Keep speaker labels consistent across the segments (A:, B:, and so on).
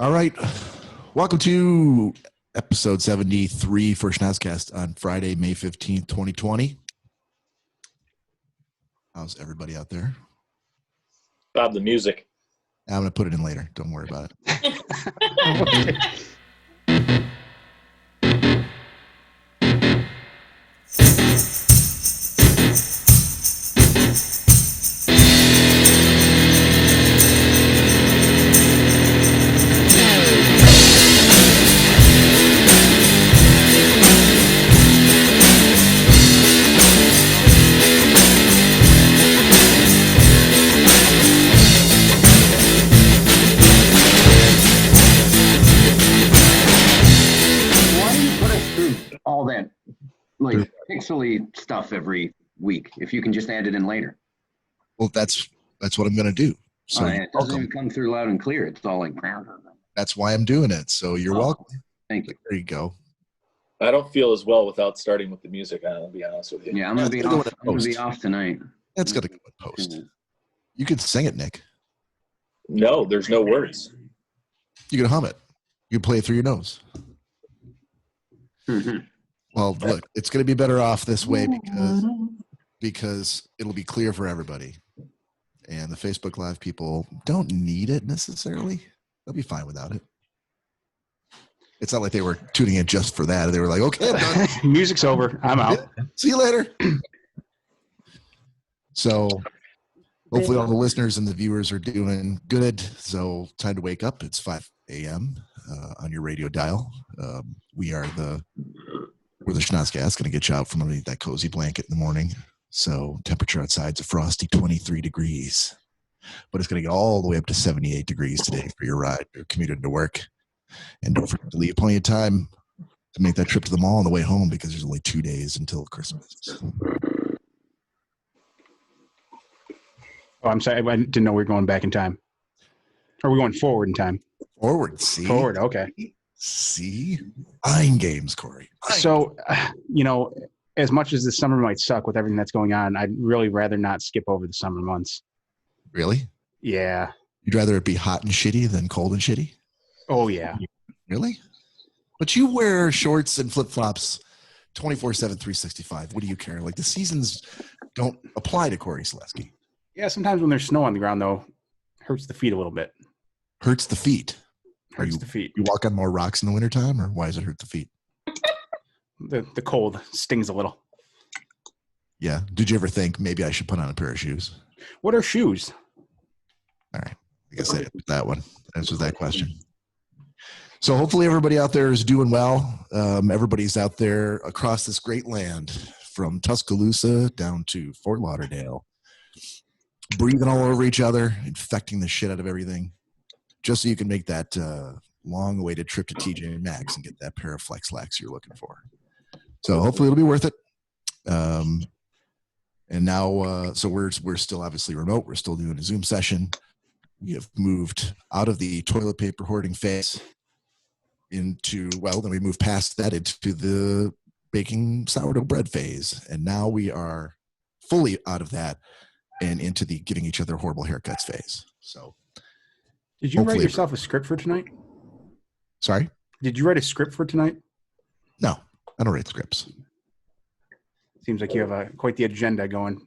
A: All right. Welcome to episode 73 for Schnozzcast on Friday, May 15th, 2020. How's everybody out there?
B: Bob, the music.
A: I'm going to put it in later. Don't worry about it.
C: All that pixely stuff every week if you can just add it in later.
A: Well, that's what I'm going to do. So
C: it doesn't even come through loud and clear. It's all like
A: that's why I'm doing it. So you're welcome.
C: Thank you.
A: There you go.
B: I don't feel as well without starting with the music. I'll be honest with you.
C: Yeah, I'm gonna be off. I'm gonna be off tonight.
A: That's gonna go in post. You could sing it, Nick.
B: No, there's no words.
A: You can hum it. You can play it through your nose.
C: Mm-hmm.
A: Well, look, it's going to be better off this way because it'll be clear for everybody. And the Facebook Live people don't need it necessarily. They'll be fine without it. It's not like they were tuning in just for that. They were like, okay, I'm done.
D: Music's over. I'm out.
A: See you later. So hopefully all the listeners and the viewers are doing good. So time to wake up. It's 5 a.m. On your radio dial. We're the Schnozzcast, going to get you out from underneath that cozy blanket in the morning. So temperature outside's a frosty 23 degrees, but it's going to get all the way up to 78 degrees today for your ride, your commute to work. And don't forget to leave plenty of time to make that trip to the mall on the way home because there's only 2 days until Christmas.
D: Oh, I'm sorry. I didn't know we were going back in time. Or are we going forward in time?
A: Forward, see?
D: Forward, okay.
A: See? Mind games, Cory.
D: So, as much as the summer might suck with everything that's going on, I'd really rather not skip over the summer months.
A: Really?
D: Yeah.
A: You'd rather it be hot and shitty than cold and shitty?
D: Oh, yeah.
A: Really? But you wear shorts and flip-flops 24/7, 365. What do you care? Like, the seasons don't apply to Cory Selesky.
D: Yeah, sometimes when there's snow on the ground, though, hurts the feet a little bit.
A: Hurts the feet?
D: Hurts the feet.
A: You walk on more rocks in the wintertime, or why does it hurt the feet?
D: The cold stings a little.
A: Yeah. Did you ever think maybe I should put on a pair of shoes?
D: What are shoes?
A: All right. I guess I answered that one. Answers that question. So hopefully everybody out there is doing well. Everybody's out there across this great land from Tuscaloosa down to Fort Lauderdale, breathing all over each other, infecting the shit out of everything, just so you can make that long-awaited trip to TJ Maxx and get that pair of flex slacks you're looking for. So hopefully it'll be worth it. And now, so we're still obviously remote. We're still doing a Zoom session. We have moved out of the toilet paper hoarding phase into, well, then we moved past that into the baking sourdough bread phase. And now we are fully out of that and into the giving each other horrible haircuts phase. So
D: did you write yourself a script for tonight?
A: Sorry?
D: Did you write a script for tonight?
A: No, I don't write scripts.
D: Seems like you have quite the agenda going.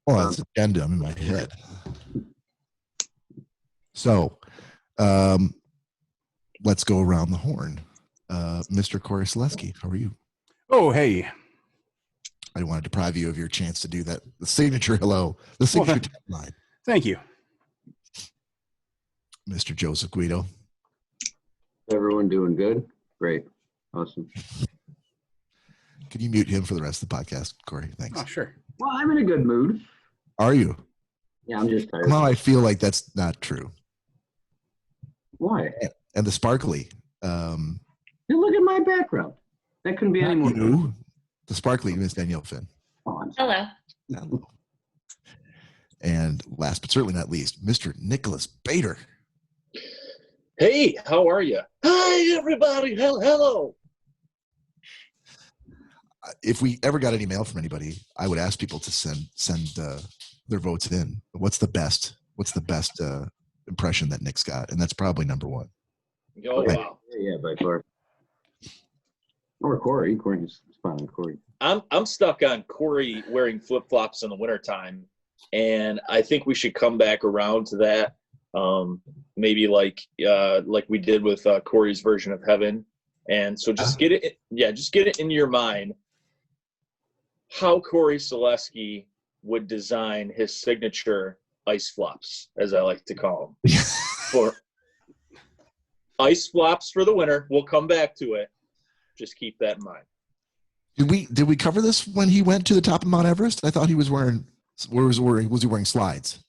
A: Well, that's agenda in my head. So, let's go around the horn. Mr. Cory Selesky, how are you?
D: Oh, hey.
A: I didn't want to deprive you of your chance to do that. The signature hello. The signature line.
D: Thank you.
A: Mr. Joseph Guido.
C: Everyone doing good? Great. Awesome.
A: Can you mute him for the rest of the podcast, Cory? Thanks.
D: Oh, sure.
C: Well, I'm in a good mood.
A: Are you?
C: Yeah, I'm just tired.
A: Somehow I feel like that's not true.
C: Why?
A: And the sparkly.
C: Hey, look at my background. That couldn't be any more.
A: You, the sparkly Miss Danielle Finn.
C: Oh, I'm sorry.
E: Hello.
A: Hello. And last but certainly not least, Mr. Nicholas Bader.
B: Hey, how are you? Hi, everybody. Hello.
A: If we ever got any mail from anybody, I would ask people to send their votes in. What's the best impression that Nick's got, and that's probably number one.
B: Oh,
C: Okay.
B: wow.
C: Yeah, by far. Or Cory. Cory's spot on Cory.
B: I'm stuck on Cory wearing flip-flops in the wintertime, and I think we should come back around to that. Maybe like we did with Cory's version of Heaven. And so just get it in your mind how Cory Selesky would design his signature ice flops, as I like to call them. For ice flops for the winter. We'll come back to it. Just keep that in mind.
A: Did we cover this when he went to the top of Mount Everest? I thought he was wearing was he wearing slides?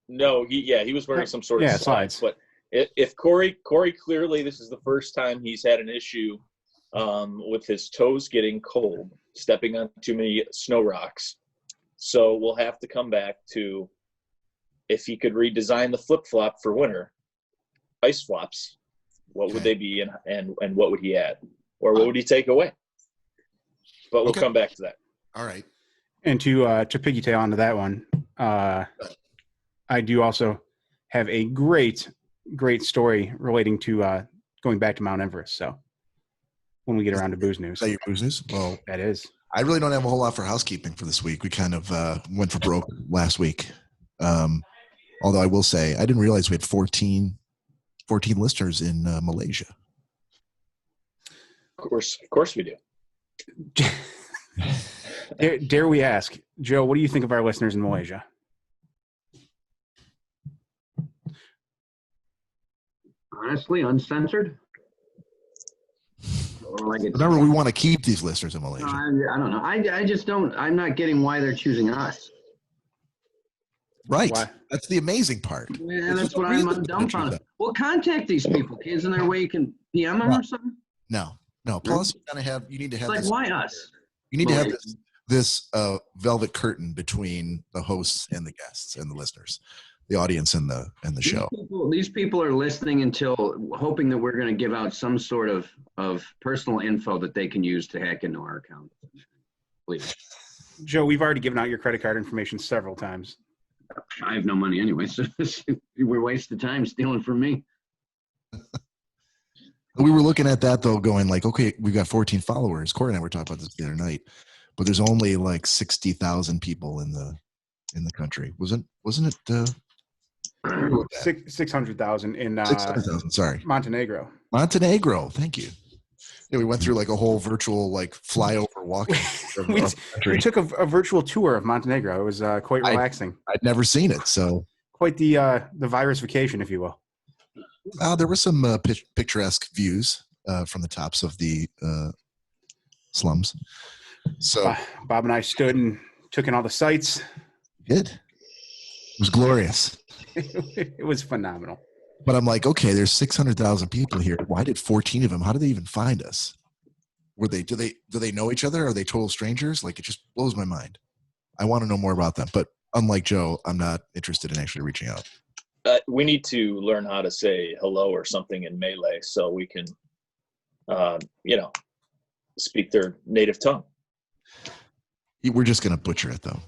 B: No, he was wearing some sort of slides. But if Cory clearly, this is the first time he's had an issue with his toes getting cold, stepping on too many snow rocks. So we'll have to come back to if he could redesign the flip-flop for winter, ice flops, what would they be and what would he add? Or what would he take away? But we'll come back to that.
A: All right.
D: And to piggytail onto that one, I do also have a great story relating to going back to Mount Everest. So when we get around to booze news.
A: Is that your booze news? Well,
D: that is.
A: I really don't have a whole lot for housekeeping for this week. We kind of went for broke last week. Although I will say, I didn't realize we had 14 listeners in Malaysia.
B: Of course we do.
D: Dare we ask, Joe, what do you think of our listeners in Malaysia?
C: Honestly, uncensored.
A: Remember, we want to keep these listeners in Malaysia.
C: I don't know. I just don't. I'm not getting why they're choosing us.
A: Right.
D: Why?
A: That's the amazing part.
C: Yeah, that's what I'm dumbfounded. Well, contact these people. Isn't there a way you can PM them or something?
A: No. Plus, you need to have
C: Like,
A: this.
C: why us?
A: You need to have this velvet curtain between the hosts and the guests and the listeners, the audience and the show.
C: These people are listening until hoping that we're going to give out some sort of personal info that they can use to hack into our account. Please.
D: Joe, we've already given out your credit card information several times.
C: I have no money anyway, so we're wasting time stealing from me.
A: We were looking at that though, going like, okay, we've got 14 followers. Corey and I were talking about this the other night, but there's only like 60,000 people in the country. Wasn't it?
D: 600,000 in
A: 600,000. Sorry,
D: Montenegro.
A: Thank you. Yeah, we went through like a whole virtual like flyover walking.
D: we took a virtual tour of Montenegro. It was quite relaxing.
A: I'd never seen it, so
D: quite the virus vacation, if you will.
A: There were some picturesque views from the tops of the slums. So
D: Bob and I stood and took in all the sights.
A: It was glorious.
D: It was phenomenal.
A: But I'm like, okay, there's 600,000 people here. Why did 14 of them? How did they even find us? Do they know each other? Are they total strangers? Like, it just blows my mind. I want to know more about them. But unlike Joe, I'm not interested in actually reaching out.
B: We need to learn how to say hello or something in Malay so we can, speak their native tongue.
A: We're just going to butcher it, though.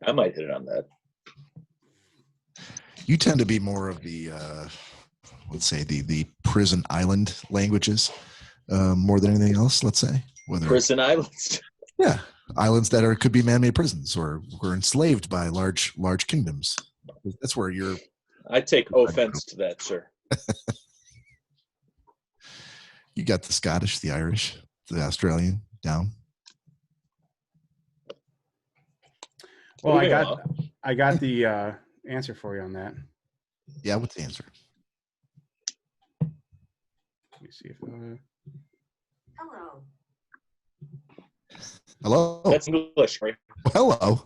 B: I might hit it on that.
A: You tend to be more of the, let's say, the prison island languages more than anything else, let's say.
B: Prison islands?
A: Yeah. Islands that could be man-made prisons or were enslaved by large kingdoms. That's where you're.
B: I take offense to that, sir.
A: You got the Scottish, the Irish, the Australian down.
D: Well, I got the answer for you on that.
A: Yeah, what's the answer?
D: Let me see if.
A: Hello.
B: That's English, right?
A: Hello.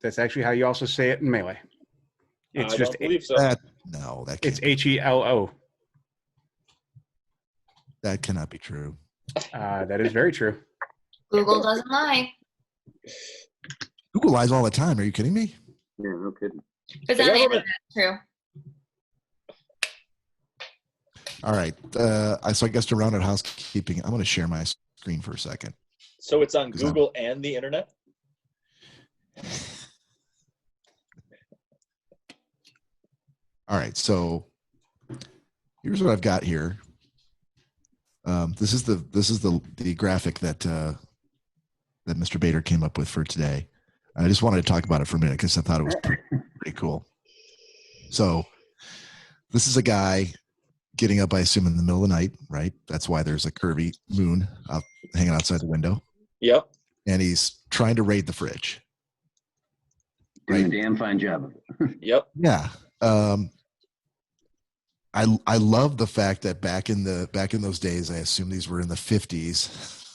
D: That's actually how you also say it in Malay. It's
B: I
D: just
B: don't believe so.
A: That
D: it's HELO.
A: That cannot be true.
D: That is very true.
E: Google doesn't lie.
A: Google lies all the time. Are you kidding me?
C: Yeah, no kidding.
E: Is that internet true?
A: All right. So I guess to round out housekeeping, I'm going to share my screen for a second.
B: So it's on Google and the internet?
A: All right, so here's what I've got here. This is the graphic that Mr. Bader came up with for today. I just wanted to talk about it for a minute because I thought it was pretty cool. So this is a guy getting up, I assume, in the middle of the night, right? That's why there's a curvy moon hanging outside the window.
B: Yep.
A: And he's trying to raid the fridge.
C: Doing a damn fine job of it.
B: Yep.
A: Yeah. I love the fact that back in those days, I assume these were in the 50s.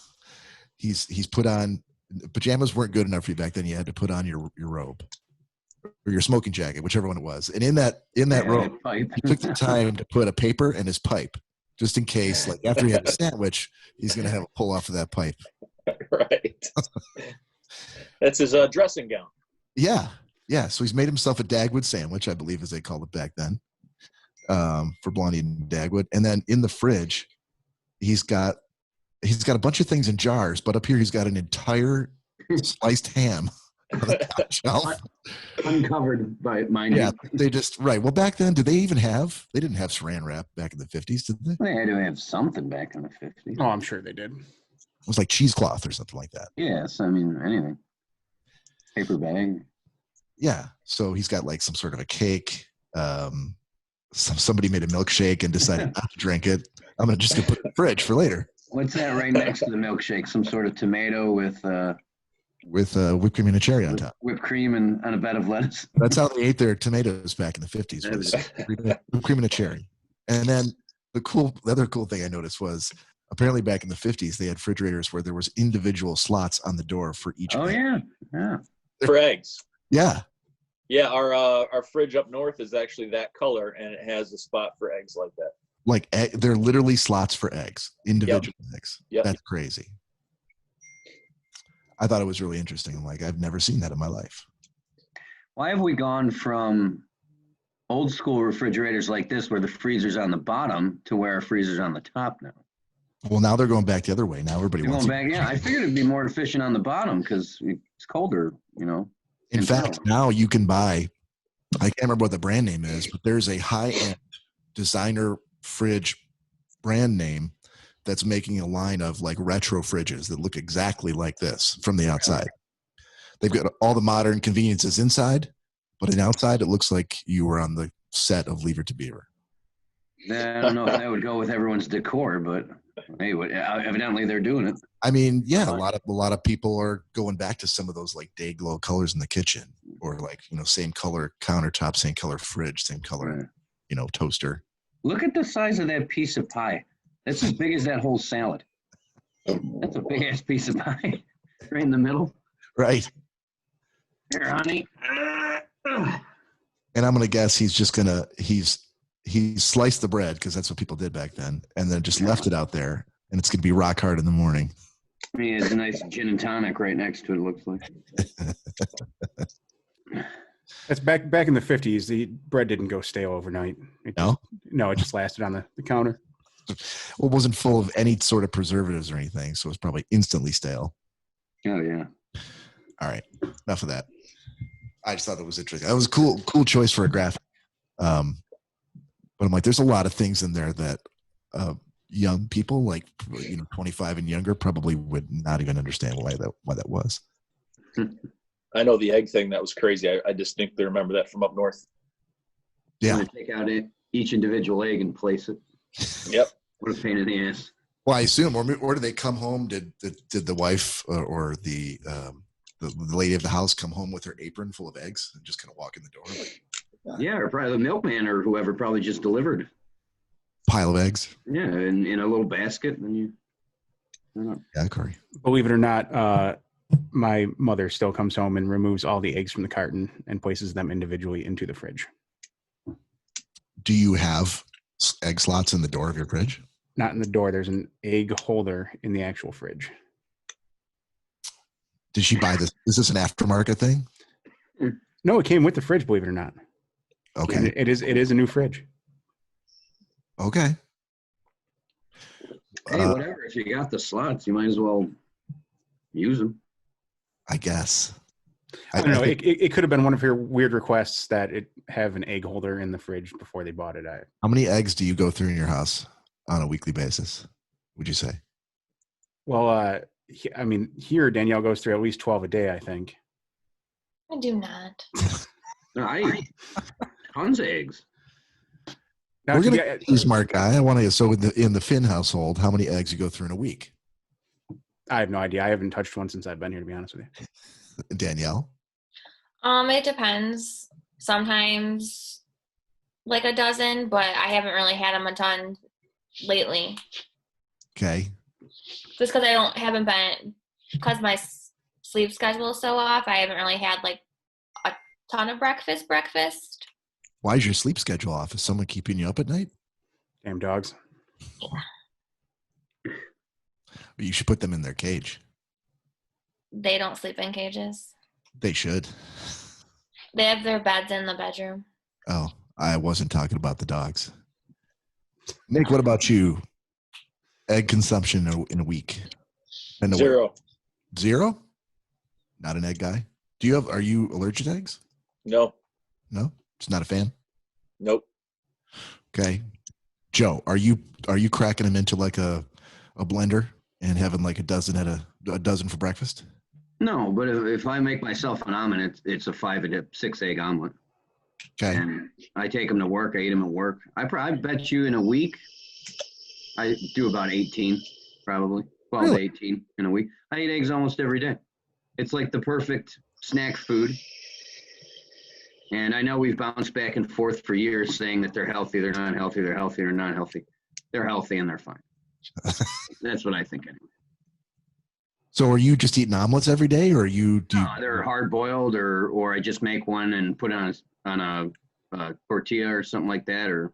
A: He's put on pajamas weren't good enough for you back then. You had to put on your robe or your smoking jacket, whichever one it was. And in that robe, he took the time to put a paper in his pipe, just in case, like after he had a sandwich, he's gonna have a pull off of that pipe.
B: Right. That's his dressing gown.
A: Yeah. So he's made himself a Dagwood sandwich, I believe, as they called it back then, for Blondie and Dagwood. And then in the fridge, he's got a bunch of things in jars, but up here he's got an entire sliced ham on the top shelf.
C: Uncovered by mine.
A: Yeah, they just right. Well, back then, they didn't have saran wrap back in the 50s, did they?
C: They had to have something back in the 50s.
D: Oh, I'm sure they did.
A: It was like cheesecloth or something like that.
C: Yes, I mean anything. Paper bag.
A: Yeah, so he's got like some sort of a cake. Somebody made a milkshake and decided not to drink it. I'm just gonna put it in the fridge for later.
C: What's that right next to the milkshake? Some sort of tomato with
A: whipped cream and a cherry on top.
C: Whipped cream and on a bed of lettuce.
A: That's how they ate their tomatoes back in the 50s. Was whipped cream and a cherry. And then the other cool thing I noticed was apparently back in the 50s they had refrigerators where there was individual slots on the door for each.
C: Oh
A: egg.
C: Yeah.
B: For eggs.
A: Yeah.
B: Yeah, our fridge up north is actually that color, and it has a spot for eggs like that.
A: Like they're literally slots for eggs, individual eggs.
B: Yep.
A: That's crazy. I thought it was really interesting. Like I've never seen that in my life.
C: Why have we gone from old school refrigerators like this where the freezer's on the bottom to where a freezer's on the top now?
A: Well, now they're going back the other way. Now everybody
C: They're
A: wants
C: going back. Yeah, I figured it'd be more efficient on the bottom because it's colder,
A: In fact, now you can buy, I can't remember what the brand name is, but there's a high-end designer fridge brand name that's making a line of like retro fridges that look exactly like this from the outside. They've got all the modern conveniences inside, but on the outside, it looks like you were on the set of Leave It to Beaver.
C: I don't know if that would go with everyone's decor, but hey, evidently they're doing it.
A: I mean, yeah, a lot of people are going back to some of those like day glow colors in the kitchen, or like same color countertop, same color fridge, same color toaster.
C: Look at the size of that piece of pie. That's as big as that whole salad. That's a big ass piece of pie, right in the middle.
A: Right.
C: Here, honey.
A: And I'm gonna guess he's sliced the bread because that's what people did back then, and then just left it out there, and it's gonna be rock hard in the morning.
C: I mean, it's a nice gin and tonic right next to it. It looks like.
D: That's back in the 50s. The bread didn't go stale overnight. No, it just lasted on the counter.
A: Well, it wasn't full of any sort of preservatives or anything, so it's probably instantly stale.
C: Oh yeah.
A: All right, enough of that. I just thought that was interesting. That was a cool choice for a graphic. But I'm like, there's a lot of things in there that young people, like 25 and younger, probably would not even understand why that was.
B: I know the egg thing, that was crazy. I distinctly remember that from up north.
A: Yeah.
C: Take out each individual egg and place it.
B: Yep.
C: What a pain in the ass.
A: Well, I assume, or did they come home? Did the wife or the lady of the house come home with her apron full of eggs and just kind of walk in the door? Like,
C: yeah, or probably the milkman or whoever probably just delivered.
A: Pile of eggs.
C: Yeah, in a little basket, and you.
A: Yeah, Cory.
D: Believe it or not, my mother still comes home and removes all the eggs from the carton and places them individually into the fridge.
A: Do you have egg slots in the door of your fridge?
D: Not in the door. There's an egg holder in the actual fridge.
A: Did she buy this? Is this an aftermarket thing?
D: No, it came with the fridge, believe it or not.
A: Okay.
D: And it is a new fridge.
A: Okay.
C: Hey, whatever. If you got the slots, you might as well use them.
A: I guess.
D: I don't know. It could have been one of your weird requests that it have an egg holder in the fridge before they bought it.
A: How many eggs do you go through in your house on a weekly basis, would you say?
D: Well, I mean, here Danielle goes through at least 12 a day, I think.
E: I do not.
C: No, I eat tons of eggs.
D: Now,
A: We're gonna get a smart guy. I want to. So in the Finn household, how many eggs you go through in a week?
D: I have no idea. I haven't touched one since I've been here, to be honest with you.
A: Danielle?
E: It depends. Sometimes like a dozen, but I haven't really had them a ton lately.
A: Okay.
E: Just because because my sleep schedule is so off, I haven't really had like a ton of breakfast.
A: Why is your sleep schedule off? Is someone keeping you up at night?
D: Damn dogs.
E: Yeah.
A: You should put them in their cage.
E: They don't sleep in cages.
A: They should.
E: They have their beds in the bedroom.
A: Oh, I wasn't talking about the dogs. Nick, what about you? Egg consumption in a week?
B: Zero.
A: Zero? Not an egg guy? Are you allergic to eggs?
B: No.
A: No? Just not a fan?
B: Nope.
A: Okay. Joe, are you cracking them into like a blender and having like a dozen for breakfast?
C: No, but if I make myself an omelet, it's a 5 to 6 egg omelet.
A: Okay.
C: And I take them to work. I eat them at work. I bet you in a week, I do about 18, probably 12 to 18 in a week. I eat eggs almost every day. It's like the perfect snack food. And I know we've bounced back and forth for years saying that they're healthy, they're not healthy, they're healthy, they're not healthy. They're healthy and they're fine. That's what I think anyway.
A: So are you just eating omelets every day, or
C: they're hard boiled, or I just make one and put it on a tortilla or something like that, or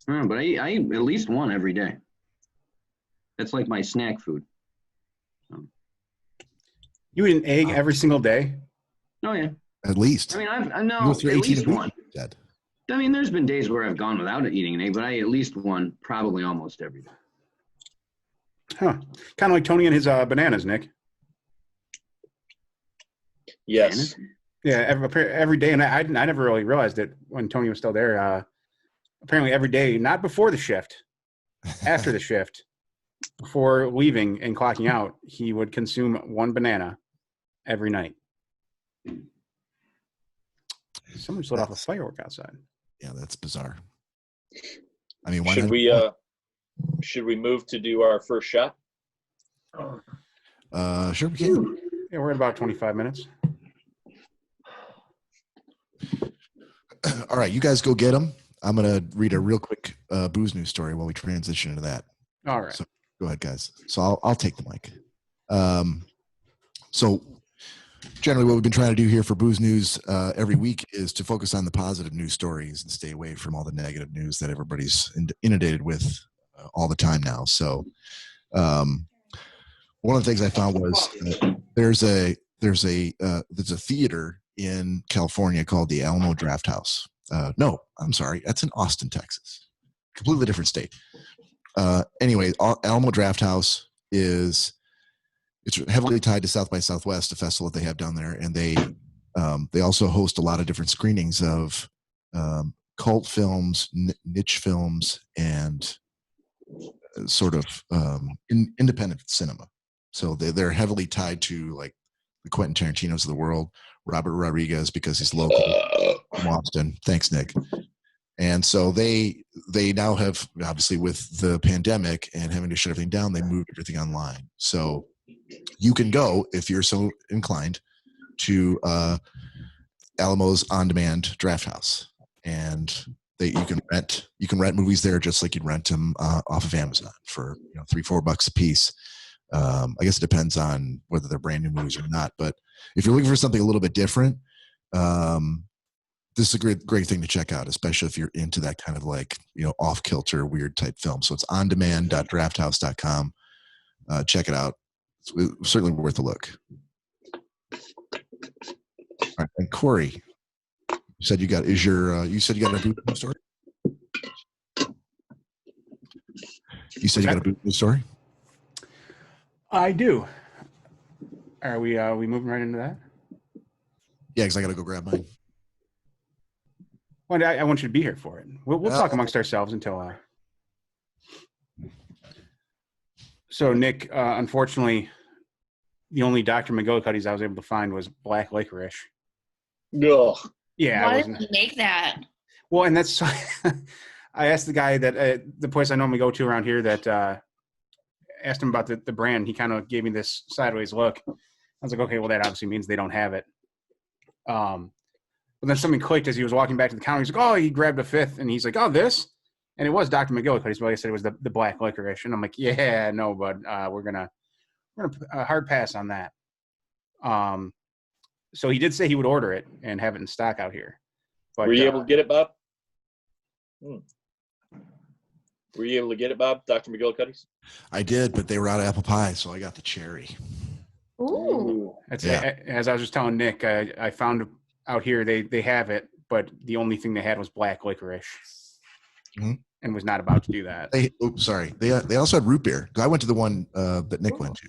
C: I don't know, but I eat at least one every day. That's like my snack food.
D: You eat an egg every single day?
C: Oh yeah.
A: At least.
C: I mean, at least one.
A: Dead.
C: I mean, there's been days where I've gone without eating an egg, but I eat at least one, probably almost every day.
D: Huh. Kind of like Tony and his bananas, Nick.
B: Yes.
C: Bananas?
D: Yeah, every day, and I never really realized it when Tony was still there. Apparently every day, not before the shift, after the shift, before leaving and clocking out, he would consume one banana every night. Someone just lit off a firework outside.
A: Yeah, that's bizarre. I mean,
B: should we move to do our first shot?
A: Sure we can.
D: Yeah, we're at about 25 minutes.
A: All right, you guys go get them. I'm going to read a real quick booze news story while we transition into that.
D: All right.
A: So go ahead, guys. So I'll take the mic. So generally what we've been trying to do here for Booze News every week is to focus on the positive news stories and stay away from all the negative news that everybody's inundated with all the time now. So one of the things I found was there's a theater in California called the Alamo Draft House. No, I'm sorry. That's in Austin, Texas. Completely different state. Anyway, Alamo Draft House it's heavily tied to South by Southwest, a festival that they have down there, and they also host a lot of different screenings of cult films, niche films, and sort of independent cinema. So they're heavily tied to like the Quentin Tarantino's of the world, Robert Rodriguez because he's local from Austin. Thanks, Nick. And so they now have, obviously with the pandemic and having to shut everything down, they moved everything online. So you can go, if you're so inclined, to Alamo's on-demand draft house, and you can rent movies there just like you'd rent them off of Amazon for $3-4 a piece. I guess it depends on whether they're brand new movies or not. But if you're looking for something a little bit different, this is a great thing to check out, especially if you're into that kind of like off kilter weird type film. So it's ondemand.drafthouse.com. Check it out. It's certainly worth a look. All right, and Cory, you said you got a boot news story? You said you got a boot news story?
D: I do. Are we moving right into that?
A: Yeah, because I got to go grab mine.
D: Well, I want you to be here for it. We'll talk amongst ourselves until. So, Nick, unfortunately, the only Dr. McGillicuddy's I was able to find was black licorice.
B: Ugh.
D: Yeah,
E: Why did you make that?
D: Well, and that's I asked the guy that the place I normally go to around here that asked him about the brand. He kind of gave me this sideways look. I was like, okay, well, that obviously means they don't have it. But then something clicked as he was walking back to the counter. He's like, oh, he grabbed a fifth, and he's like, oh, this? And it was Dr. McGillicuddy's, but like I said, it was the black licorice. And I'm like, yeah, no, bud, we're gonna hard pass on that. So he did say he would order it and have it in stock out here. But,
B: Were you able to get it, Bob? Were you able to get it, Bob? Dr. McGillicuddy's?
A: I did, but they were out of apple pie, so I got the cherry.
E: Ooh.
D: That's
A: Yeah.
D: As I was just telling Nick, I found out here they have it, but the only thing they had was black licorice, and was not about to do that.
A: They also had root beer. I went to the one that Nick went to,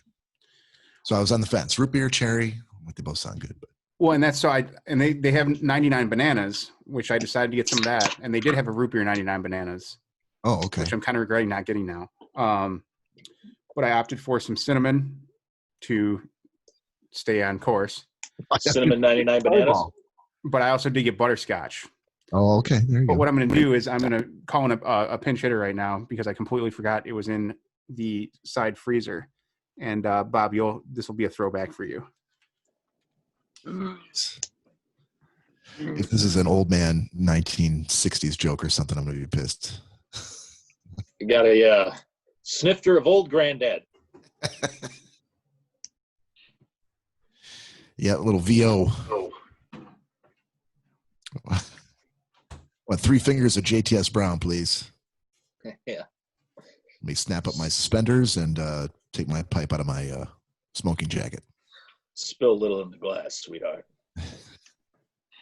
A: so I was on the fence. Root beer, cherry. They both sound good, but
D: Well, and that's so they have 99 bananas, which I decided to get some of that, and they did have a root beer 99 bananas.
A: Oh, okay.
D: Which I'm kind of regretting not getting now. But I opted for some cinnamon to stay on course.
B: Cinnamon 99 bananas.
D: But I also did get butterscotch.
A: Oh, okay. There you
D: But
A: go.
D: what I'm going to do is I'm going to call in a pinch hitter right now because I completely forgot it was in the side freezer. And Bob, this will be a throwback for you.
A: If this is an old man 1960s joke or something, I'm going to be pissed.
B: You got a snifter of old granddad.
A: Yeah, a little VO. What, 3 fingers of JTS Brown, please.
B: Yeah.
A: Let me snap up my suspenders and take my pipe out of my smoking jacket.
B: Spill a little in the glass, sweetheart.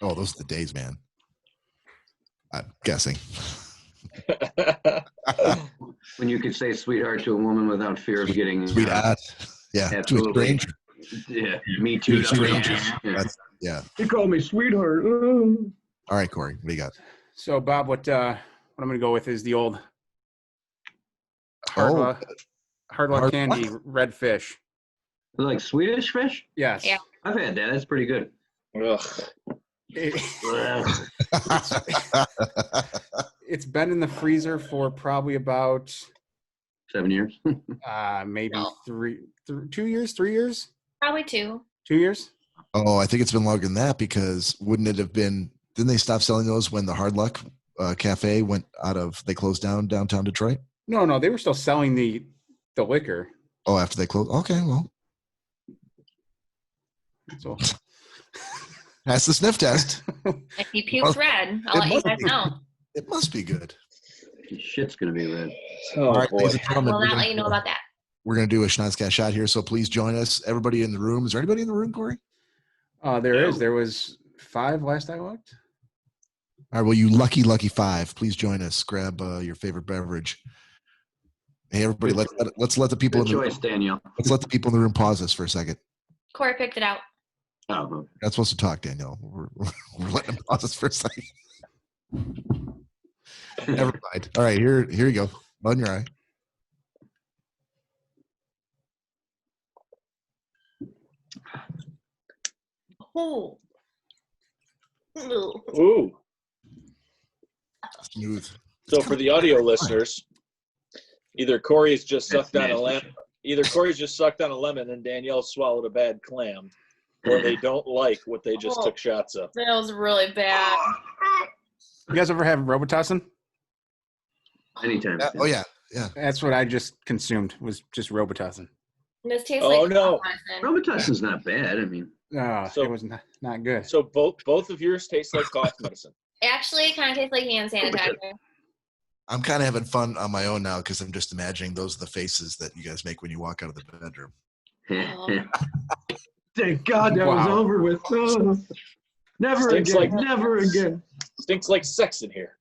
A: Oh, those are the days, man. I'm guessing.
C: When you could say sweetheart to a woman without fear of getting
A: Sweetheart. Yeah,
C: absolutely.
A: to a stranger.
C: Yeah, me too.
A: To a stranger.
C: Yeah.
A: Yeah.
C: You call me sweetheart.
A: All right, Cory, what do you got?
D: So, Bob, what I'm going to go with is the old hard luck
A: Hard
D: candy
A: luck?
D: red fish.
C: Like Swedish fish?
D: Yes.
E: Yeah.
C: I've had that. That's pretty good.
B: Ugh.
D: It's been in the freezer for probably about
C: 7 years.
D: maybe 2 years, 3 years,
E: Probably 2.
D: 2 years.
A: Oh, I think it's been longer than that because wouldn't it have been? Didn't they stop selling those when the Hard Luck Cafe they closed down downtown Detroit?
D: No, they were still selling the liquor.
A: Oh, after they closed. Okay, well,
D: So
A: that's the sniff test.
E: If he pukes red, I'll let you guys know.
A: It must be good.
C: Shit's gonna be red.
B: Oh,
A: All right,
B: boy.
A: ladies and
E: I
A: gentlemen,
E: will not let you know about that.
A: we're going to do a Schnozzcast shot here, so please join us. Everybody in the room. Is there anybody in the room, Cory?
D: there was 5 last I looked.
A: All right, well, you lucky 5. Please join us. Grab your favorite beverage. Hey, everybody, let's let the people
C: Good
A: in the
C: choice, Danielle.
A: let's let the people in the room pause us for a second.
E: Cory picked it out.
C: Oh,
A: You're not supposed to talk, Danielle. We're letting them pause us for a second. Never mind. All right, here you go. On your eye.
E: Ooh. Ooh.
B: Ooh.
A: Smooth.
B: So for the audio listeners, either Cory's just sucked on a lemon, and Danielle swallowed a bad clam, or they don't like what they just took shots of.
E: That was really bad.
D: You guys ever have Robitussin?
C: anytime.
A: Oh yeah.
D: That's what I just consumed was just Robitussin.
E: This tastes
B: Oh,
E: like
B: no.
C: Robitussin's not bad. I mean,
B: So-
D: it was not good.
B: So both of yours taste like cough medicine.
E: Actually, it kind of tastes like hand sanitizer.
A: I'm kind of having fun on my own now because I'm just imagining those are the faces that you guys make when you walk out of the bedroom.
C: thank God that was
D: Wow.
C: over with. Oh, never
B: Stinks
C: again.
B: like-
C: Never again.
B: Stinks like sex in here.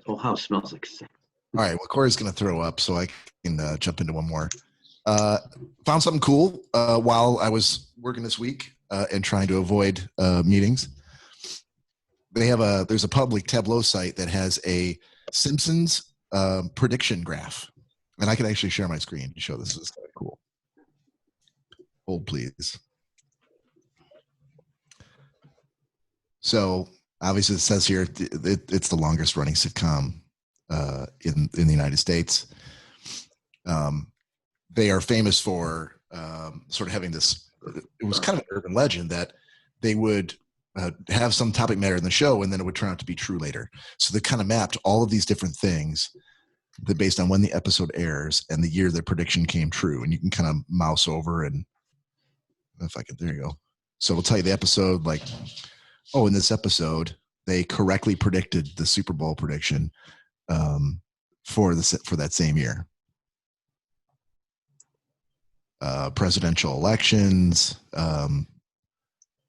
C: Whole house smells like sex.
A: All right. Well, Cory's going to throw up, so I can jump into one more. Found something cool while I was working this week and trying to avoid meetings. There's a public Tableau site that has a Simpsons prediction graph, and I can actually share my screen to show this. This is kind of cool. Hold, please. So obviously it says here it's the longest running sitcom in the United States. They are famous for sort of having this. It was kind of an urban legend that they would have some topic matter in the show, and then it would turn out to be true later. So they kind of mapped all of these different things that based on when the episode airs and the year their prediction came true. And you can kind of mouse over and if I can, there you go. So it'll tell you the episode, like, oh, in this episode, they correctly predicted the Super Bowl prediction for that same year. Presidential elections,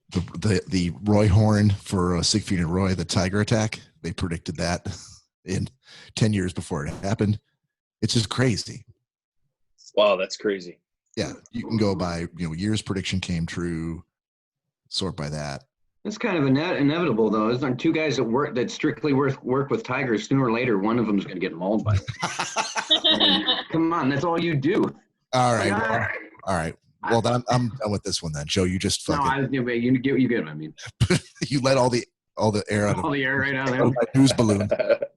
A: the Roy horn for Siegfried and Roy, the tiger attack. They predicted that in 10 years before it happened. It's just crazy.
B: Wow, that's crazy.
A: Yeah, you can go by years prediction came true, sort by that.
C: It's kind of inevitable, though. Isn't there two guys that strictly work with tigers? Sooner or later, one of them is going to get mauled by them. Come on, that's all you do.
A: All right. Well, all right. Well, then I'm done with this one then. Joe, you just fucking.
C: No, you get what I mean.
A: You let all the air out of
C: all the air right out of
A: my news balloon.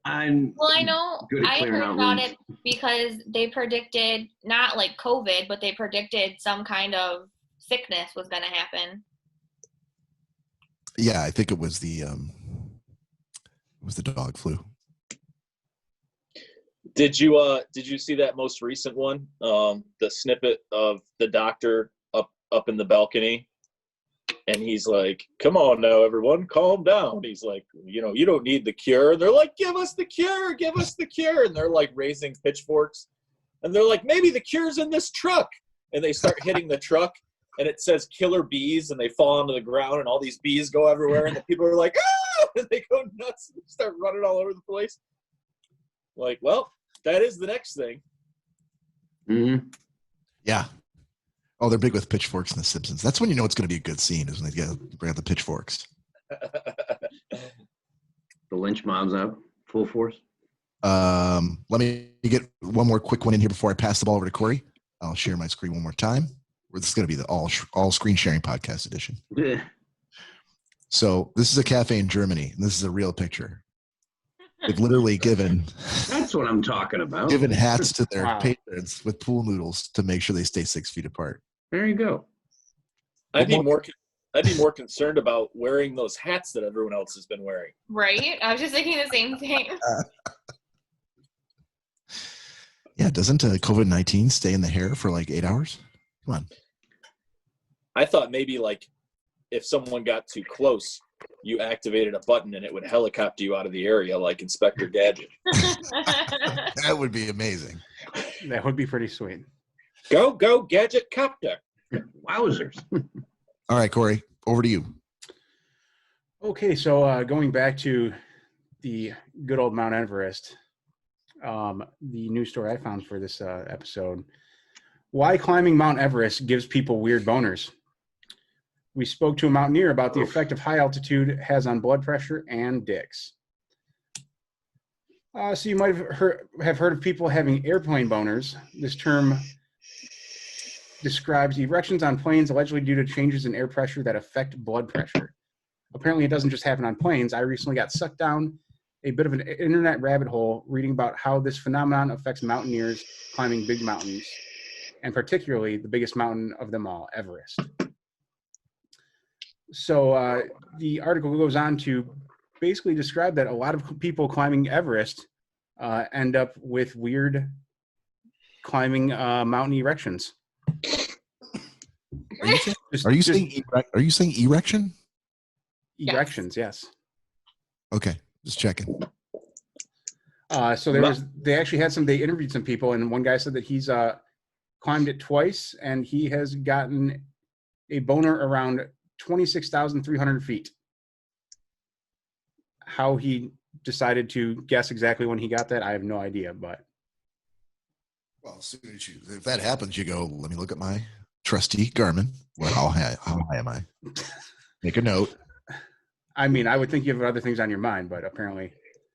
E: I know. I heard about it because they predicted not like COVID, but they predicted some kind of sickness was going to happen.
A: Yeah, I think it was the dog flu.
B: Did you see that most recent one? The snippet of the doctor up in the balcony, and he's like, "Come on now, everyone, calm down." He's like, "You don't need the cure." And they're like, "Give us the cure, give us the cure." And they're like raising pitchforks, and they're like, "Maybe the cure's in this truck." And they start hitting the truck, and it says "killer bees," and they fall onto the ground, and all these bees go everywhere, and the people are like, "Ah!" And they go nuts and start running all over the place. Like, well, that is the next thing.
C: Mm-hmm.
A: Yeah. Oh, they're big with pitchforks in The Simpsons. That's when you know it's going to be a good scene, is when they bring out the pitchforks.
C: The lynch mob's out full force.
A: Let me get one more quick one in here before I pass the ball over to Cory. I'll share my screen one more time. This is going to be the all screen sharing podcast edition.
C: Yeah.
A: So this is a cafe in Germany, and this is a real picture. They've literally given.
C: That's what I'm talking about.
A: Given hats to their patrons with pool noodles to make sure they stay 6 feet apart.
C: There you go.
B: I'd be more concerned about wearing those hats that everyone else has been wearing.
E: Right? I was just thinking the same thing.
A: Yeah, doesn't COVID-19 stay in the hair for like 8 hours? Come on.
B: I thought maybe like if someone got too close, you activated a button and it would helicopter you out of the area like Inspector Gadget.
A: That would be amazing.
D: That would be pretty sweet.
B: Go, Gadget Copter.
C: Wowzers.
A: All right, Cory, over to you.
D: Okay, so going back to the good old Mount Everest, the news story I found for this episode, why climbing Mount Everest gives people weird boners. We spoke to a mountaineer about the effect of high altitude has on blood pressure and dicks. So you might have heard of people having airplane boners. This term describes erections on planes allegedly due to changes in air pressure that affect blood pressure. Apparently, it doesn't just happen on planes. I recently got sucked down a bit of an internet rabbit hole reading about how this phenomenon affects mountaineers climbing big mountains, and particularly the biggest mountain of them all, Everest. So the article goes on to basically describe that a lot of people climbing Everest end up with weird climbing mountain erections.
A: Are you saying erection?
D: Erections, yes.
A: Okay, just checking.
D: So they actually had they interviewed some people, and one guy said that he's climbed it twice, and he has gotten a boner around 26,300 feet. How he decided to guess exactly when he got that, I have no idea, but
A: Well, as soon as if that happens, you go, let me look at my trusty Garmin. Well, how high am I? Make a note.
D: I mean, I would think you have other things on your mind, but apparently.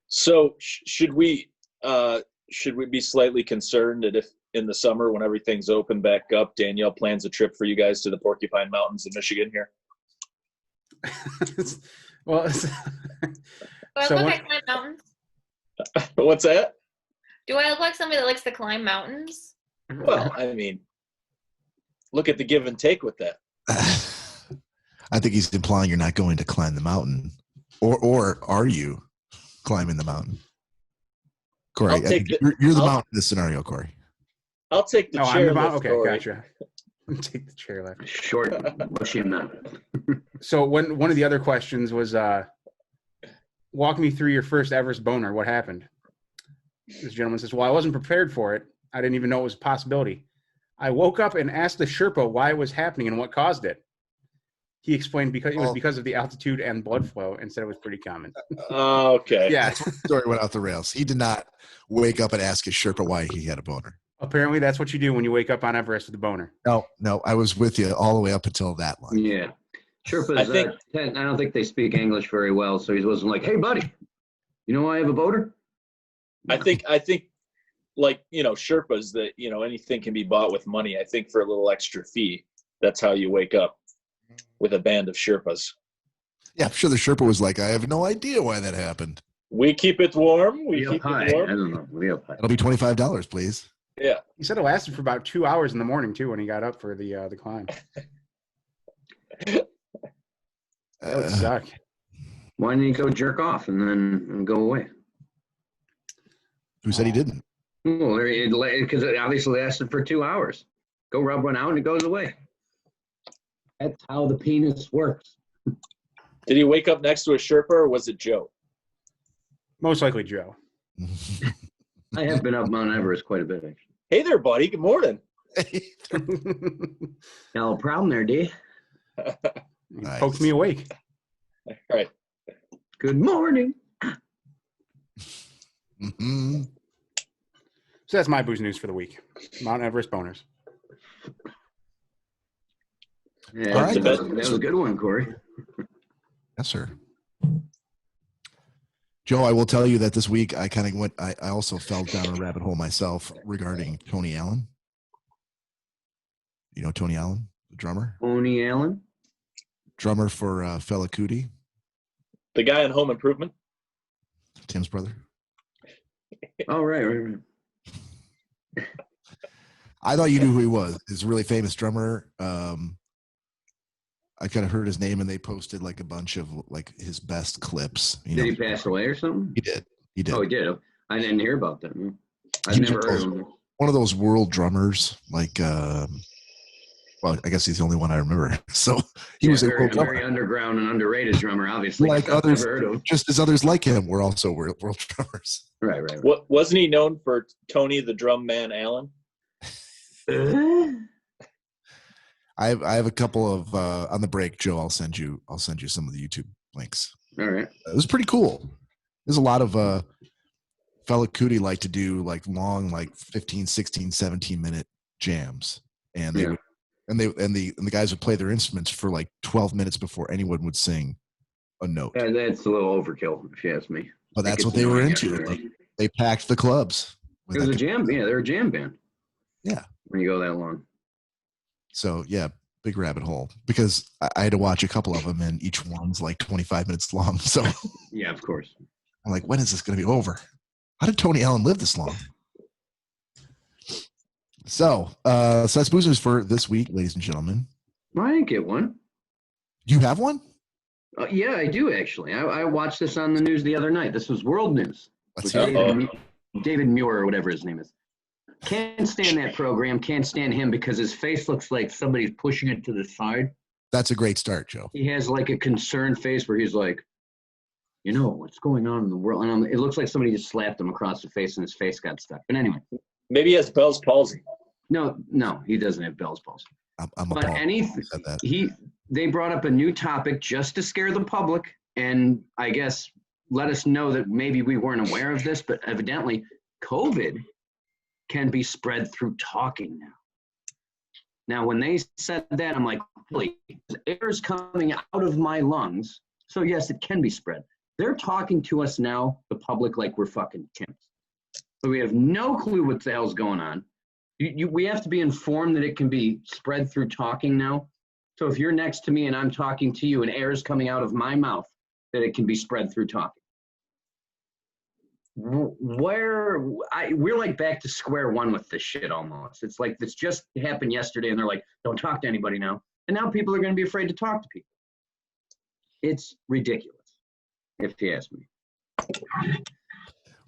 B: So should we be slightly concerned that if in the summer when everything's open back up, Danielle plans a trip for you guys to the Porcupine Mountains in Michigan here?
D: Well,
E: Do I look like climb mountains?
B: What's that?
E: Do I look like somebody that likes to climb mountains?
B: Well, I mean, look at the give and take with that.
A: I think he's implying you're not going to climb the mountain, or are you climbing the mountain? Corey, I think you're the mountain in this scenario, Corey.
B: I'll take the chair.
D: Okay, Corey. Gotcha. Take the chair lift.
C: Short, bushy mountain.
D: So one of the other questions was, walk me through your first Everest boner. What happened? This gentleman says, well, I wasn't prepared for it. I didn't even know it was a possibility. I woke up and asked the Sherpa why it was happening and what caused it. He explained because it was because of the altitude and blood flow, and said it was pretty common.
B: Okay.
A: Yeah, that's when the story went off the rails. He did not wake up and ask his Sherpa why he had a boner.
D: Apparently, that's what you do when you wake up on Everest with a boner.
A: No, I was with you all the way up until that line.
C: Yeah. Sherpas, I don't think they speak English very well, so he wasn't like, hey, buddy, you know why I have a boner?
B: I think like, Sherpas that, anything can be bought with money. I think for a little extra fee, that's how you wake up with a band of Sherpas.
A: Yeah, I'm sure the Sherpa was like, I have no idea why that happened.
B: We keep it warm. We keep
C: it warm. I don't know. We up high.
A: It'll be $25, please.
B: Yeah.
D: He said it lasted for about 2 hours in the morning too when he got up for the climb. That would suck.
C: Why didn't he go jerk off and go away?
A: Who said he didn't?
C: Well, because it obviously lasted for 2 hours. Go rub one out and it goes away. That's how the penis works.
B: Did he wake up next to a Sherpa or was it Joe?
D: Most likely Joe.
C: I have been up Mount Everest quite a bit, actually.
B: Hey there, buddy. Good morning.
C: No problem there, D.
A: Nice.
D: Poked me awake.
B: All right.
C: Good morning.
A: Mm-hmm.
D: So that's my booze news for the week. Mount Everest boners.
C: Yeah,
A: all right.
C: That was a good one, Corey.
A: Yes, sir. Joe, I will tell you that this week I kind of went. I also fell down a rabbit hole myself regarding Tony Allen. You know Tony Allen, the drummer.
C: Tony Allen,
A: drummer for Fela Kuti.
B: The guy on Home Improvement.
A: Tim's brother.
C: Oh, right.
A: I thought you knew who he was. He's a really famous drummer. I kind of heard his name, and they posted like a bunch of like his best clips.
C: Did he pass away or something?
A: He did. He did.
C: Oh, he did. I didn't hear about that. I've never heard of him.
A: One of those world drummers, like, well, I guess he's the only one I remember. So he was a
C: very underground and underrated drummer, obviously.
A: Like others, just as others like him were also world drummers.
C: Right.
B: What wasn't he known for? Tony the Drum Man Allen.
A: I have a couple of on the break, Joe. I'll send you some of the YouTube links.
C: All right.
A: It was pretty cool. There's a lot of Fela Kuti like to do like long, like 15, 16, 17-minute jams, and they would, and the guys would play their instruments for like 12 minutes before anyone would sing a note.
C: Yeah, that's a little overkill, if you ask me.
A: But that's what they were into. They packed the clubs.
C: It was a jam. Yeah, they're a jam band.
A: Yeah.
C: When you go that long.
A: So yeah, big rabbit hole because I had to watch a couple of them, and each one's like 25 minutes long. So
C: yeah, of course.
A: I'm like, when is this going to be over? How did Tony Allen live this long? So that's boozers for this week, ladies and gentlemen.
C: I didn't get one.
A: You have one?
C: Yeah, I do actually. I watched this on the news the other night. This was world news. David Muir or whatever his name is. Can't stand that program. Can't stand him because his face looks like somebody's pushing it to the side.
A: That's a great start, Joe.
C: He has like a concerned face where he's like, you know, what's going on in the world? And it looks like somebody just slapped him across the face and his face got stuck. But anyway.
B: Maybe he has Bell's palsy.
C: No, he doesn't have Bell's palsy.
A: But
C: they brought up a new topic just to scare the public and I guess let us know that maybe we weren't aware of this, but evidently COVID can be spread through talking now. Now, when they said that, I'm like, really? Air is coming out of my lungs. So yes, it can be spread. They're talking to us now, the public, like we're fucking chimps. So we have no clue what the hell's going on. We have to be informed that it can be spread through talking now. So if you're next to me and I'm talking to you and air is coming out of my mouth, that it can be spread through talking. We're like back to square one with this shit almost. It's like this just happened yesterday and they're like, don't talk to anybody now. And now people are going to be afraid to talk to people. It's ridiculous, if you ask me.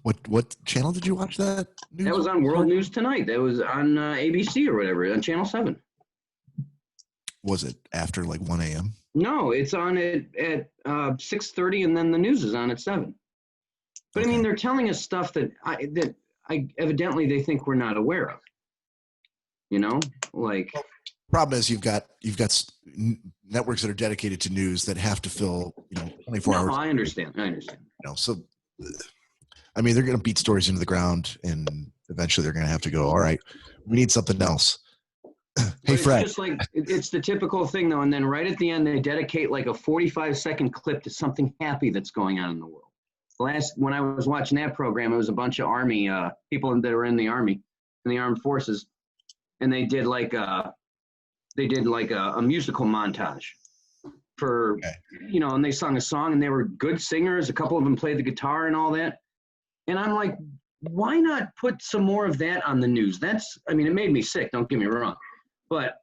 A: What channel did you watch that?
C: That was on World News Tonight. That was on ABC or whatever, on Channel 7.
A: Was it after like 1 a.m.?
C: No, it's on at 6:30 and then the news is on at 7. But okay. I mean, they're telling us stuff that I evidently they think we're not aware of. You know, like.
A: Problem is, you've got networks that are dedicated to news that have to fill 24 hours.
C: I understand.
A: So, I mean, they're going to beat stories into the ground, and eventually they're going to have to go. All right, we need something else. Hey, Fred.
C: It's just like it's the typical thing, though. And then right at the end, they dedicate like a 45-second clip to something happy that's going on in the world. When I was watching that program, it was a bunch of Army people that were in the Army, in the armed forces, and they did like a musical montage for, and they sung a song and they were good singers. A couple of them played the guitar and all that. And I'm like, why not put some more of that on the news? It made me sick. Don't get me wrong, but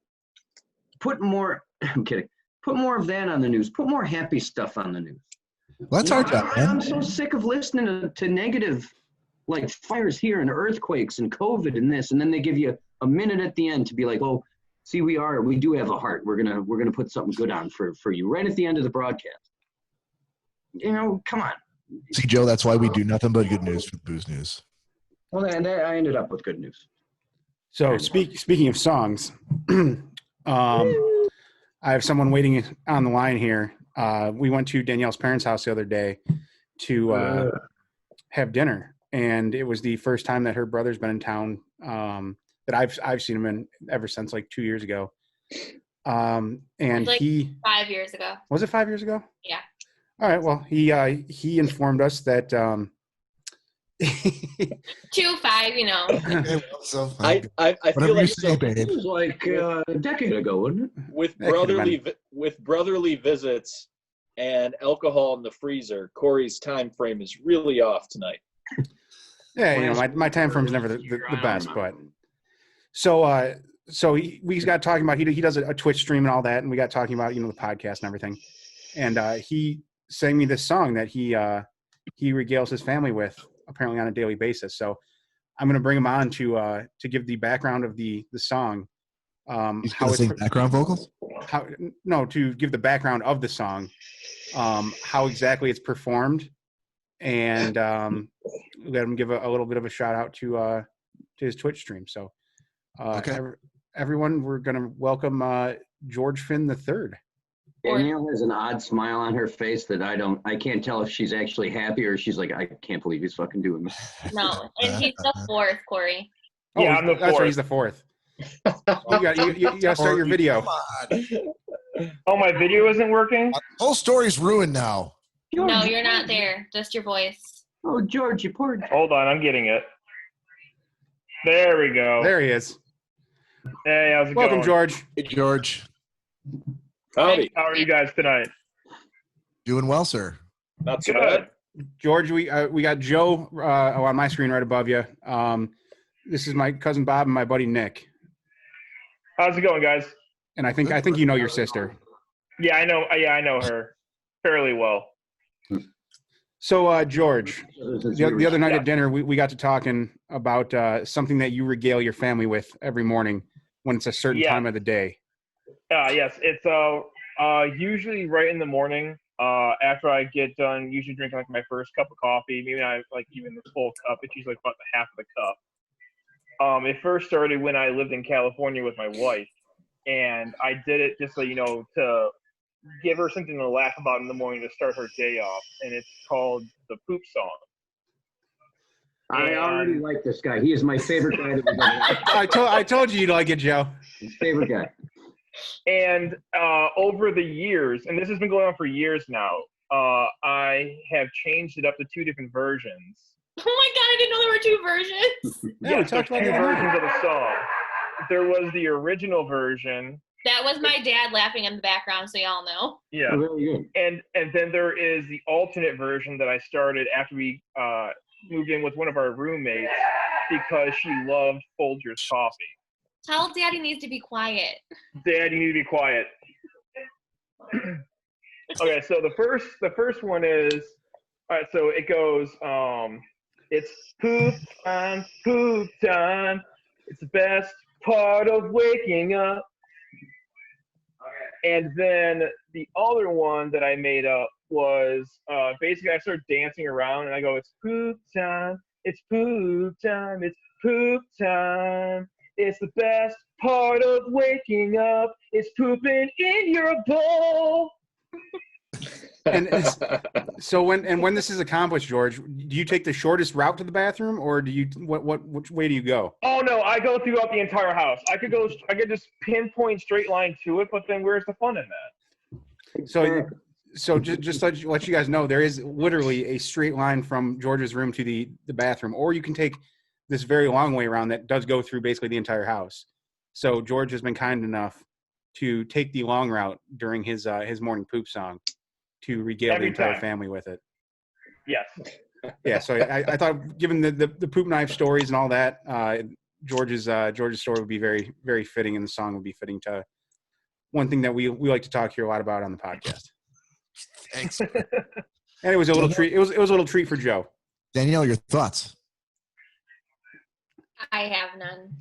C: I'm kidding. Put more of that on the news. Put more happy stuff on the news.
A: Well, that's our job, man.
C: I'm so sick of listening to negative, like fires here and earthquakes and COVID and this. And then they give you a minute at the end to be like, oh, see, we do have a heart. We're gonna put something good on for you right at the end of the broadcast. Come on.
A: See, Joe, that's why we do nothing but good news for the Booze News.
C: Well, and I ended up with good news.
D: So speaking of songs, I have someone waiting on the line here. We went to Danielle's parents' house the other day to have dinner, and it was the first time that her brother's been in town. That I've seen him in ever since like 2 years ago. And
E: like
D: he
E: 5 years ago.
D: Was it 5 years ago?
E: Yeah.
D: All right. Well, he informed us that
E: 2-5,
A: Okay, well, so
B: I feel like
C: it was like a decade ago, wasn't it?
B: With brotherly visits and alcohol in the freezer, Cory's time frame is really off tonight.
D: Yeah, my time frame's never the best, but so we got talking about he does a Twitch stream and all that, and we got talking about the podcast and everything, and he sang me this song that he regales his family with apparently on a daily basis. So I'm going to bring him on to give the background of the song.
A: How it's background vocals?
D: To give the background of the song, how exactly it's performed, and let him give a little bit of a shout out to his Twitch stream. So,
A: okay.
D: Everyone, we're going to welcome George Finn III.
C: Danielle has an odd smile on her face that I can't tell if she's actually happy or she's like, I can't believe he's fucking doing this.
E: No, and he's the fourth, Cory.
D: Oh, yeah, I'm the fourth. That's right, he's the fourth. You got to start your video.
F: Oh, my video isn't working?
A: The whole story's ruined now.
E: George, no, you're not there. Just your voice.
C: Oh, George, you poor.
F: Hold on, I'm getting it. There we go.
D: There he is.
F: Hey, how's it going?
D: Welcome, George.
A: Hey, George.
B: Howdy.
F: How are you guys tonight?
A: Doing well, sir.
B: Not so bad.
D: George, we got Joe on my screen right above you. This is my cousin Bob and my buddy Nick.
F: How's it going, guys?
D: And I think you know your sister.
F: Yeah, I know. Yeah, I know her fairly well.
D: So, George, the other night at dinner, we got to talking about something that you regale your family with every morning when it's a certain time of the day.
F: Yes, it's usually right in the morning after I get done, usually drinking like my first cup of coffee, maybe not like even the full cup. It's usually like about the half of the cup. It first started when I lived in California with my wife, and I did it just so to give her something to laugh about in the morning to start her day off, and it's called the poop song.
C: I already like this guy. He is my favorite guy that we've ever had.
D: I told you you'd like it, Joe.
C: His favorite guy.
F: And over the years, and this has been going on for years now, I have changed it up to 2 different versions.
E: Oh my god, I didn't know there were 2 versions.
D: Yeah,
F: Yes, there's 2 versions of the song. There was the original version.
E: That was my dad laughing in the background, so y'all know.
F: Yeah.
C: Oh, very good.
F: And then there is the alternate version that I started after we moved in with one of our roommates because she loved Folgers coffee.
E: Tell Daddy needs to be quiet.
F: Dad, you need to be quiet. Okay, so the first one is, all right, so it goes, it's poop time, poop time. It's the best part of waking up. And then the other one that I made up was basically I started dancing around and I go, it's poop time, it's poop time, it's poop time. It's the best part of waking up. It's pooping in your bowl.
D: So when this is accomplished, George, do you take the shortest route to the bathroom, or do you which way do you go?
F: Oh no, I go throughout the entire house. I could just pinpoint straight line to it, but then where's the fun in that?
D: So just to let you guys know, there is literally a straight line from George's room to the bathroom, or you can take this very long way around that does go through basically the entire house. So George has been kind enough to take the long route during his morning poop song to regale the entire family with it.
F: Yes.
D: Yeah, so I thought, given the poop knife stories and all that, George's story would be very, very fitting, and the song would be fitting to one thing that we like to talk here a lot about on the podcast.
A: Thanks.
D: And it was a little treat. It was a little treat for Joe.
A: Danielle, your thoughts?
E: I have none.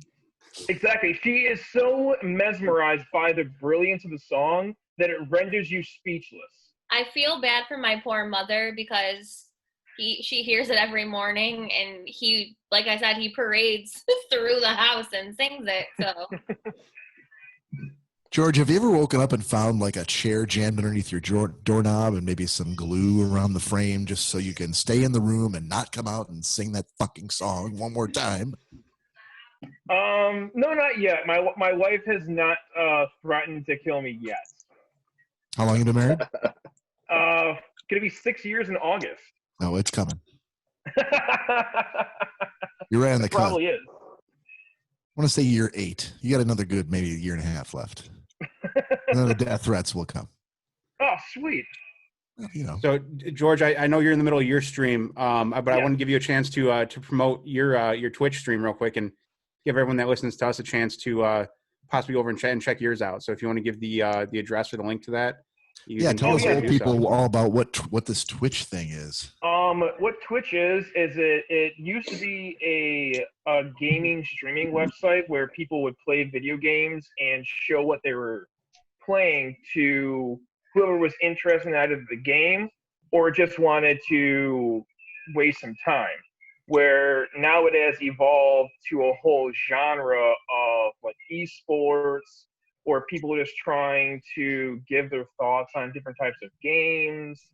F: Exactly. She is so mesmerized by the brilliance of the song that it renders you speechless.
E: I feel bad for my poor mother because she hears it every morning, and he, like I said, he parades through the house and sings it. So,
A: George, have you ever woken up and found like a chair jammed underneath your doorknob and maybe some glue around the frame just so you can stay in the room and not come out and sing that fucking song one more time?
F: No, not yet. My wife has not threatened to kill me yet.
A: How long have you been married?
F: Gonna be 6 years in August.
A: No, it's coming. You're right on the cusp.
F: Probably is.
A: I want to say year 8. You got another good maybe a year and a half left. And then the death threats will come.
F: Oh, sweet.
A: Well, you know.
D: So, George, I know you're in the middle of your stream, but I want to give you a chance to promote your Twitch stream real quick and give everyone that listens to us a chance to possibly over and check yours out. So if you want to give the address or the link to that.
A: Tell us old people all about what this Twitch thing is.
F: What Twitch is it used to be a gaming streaming website where people would play video games and show what they were playing to whoever was interested in either the game or just wanted to waste some time. Where now it has evolved to a whole genre of like esports, or people just trying to give their thoughts on different types of games,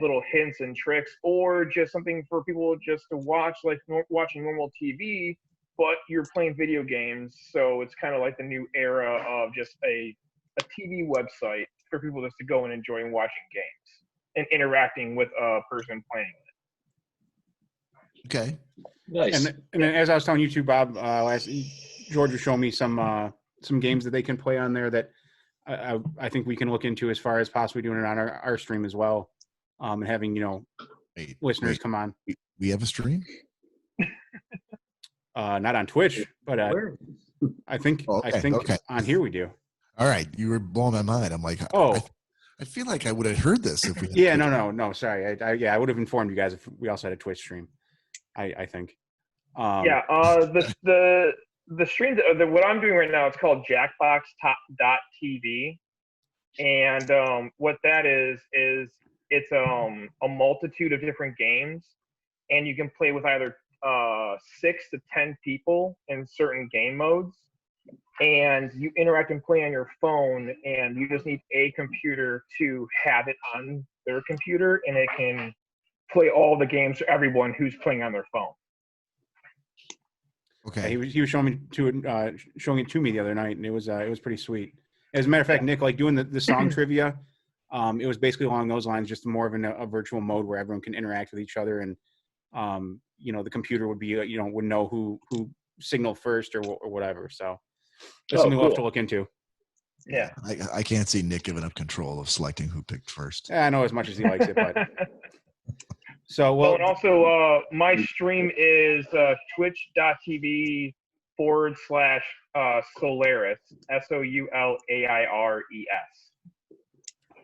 F: little hints and tricks, or just something for people just to watch, like watching normal TV, but you're playing video games. So it's kind of like the new era of just a TV website for people just to go and enjoy watching games and interacting with a person playing it.
A: Okay.
B: Nice.
D: And then, as I was telling you too, Bob, George was showing me some games that they can play on there that I think we can look into as far as possibly doing it on our stream as well, and having listeners come on.
A: We have a stream?
D: Not on Twitch, but I think on here we do.
A: All right, you were blowing my mind. I'm like, I feel like I would have heard this if we.
D: Yeah, no. Sorry, I would have informed you guys if we also had a Twitch stream. I think.
F: The stream, what I'm doing right now, it's called Jackbox.tv, and what that is it's a multitude of different games, and you can play with either 6 to 10 people in certain game modes, and you interact and play on your phone, and you just need a computer to have it on their computer, and it can play all the games for everyone who's playing on their phone.
A: Okay.
D: He was showing it to me the other night, and it was pretty sweet. As a matter of fact, Nick, like doing the song trivia, it was basically along those lines, just more of a virtual mode where everyone can interact with each other, and the computer would be would know who signaled first or whatever. So that's something we'll have to look into.
F: Yeah.
A: I can't see Nick giving up control of selecting who picked first.
D: I know as much as he likes it, but so
F: well. And also, my stream is twitch.tv/Solaris SOULAIRES.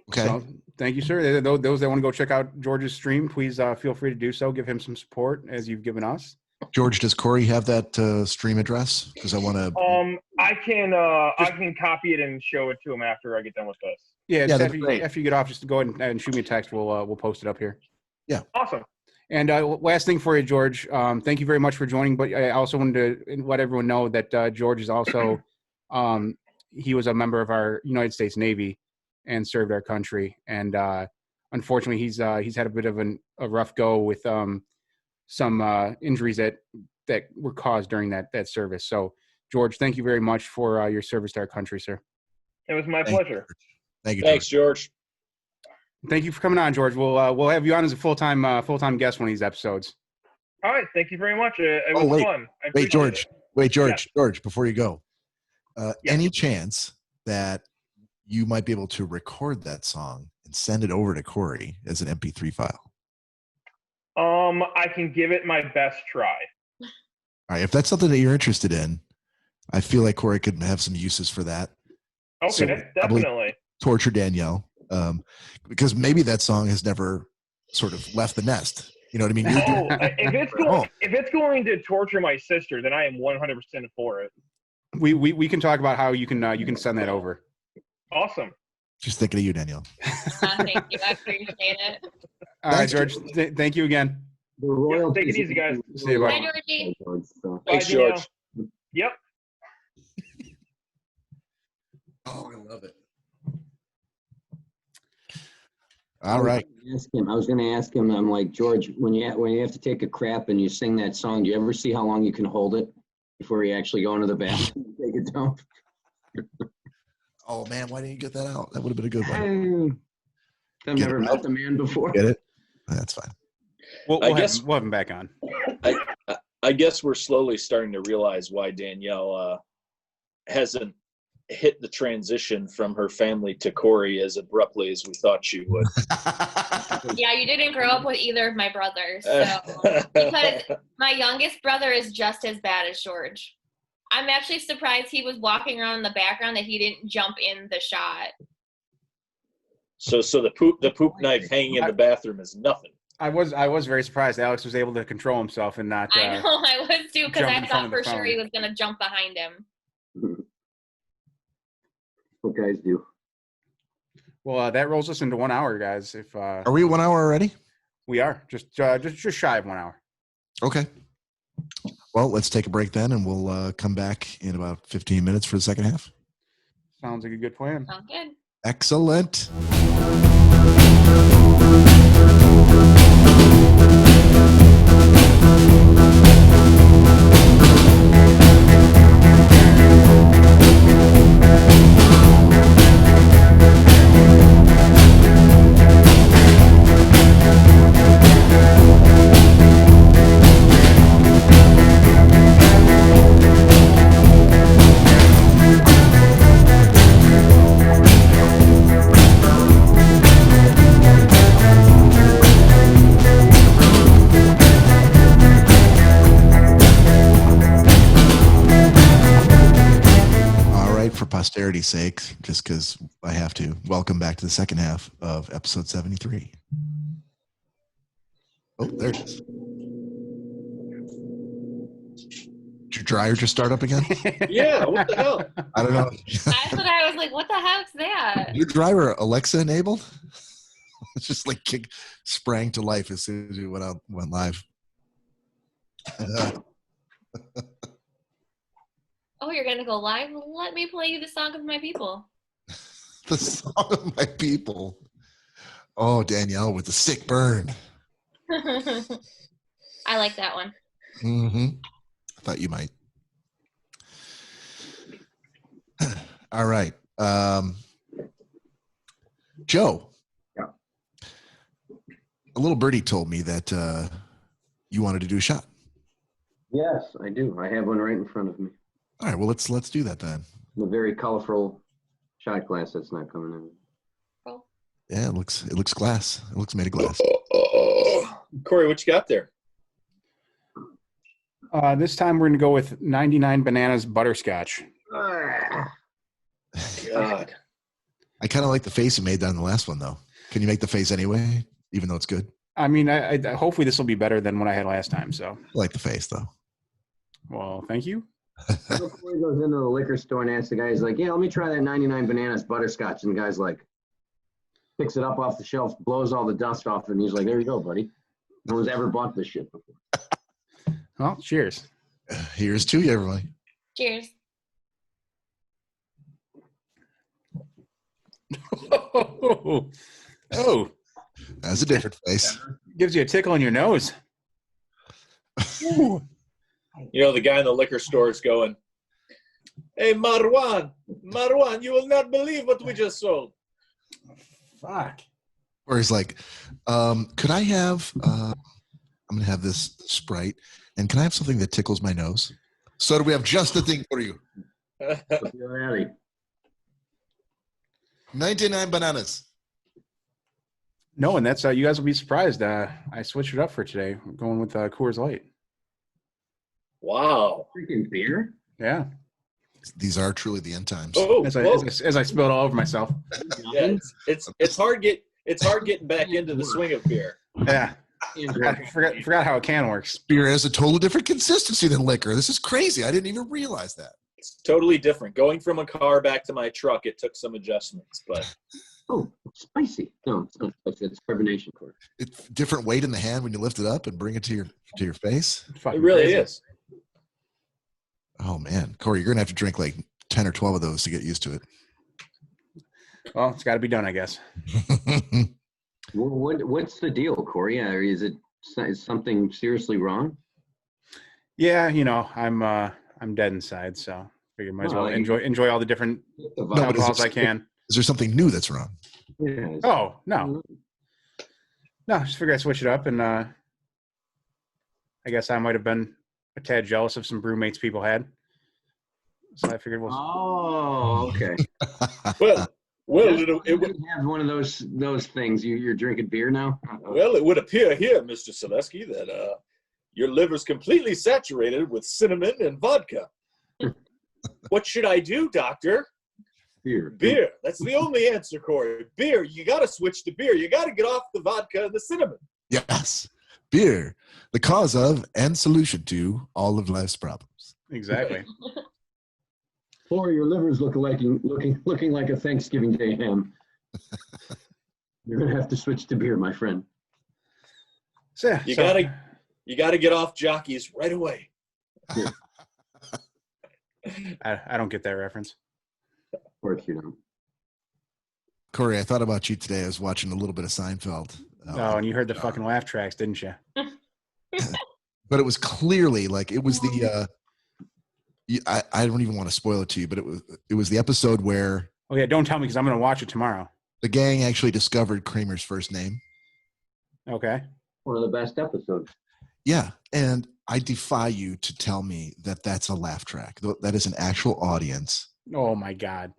A: Okay.
D: So, thank you, sir. Those that want to go check out George's stream, please feel free to do so. Give him some support as you've given us.
A: George, does Cory have that stream address? Because I want to.
F: I can copy it and show it to him after I get done with this.
D: Yeah, after you get off, just go ahead and shoot me a text. We'll post it up here.
A: Yeah.
F: Awesome.
D: And last thing for you, George. Thank you very much for joining. But I also wanted to let everyone know that George is also he was a member of our United States Navy and served our country. And unfortunately, he's had a bit of a rough go with some injuries that were caused during that service. So, George, thank you very much for your service to our country, sir.
F: It was my pleasure.
A: Thank you.
B: Thanks, George.
D: Thank you for coming on, George. We'll have you on as a full-time guest one of these episodes.
F: All right, thank you very much. It was fun.
A: Wait, George.
F: Yeah.
A: George, before you go, any chance that you might be able to record that song and send it over to Cory as an MP3 file?
F: I can give it my best try.
A: All right, if that's something that you're interested in, I feel like Cory could have some uses for that.
F: Okay,
A: So
F: definitely.
A: Torture Danielle, because maybe that song has never sort of left the nest. You know what I mean?
F: If it's going to torture my sister, then I am 100% for it.
D: We can talk about how you can send that over.
F: Awesome.
A: Just thinking of you, Danielle.
E: Thank you. I appreciate it.
D: All right, George. Thank you again.
C: The royalties.
F: Take it easy, guys.
D: See you,
E: Bye,
D: bye.
E: Georgie.
B: Thanks,
F: Bye, Danielle.
B: George.
F: Yep.
A: Oh, I love it. All right.
C: I was going to ask him. I'm like, George, when you have to take a crap and you sing that song, do you ever see how long you can hold it before you actually go into the bathroom and take a dump?
A: Oh man, why didn't you get that out? That would have been a good one.
C: I've never met the man before.
A: Get it? That's fine.
D: We'll have him back on.
B: I guess we're slowly starting to realize why Danielle hasn't hit the transition from her family to Cory as abruptly as we thought she would.
E: Yeah, you didn't grow up with either of my brothers. So, because my youngest brother is just as bad as George. I'm actually surprised he was walking around in the background that he didn't jump in the shot.
B: So the poop knife hanging in the bathroom is nothing.
D: I was very surprised Alex was able to control himself and not.
E: I know, I was too, because I thought for sure he was going to jump behind him.
C: What guys do.
D: Well, that rolls us into 1 hour, guys. If
A: Are we 1 hour already?
D: We are just shy of 1 hour.
A: Okay. Well, let's take a break then, and we'll come back in about 15 minutes for the second half.
D: Sounds like a good plan.
E: Sounds good.
A: Excellent. Posterity's sake, just because I have to, welcome back to the second half of episode 73. Oh, there it is. Did your dryer just start up again?
B: Yeah, what the hell?
A: I don't know.
E: That's what I was like, what the heck's that?
A: Your dryer Alexa enabled? It's just like sprang to life as soon as we went live.
E: Oh, you're going to go live? Let me play you the song of my people.
A: The song of my people. Oh, Danielle with the sick burn.
E: I like that one.
A: Mm-hmm. I thought you might. All right. Joe.
C: Yeah.
A: A little birdie told me that you wanted to do a shot.
C: Yes, I do. I have one right in front of me.
A: All right. Well, let's do that then.
C: A very colorful shot glass that's not coming in.
A: Yeah, it looks glass. It looks made of glass.
B: Cory, what you got there?
D: This time we're going to go with 99 bananas butterscotch.
B: God.
A: I kind of like the face you made on the last one, though. Can you make the face anyway, even though it's good?
D: I mean, I hopefully this will be better than what I had last time. So,
A: I like the face, though.
D: well, thank you.
C: Corey goes into the liquor store and asks the guy, he's like, yeah, let me try that 99 bananas butterscotch. And the guy's like, picks it up off the shelf, blows all the dust off, and he's like, there you go, buddy. No one's ever bought this shit before.
D: Well, cheers.
A: Here's to you, everybody.
E: Cheers.
D: Oh,
A: That's a different face.
D: gives you a tickle in your nose.
B: You know, the guy in the liquor store is going, hey, Marwan, you will not believe what we just sold.
D: Fuck.
A: Or he's like, could I have, I'm going to have this Sprite, and can I have something that tickles my nose? So do we have just the thing for you? 99 bananas.
D: No, and that's you guys will be surprised. I switched it up for today. I'm going with Coors Light.
B: Wow.
C: Freaking beer?
D: Yeah.
A: These are truly the end times.
B: Oh,
D: As I spilled all over myself.
B: yeah, it's hard getting back into the swing of beer.
D: Yeah. Forgot how a can works.
A: Beer has a totally different consistency than liquor. This is crazy. I didn't even realize that.
B: It's totally different. Going from a car back to my truck, it took some adjustments, but
C: Oh, it's spicy. No, it's not spicy. It's carbonation, Corey.
A: It's different weight in the hand when you lift it up and bring it to your face.
B: it really is.
A: Oh man, Cory, you're gonna have to drink like 10 or 12 of those to get used to it.
D: Well, it's got to be done, I guess.
C: What's the deal, Corey? Is something seriously wrong?
D: Yeah, I'm dead inside, so figure might as well enjoy all the different alcohols I can.
A: Is there something new that's wrong?
C: Yeah.
D: Oh no, just figure I switch it up, and I guess I might have been a tad jealous of some brewmates people had, so I figured we'll.
C: Oh, okay.
B: Well,
C: it would have one of those things. You're drinking beer now.
B: Well, it would appear here, Mr. Selesky, that your liver's completely saturated with cinnamon and vodka. What should I do, doctor? Beer. That's the only answer, Cory. Beer. You got to switch to beer. You got to get off the vodka and the cinnamon.
A: Yes, beer, the cause of and solution to all of life's problems.
D: Exactly.
C: Or your liver's looking like a Thanksgiving Day ham. You're gonna have to switch to beer, my friend.
B: You gotta get off jockeys right away.
C: Yeah.
D: I don't get that reference.
C: Of course you don't.
A: Cory, I thought about you today. I was watching a little bit of Seinfeld.
D: Oh, and you heard the fucking laugh tracks, didn't you?
A: But it was clearly like it was the. I don't even want to spoil it to you, but it was the episode where.
D: Oh yeah, don't tell me because I'm going to watch it tomorrow.
A: The gang actually discovered Kramer's first name.
D: Okay.
C: One of the best episodes.
A: Yeah, and I defy you to tell me that that's a laugh track. That is an actual audience.
D: Oh my God.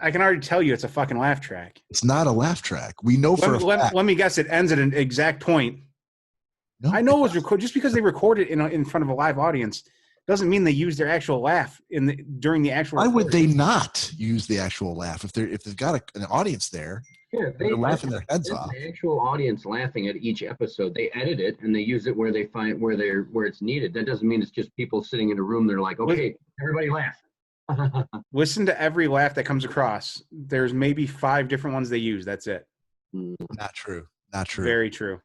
D: I can already tell you it's a fucking laugh track.
A: It's not a laugh track. We know for a fact.
D: Let me guess. It ends at an exact point.
A: No,
D: I know it was recorded. Just because they record it in front of a live audience doesn't mean they use their actual laugh during the actual.
A: Why would they not use the actual laugh if they've got an audience there?
C: Yeah,
A: they're laughing their heads off.
C: The actual audience laughing at each episode. They edit it and they use it where they find where it's needed. That doesn't mean it's just people sitting in a room. They're like, okay, everybody laugh.
D: Listen to every laugh that comes across. There's maybe 5 different ones they use. That's it.
A: Not true. Not true.
D: Very true.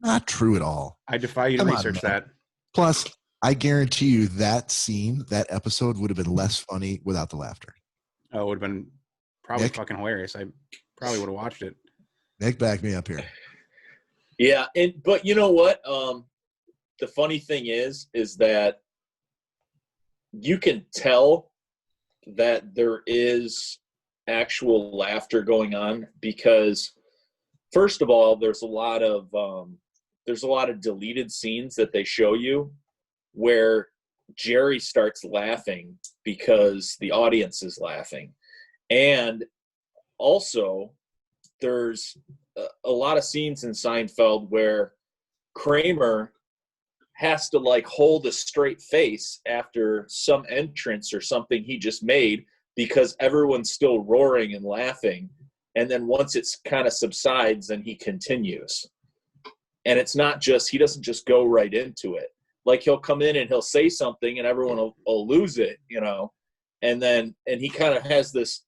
A: Not true at all.
D: I defy you to research that.
A: Plus, I guarantee you that episode would have been less funny without the laughter.
D: Oh, it would have been probably
A: Nick?
D: fucking hilarious. I probably would have watched it.
A: Nick, back me up here.
B: Yeah, but you know what? The funny thing is that you can tell that there is actual laughter going on, because first of all, there's a lot of deleted scenes that they show you where Jerry starts laughing because the audience is laughing. And also there's a lot of scenes in Seinfeld where Kramer has to like hold a straight face after some entrance or something he just made, because everyone's still roaring and laughing. And then once it's kind of subsides, then he continues. And it's not just, he doesn't just go right into it. Like he'll come in and he'll say something and everyone will lose it, you know? And he kind of has this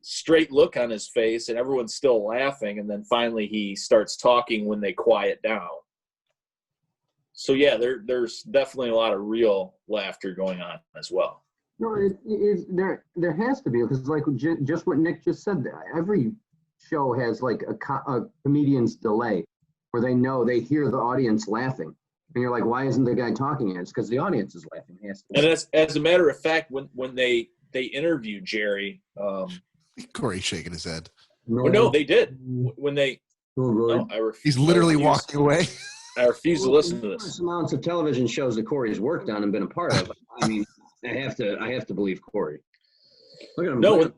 B: straight look on his face and everyone's still laughing. And then finally he starts talking when they quiet down. So yeah, there's definitely a lot of real laughter going on as well.
C: No, there has to be, because like just what Nick just said, every show has like a comedian's delay where they hear the audience laughing. And you're like, why isn't the guy talking? And it's because the audience is laughing.
B: And as a matter of fact, when they interview Jerry,
A: Cory shaking his head.
B: No, they did. When they, no,
A: he's literally walking away.
B: I refuse to listen to this.
C: Amounts of television shows that Cory's worked on and been a part of. I mean, I have to believe Cory. Look at him.
B: No,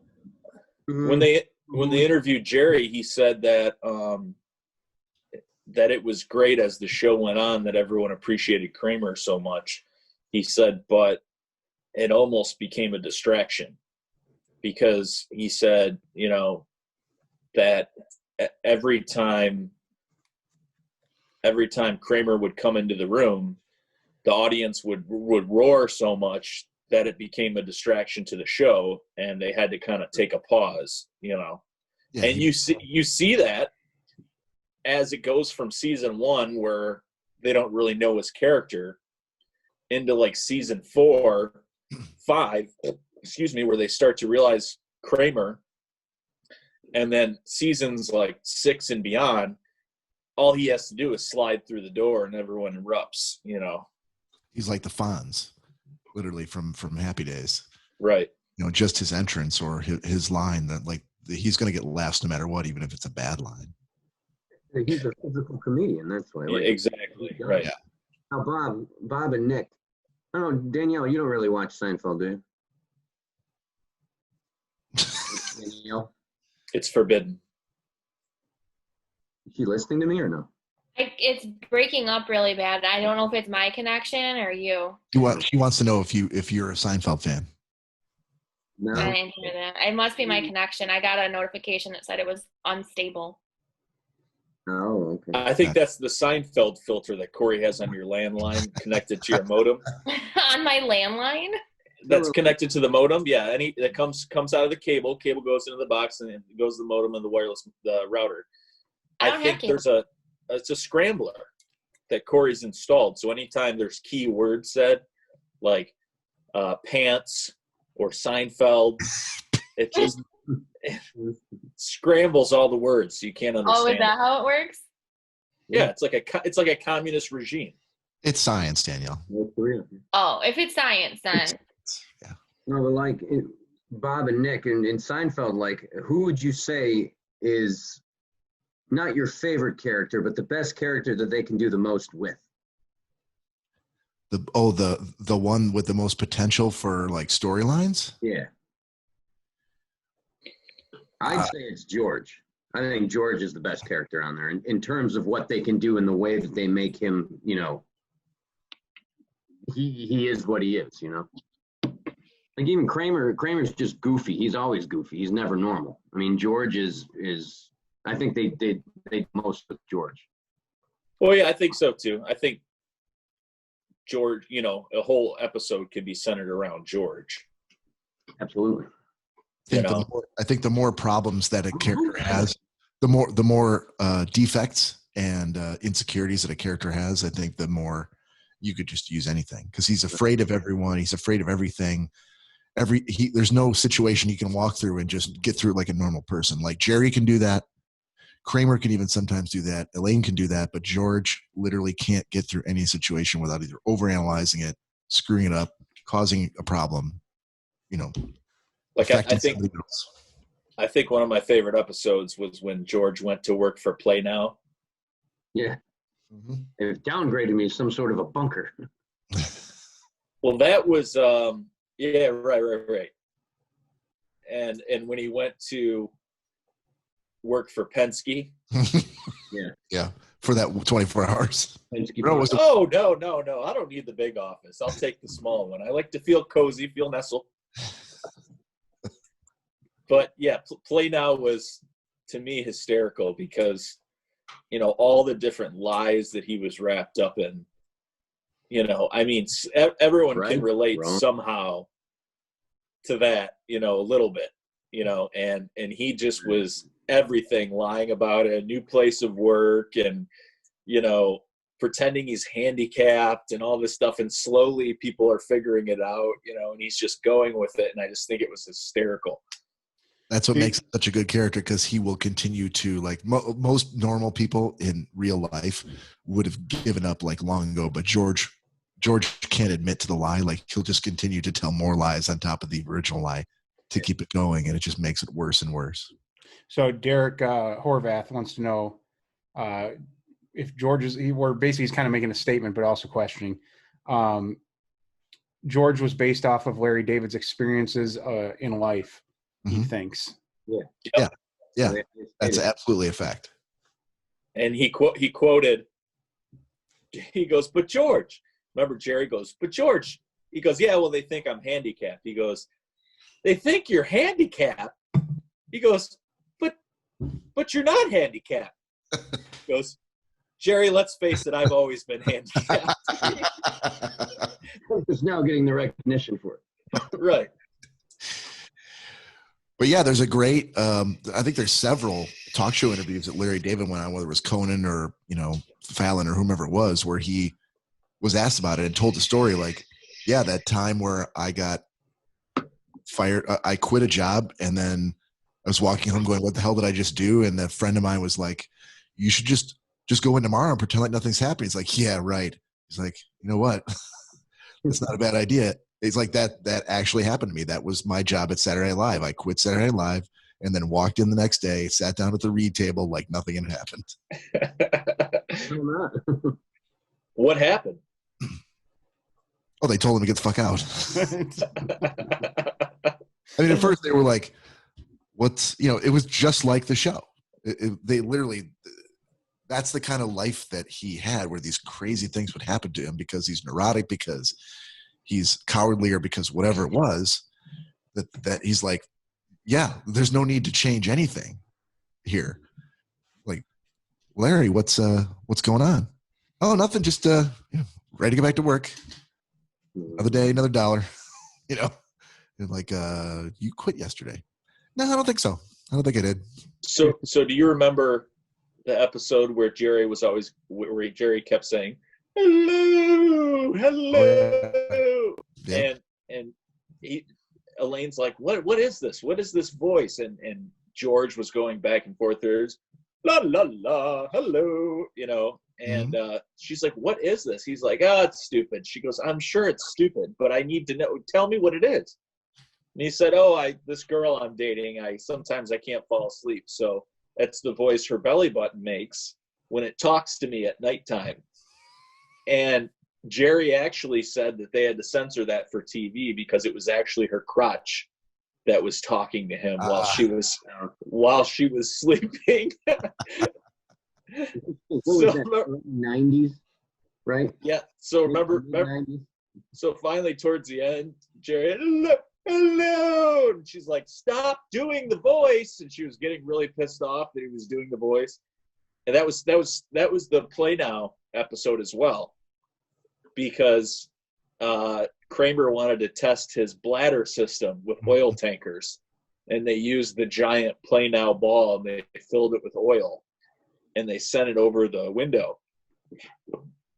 B: when they interviewed Jerry, he said that that it was great as the show went on, that everyone appreciated Kramer so much. He said, but it almost became a distraction, because he said, you know, that every time Kramer would come into the room, the audience would roar so much that it became a distraction to the show, and they had to kind of take a pause, you know. Yeah, and you see that as it goes from season 1, where they don't really know his character, into like season 4, 5, where they start to realize Kramer, and then seasons like 6 and beyond, all he has to do is slide through the door and everyone erupts, you know.
A: He's like the Fonz, literally from Happy Days.
B: Right.
A: You know, just his entrance or his line, that like he's going to get laughs no matter what, even if it's a bad line.
C: He's a physical comedian. That's why. Like,
B: yeah, exactly. Right. Yeah.
C: Now, Bob and Nick. I don't know, Danielle, you don't really watch Seinfeld, do you? Danielle?
B: It's forbidden.
C: Is she listening to me or no?
E: It's breaking up really bad. I don't know if it's my connection or you.
A: She wants to know if you're a Seinfeld fan.
C: No.
E: I didn't hear that. It must be my connection. I got a notification that said it was unstable.
C: Oh, okay.
B: I think that's the Seinfeld filter that Cory has on your landline connected to your modem.
E: On my landline?
B: That's connected to the modem. Yeah, that comes out of the cable. Cable goes into the box and it goes to the modem and the router. I think it's a scrambler that Cory's installed. So anytime there's key words said, like pants or Seinfeld, it just scrambles all the words so you can't understand.
E: Oh, is that how it works?
B: Yeah, it's like a communist regime.
A: It's science, Danielle.
E: Oh, if it's science, then.
A: Yeah.
C: No, but like Bob and Nick in Seinfeld, like who would you say is not your favorite character, but the best character that they can do the most with?
A: The one with the most potential for like storylines?
C: Yeah. I'd say it's George. I think George is the best character on there in terms of what they can do in the way that they make him, you know, he is what he is, you know. Like even Kramer's just goofy. He's always goofy. He's never normal. I mean, George is I think they did most with George.
B: Well, yeah, I think so too. I think George, you know, a whole episode could be centered around George.
C: Absolutely.
A: I think the more problems that a character has, the more defects and insecurities that a character has, I think the more you could just use anything, because he's afraid of everyone. He's afraid of everything. There's no situation you can walk through and just get through like a normal person. Like Jerry can do that. Kramer can even sometimes do that. Elaine can do that, but George literally can't get through any situation without either overanalyzing it, screwing it up, causing a problem, you know.
B: Like
A: affecting somebody else.
B: I think one of my favorite episodes was when George went to work for Play Now.
C: Yeah.
A: Mm-hmm.
C: It downgraded me some sort of a bunker.
B: Well, that was yeah, right. And when he went to work for Penske.
A: Yeah. For that 24 hours.
B: Oh, no. I don't need the big office. I'll take the small one. I like to feel cozy, feel nestle. But yeah, Play Now was, to me, hysterical because, you know, all the different lies that he was wrapped up in. You know, I mean, everyone can relate somehow to that, you know, a little bit, you know, and he just was everything, lying about a new place of work and, you know, pretending he's handicapped and all this stuff. And slowly people are figuring it out, you know, and he's just going with it. And I just think it was hysterical.
A: That's what makes him such a good character, because he will continue to, like, most normal people in real life would have given up like long ago, but George can't admit to the lie. Like, he'll just continue to tell more lies on top of the original lie to keep it going, and it just makes it worse and worse.
D: So Derek Horvath wants to know if George is, he's kind of making a statement, but also questioning. George was based off of Larry David's experiences in life, he thinks.
A: Yeah. That's absolutely a fact.
B: And he quoted, he goes, but George, remember Jerry goes, but George, he goes, yeah, well, they think I'm handicapped. He goes, they think you're handicapped. He goes, but you're not handicapped. He goes, Jerry, let's face it, I've always been handicapped.
C: He's now getting the recognition for it.
B: Right.
A: But yeah, there's a great, I think there's several talk show interviews that Larry David went on, whether it was Conan or, you know, Fallon or whomever it was, where he was asked about it and told the story, like, yeah, that time where I got fired, I quit a job, and then I was walking home going, what the hell did I just do? And a friend of mine was like, you should just go in tomorrow and pretend like nothing's happening. He's like, yeah, right. He's like, you know what? That's not a bad idea. It's like that actually happened to me. That was my job at Saturday Night Live. I quit Saturday Night Live and then walked in the next day, sat down at the read table like nothing had happened.
B: What happened?
A: Oh, they told him to get the fuck out. I mean, at first they were like, what's, you know, it was just like the show. They literally, that's the kind of life that he had, where these crazy things would happen to him because he's neurotic, because he's cowardly, or because whatever it was, that he's like, yeah, there's no need to change anything here. Like, Larry, what's going on? Oh, nothing. Just ready to get back to work. Another day, another dollar. You know, and like, you quit yesterday. No, I don't think so. I don't think I did.
B: So do you remember the episode where Jerry kept saying, hello,
A: Yeah.
B: and Elaine's like, what is this? What is this voice? And George was going back and forth. There's la la la, hello, you know. And she's like, what is this? He's like, it's stupid. She goes, I'm sure it's stupid, but I need to know. Tell me what it is. And he said, this girl I'm dating, sometimes I can't fall asleep. So that's the voice her belly button makes when it talks to me at nighttime. And Jerry actually said that they had to censor that for TV because it was actually her crotch that was talking to him while she was sleeping.
C: What was that, 90s, right?
B: Yeah. So remember, so finally towards the end, Jerry, hello, and she's like, stop doing the voice. And she was getting really pissed off that he was doing the voice. And that was the Play Now episode as well, because Kramer wanted to test his bladder system with oil tankers, and they used the giant Play Now ball and they filled it with oil, and they sent it over the window.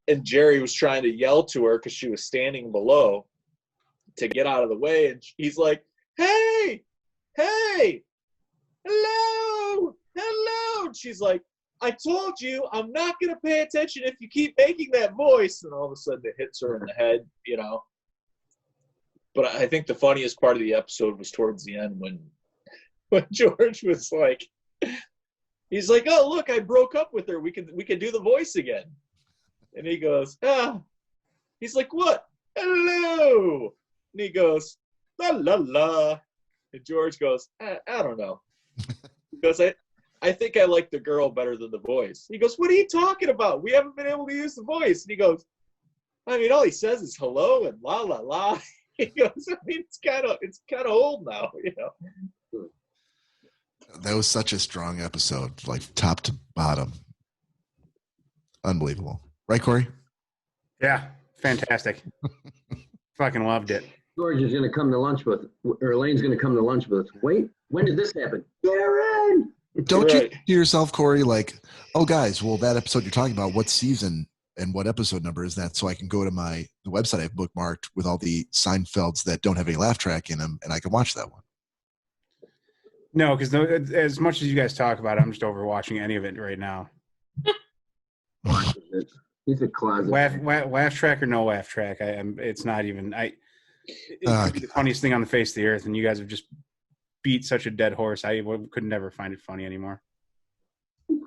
B: And Jerry was trying to yell to her because she was standing below to get out of the way, and he's like, hey, hello. And she's like, I told you I'm not going to pay attention if you keep making that voice. And all of a sudden it hits her in the head, you know. But I think the funniest part of the episode was towards the end when George was like, he's like, "Oh, look, I broke up with her. We could do the voice again." And he goes, "Ah." He's like, "What? Hello." And he goes, "La la la." And George goes, I don't know. He goes, I think I like the girl better than the voice. He goes, "What are you talking about? We haven't been able to use the voice." And he goes, "I mean, all he says is hello and la la la." He goes, "I mean, it's kind of old now, you know."
A: That was such a strong episode, like top to bottom. Unbelievable. Right, Cory?
D: Yeah, fantastic. Fucking loved it.
C: George is going to come to lunch with, or Elaine's going to come to lunch with us. Wait, when did this happen? Darren!
A: Don't you
B: Right.
A: think to yourself, Cory, like, oh, guys, well, that episode you're talking about, what season and what episode number is that? So I can go to the website I've bookmarked with all the Seinfelds that don't have any laugh track in them, and I can watch that one.
D: No, because as much as you guys talk about it, I'm just overwatching any of it right now.
C: He's a closet.
D: Laugh track or no laugh track, it's not even. It could be the funniest thing on the face of the earth, and you guys have just beat such a dead horse. I could never find it funny anymore.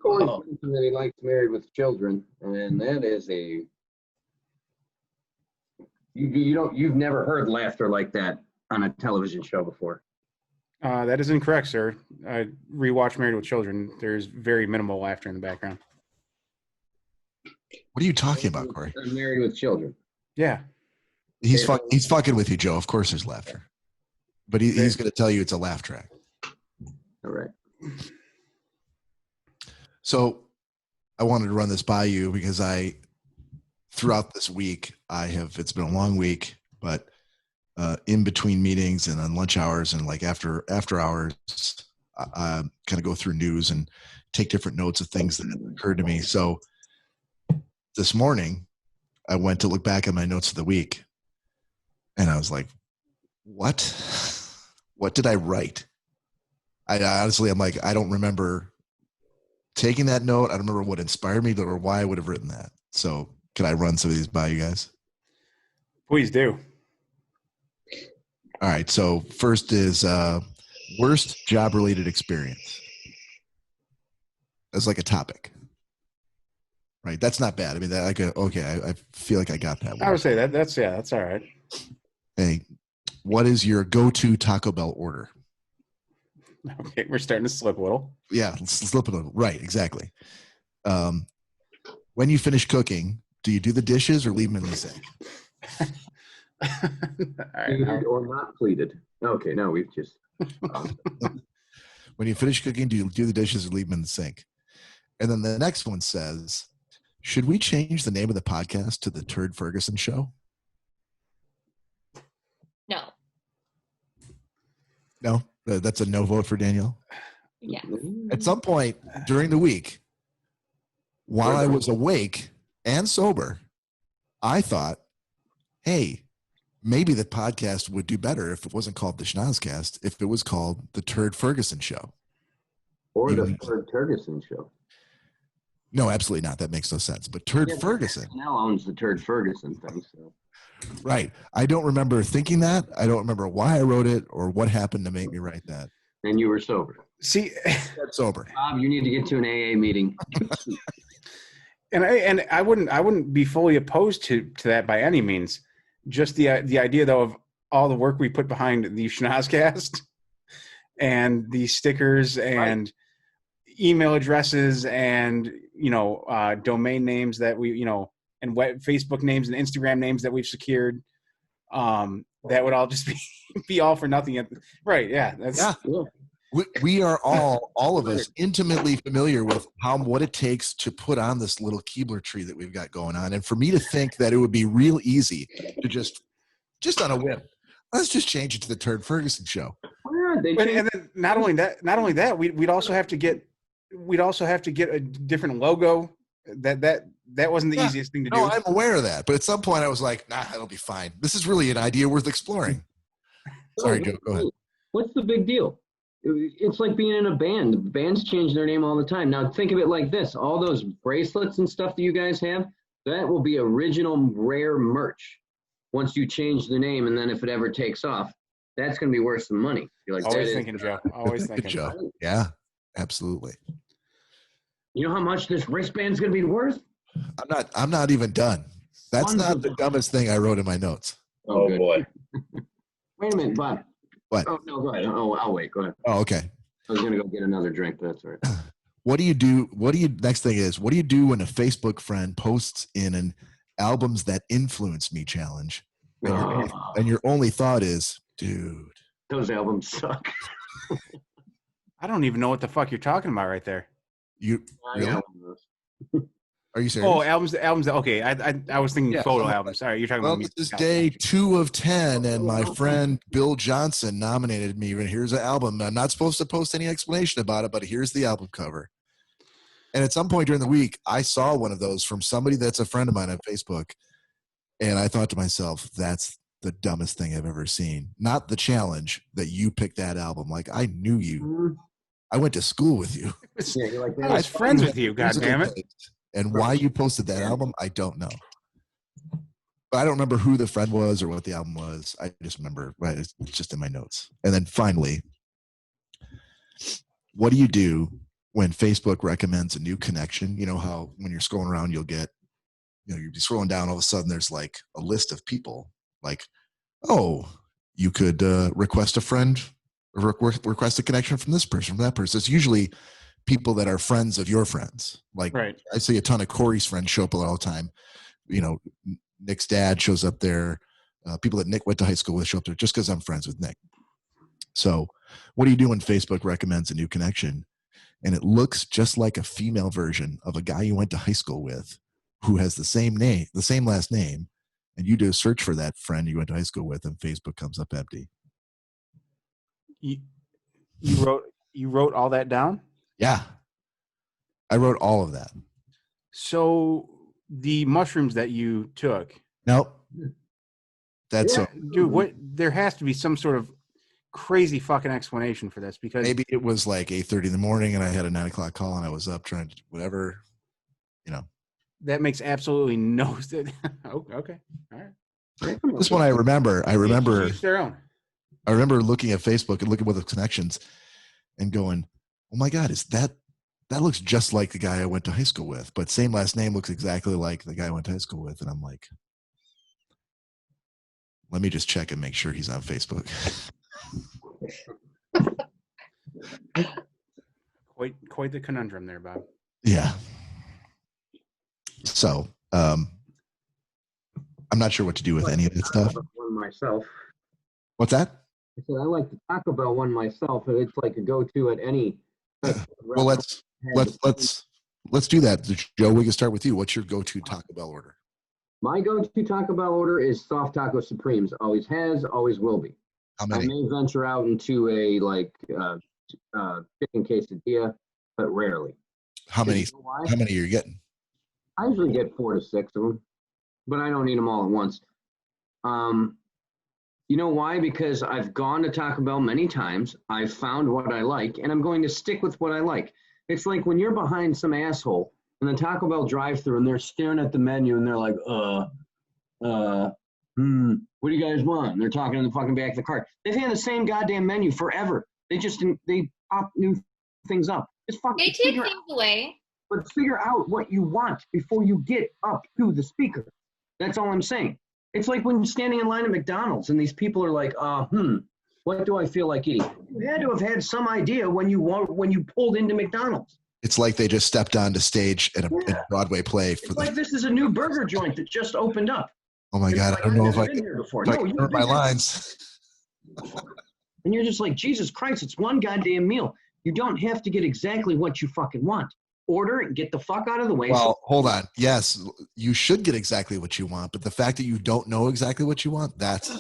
C: Cory mentioned that he likes Married with Children, and that is a you've never heard laughter like that on a television show before.
D: That is incorrect, sir. I rewatched Married with Children. There's very minimal laughter in the background.
A: What are you talking about, Cory?
C: Married with Children.
D: Yeah.
A: He's fucking with you, Joe. Of course there's laughter. But he's going to tell you it's a laugh track.
C: All right.
A: So I wanted to run this by you because throughout this week, it's been a long week, but in between meetings and on lunch hours and like after hours, I kind of go through news and take different notes of things that occurred to me. So this morning, I went to look back at my notes of the week, and I was like, what? What did I write? I'm like, I don't remember taking that note. I don't remember what inspired me or why I would have written that. So could I run some of these by you guys?
D: Please do.
A: All right. So first is worst job-related experience. That's like a topic. Right. That's not bad. I mean, I feel like I got that one.
D: I would say that's all right.
A: Hey, what is your go-to Taco Bell order?
D: Okay, we're starting to slip a little.
A: Yeah, slip a little. Right, exactly. When you finish cooking, do you do the dishes or leave them in the sink?
D: All right,
C: Pleaded or not pleaded. Okay, no, we've just.
A: When you finish cooking, do you do the dishes or leave them in the sink? And then the next one says, should we change the name of the podcast to the Turd Ferguson Show?
E: No.
A: No? That's a no vote for Danielle?
E: Yeah.
A: At some point during the week, while I was awake and sober, I thought, hey, maybe the podcast would do better if it wasn't called the Schnozzcast, if it was called the Turd Ferguson Show.
C: Or the Turd Ferguson Show.
A: No, absolutely not. That makes no sense. But Turd Ferguson.
C: Now owns the Turd Ferguson thing. So.
A: Right. I don't remember thinking that. I don't remember why I wrote it or what happened to make me write that.
C: And you were sober.
D: See,
A: sober.
C: Bob, you need to get to an AA meeting.
D: and I wouldn't be fully opposed to that by any means. Just the idea though of all the work we put behind the Schnozzcast and the stickers and email addresses and domain names that we and Facebook names and Instagram names that we've secured. That would all just be all for nothing. Right? Yeah.
A: We are all of us intimately familiar with what it takes to put on this little Keebler tree that we've got going on. And for me to think that it would be real easy to just on a whim, let's just change it to the Turd Ferguson Show.
D: And then not only that, we'd also have to get a different logo. That wasn't the easiest thing to do.
A: No, I'm aware of that. But at some point I was like, nah, it'll be fine. This is really an idea worth exploring. Sorry, Joe, go ahead.
C: What's the big deal? It's like being in a band. The bands change their name all the time. Now think of it like this. All those bracelets and stuff that you guys have, that will be original rare merch. once you change the name, and then if it ever takes off, that's going to be worth some money. You're like,
D: Always thinking, Joe. Always thinking.
A: Joe. Yeah, absolutely.
C: You know how much this wristband's going to be worth?
A: I'm not even done. That's not the dumbest thing I wrote in my notes.
B: Oh boy.
C: Wait a minute, Bob.
A: What?
C: Oh, no, go ahead. Oh, I'll wait. Go ahead.
A: Oh, okay.
C: I was going to go get another drink, but that's all right.
A: What do you do? Next thing is, what do you do when a Facebook friend posts in an albums that influence me challenge? And your only thought is, dude,
C: those albums suck.
D: I don't even know what the fuck you're talking about right there.
A: You really? Are you serious?
D: Oh, albums. Okay, I was thinking photo albums. Sorry, you're talking about music.
A: This is day 2 of 10, and my friend Bill Johnson nominated me. And here's an album. I'm not supposed to post any explanation about it, but here's the album cover. And at some point during the week, I saw one of those from somebody that's a friend of mine on Facebook, and I thought to myself, "That's the dumbest thing I've ever seen." Not the challenge that you picked that album. Like, I knew you. I went to school with you.
C: Yeah, you're like,
D: I was friends with you. God damn it.
A: And why you posted that album, I don't know. But I don't remember who the friend was or what the album was. I just remember, right, it's just in my notes. And then finally, what do you do when Facebook recommends a new connection? You know how when you're scrolling around, you'll be scrolling down, all of a sudden there's like a list of people. Like, oh, you could request a friend, or request a connection from this person, from that person. It's usually people that are friends of your friends. Like, right. I see a ton of Cory's friends show up all the time. You know, Nick's dad shows up there. People that Nick went to high school with show up there just because I'm friends with Nick. So what do you do when Facebook recommends a new connection and it looks just like a female version of a guy you went to high school with who has the same name, the same last name, and you do a search for that friend you went to high school with and Facebook comes up empty?
D: You wrote all that down?
A: Yeah. I wrote all of that.
D: So the mushrooms that you took.
A: Nope. That's
D: dude, what there has to be some sort of crazy fucking explanation for this, because
A: maybe it was like 8:30 in the morning and I had a 9 o'clock call and I was up trying to whatever, you know.
D: That makes absolutely no sense. Okay. All right.
A: This one I remember.
D: Each their own.
A: I remember looking at Facebook and looking at the connections and going, oh my God, that looks just like the guy I went to high school with, but same last name, looks exactly like the guy I went to high school with. And I'm like, let me just check and make sure he's on Facebook.
D: Quite the conundrum there, Bob.
A: Yeah. So, I'm not sure what to do with any of that stuff.
C: One myself.
A: What's that?
C: I said I like the Taco Bell one myself. It's like a go-to at any.
A: Well, let's do that, Joe. We can start with you. What's your go-to Taco Bell order?
C: My go-to Taco Bell order is soft taco supremes. Always has, always will be.
A: How many?
C: I may venture out into a chicken quesadilla, but rarely.
A: How many? How many are you getting?
C: I usually get 4 to 6 of them, but I don't eat them all at once. You know why? Because I've gone to Taco Bell many times. I've found what I like, and I'm going to stick with what I like. It's like when you're behind some asshole in the Taco Bell drive-thru and they're staring at the menu and they're like, what do you guys want? And they're talking in the fucking back of the cart. They've had the same goddamn menu forever. They pop new things up.
E: They take things away.
C: But figure out what you want before you get up to the speaker. That's all I'm saying. It's like when you're standing in line at McDonald's and these people are like, what do I feel like eating? You had to have had some idea when you pulled into McDonald's.
A: It's like they just stepped onto stage at a Broadway play.
C: Like this is a new burger joint that just opened up.
A: Oh my God, I don't know if I can remember my lines.
C: And you're just like, Jesus Christ, it's one goddamn meal. You don't have to get exactly what you fucking want. Order it, get the fuck out of the way.
A: Well, hold on. Yes, you should get exactly what you want, but the fact that you don't know exactly what you want, that's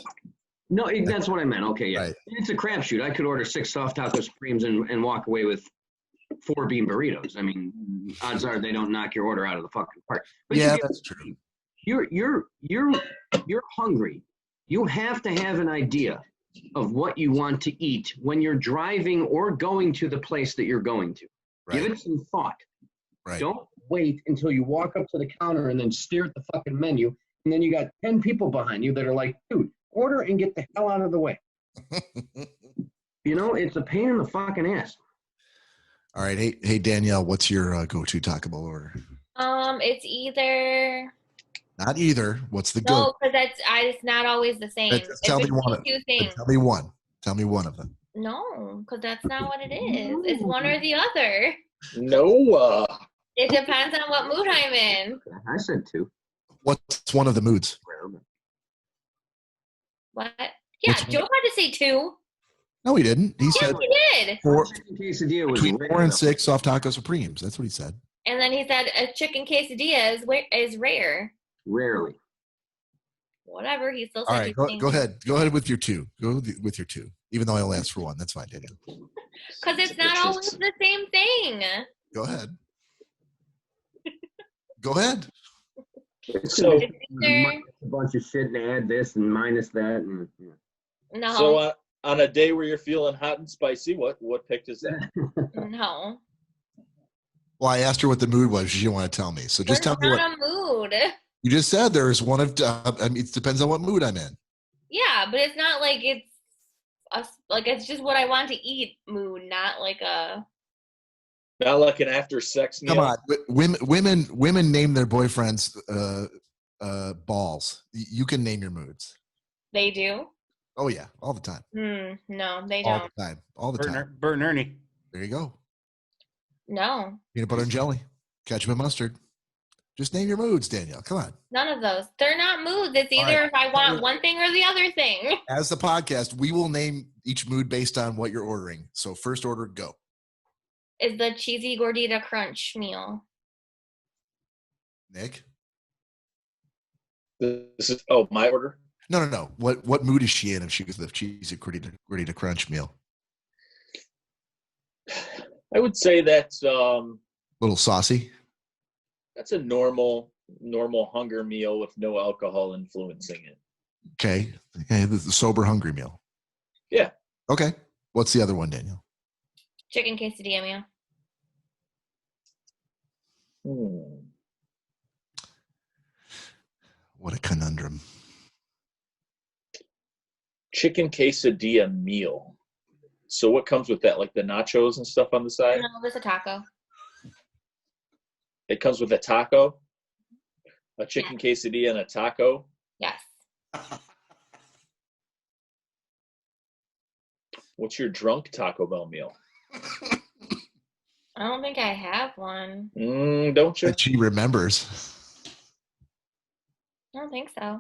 C: what I meant. Okay, yeah. Right. It's a crapshoot. I could order 6 soft taco supremes and walk away with 4 bean burritos. I mean, odds are they don't knock your order out of the fucking park. But
A: yeah, that's true.
C: You're hungry. You have to have an idea of what you want to eat when you're driving or going to the place that you're going to. Right. Give it some thought.
A: Right.
C: Don't wait until you walk up to the counter and then stare at the fucking menu And then you got 10 people behind you that are like, dude, order and get the hell out of the way. You know, it's a pain in the fucking ass.
A: All right. Hey, Danielle, what's your go-to Taco Bell order?
E: It's either.
A: Not either. What's the
E: No,
A: go?
E: because it's not always the same.
A: Just tell me one of them.
E: Two things.
A: Tell me one. Tell me one of them.
E: No, because that's not what it is. It's one or the other.
B: No.
E: It depends on what mood I'm in.
C: I said 2.
A: What's one of the moods?
E: What? Yeah,
A: Which
E: Joe had to say 2.
A: No, he didn't. He said
E: He did.
A: 4,
C: Quesadilla was
A: between
C: rare,
A: 4 and
C: though.
A: 6 soft taco supremes. That's what he said.
E: And then he said a chicken quesadilla is rare.
C: Rarely.
E: Whatever. He still
A: All
E: said
A: right, go ahead. Go ahead with your 2. Go with your 2. Even though I only asked for 1. That's fine, Daniel.
E: Because it's not always the same thing.
A: Go ahead. Go ahead.
B: So,
E: It's either,
C: A bunch of shit and add this and minus that. And,
E: no.
B: so on a day where you're feeling hot and spicy, what pick is that?
E: No.
A: Well, I asked her what the mood was. She didn't want to tell me. So just
E: We're
A: tell me what
E: not a mood.
A: you just said. There's one of. I mean, it depends on what mood I'm in.
E: Yeah, but it's not like it's just what I want to eat mood, not like a.
B: Not like an after sex meal.
A: Come on, women name their boyfriends balls. You can name your moods.
E: They do.
A: Oh yeah, all the time.
E: No, they
A: All
E: don't.
A: the time. All the time.
D: Bert and Ernie.
A: There you go.
E: No,
A: Peanut butter and jelly, ketchup and mustard. Just name your moods, Danielle. Come on.
E: none of those. They're not moods. It's
A: All
E: either
A: right.
E: if I want one thing or the other thing.
A: As the podcast, we will name each mood based on what you're ordering. So first order, go.
E: Is the cheesy gordita crunch meal?
A: Nick.
B: This is my order.
A: No. What mood is she in if she was the cheesy gordita crunch meal?
B: I would say that's
A: Little saucy.
B: that's a normal hunger meal with no alcohol influencing it.
A: Okay. The sober hungry meal.
B: Yeah.
A: Okay. What's the other one, Daniel?
E: Chicken quesadilla meal.
A: What a conundrum.
B: Chicken quesadilla meal. So what comes with that? Like the nachos and stuff on the side?
E: No, there's a taco.
B: It comes with a taco? A chicken quesadilla and a taco?
E: Yes.
B: What's your drunk Taco Bell meal?
E: I don't think I have one.
B: Don't you?
A: That she remembers.
E: I don't think so.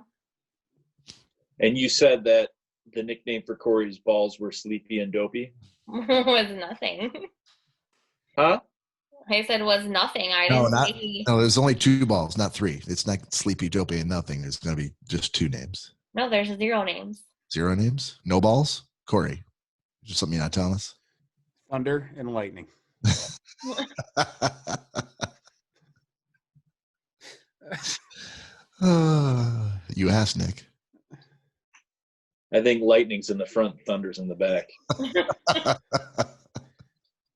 B: And you said that the nickname for Cory's balls were Sleepy and Dopey?
E: Was nothing.
B: Huh?
E: I said was nothing. I
A: No,
E: didn't see.
A: No, there's only 2 balls, not 3. It's not Sleepy, Dopey, and nothing. It's going to be just 2 names.
E: No, there's 0 names.
A: 0 names? No balls? Corey, is there something you're not telling us?
D: Thunder and lightning.
A: You asked, Nick.
B: I think lightning's in the front, thunder's in the back.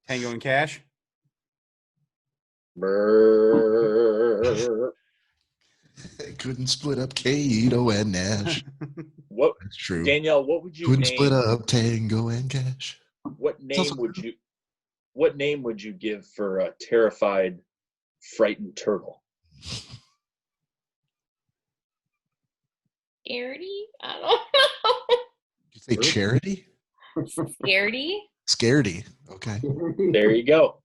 D: Tango and Cash.
B: Brrr.
A: Couldn't split up Kato and Nash.
B: What,
A: That's true.
B: Danielle? What would you
A: Couldn't
B: name?
A: split up Tango and Cash.
B: What name would you give for a terrified, frightened turtle?
E: Scaredy? I don't know.
A: Did you say charity?
E: Scaredy?
A: Scaredy. Okay.
B: There you go.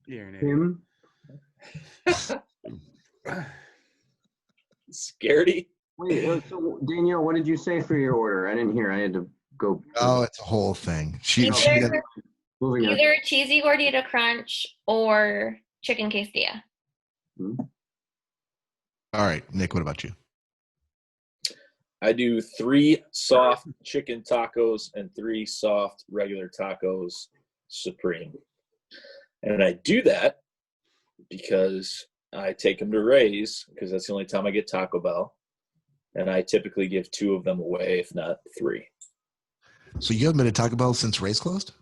D: Yeah,
C: Tim?
B: Scaredy?
C: Wait, so Danielle, what did you say for your order? I didn't hear. I had to go.
A: Oh, it's a whole thing.
C: Moving on.
E: Either cheesy gordita crunch or chicken quesadilla.
A: All right, Nick, what about you?
B: I do 3 soft chicken tacos and 3 soft regular tacos supreme. And I do that because I take them to Ray's, because that's the only time I get Taco Bell. And I typically give 2 of them away, if not 3.
A: So you haven't been to Taco Bell since Ray's closed?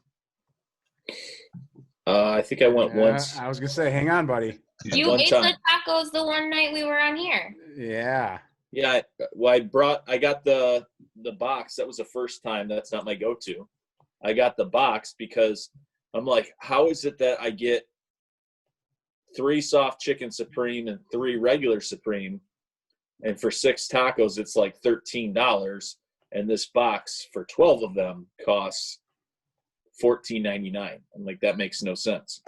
B: I think I went once.
D: I was gonna say, hang on, buddy.
E: You
B: One
E: ate
B: time.
E: the tacos the one night we were on here.
D: Yeah.
B: Yeah, well, I got the box. That was the first time. That's not my go-to. I got the box because I'm like, how is it that I get 3 soft chicken supreme and 3 regular supreme, and for 6 tacos it's like $13, and this box for 12 of them costs $14.99. I'm like, that makes no sense.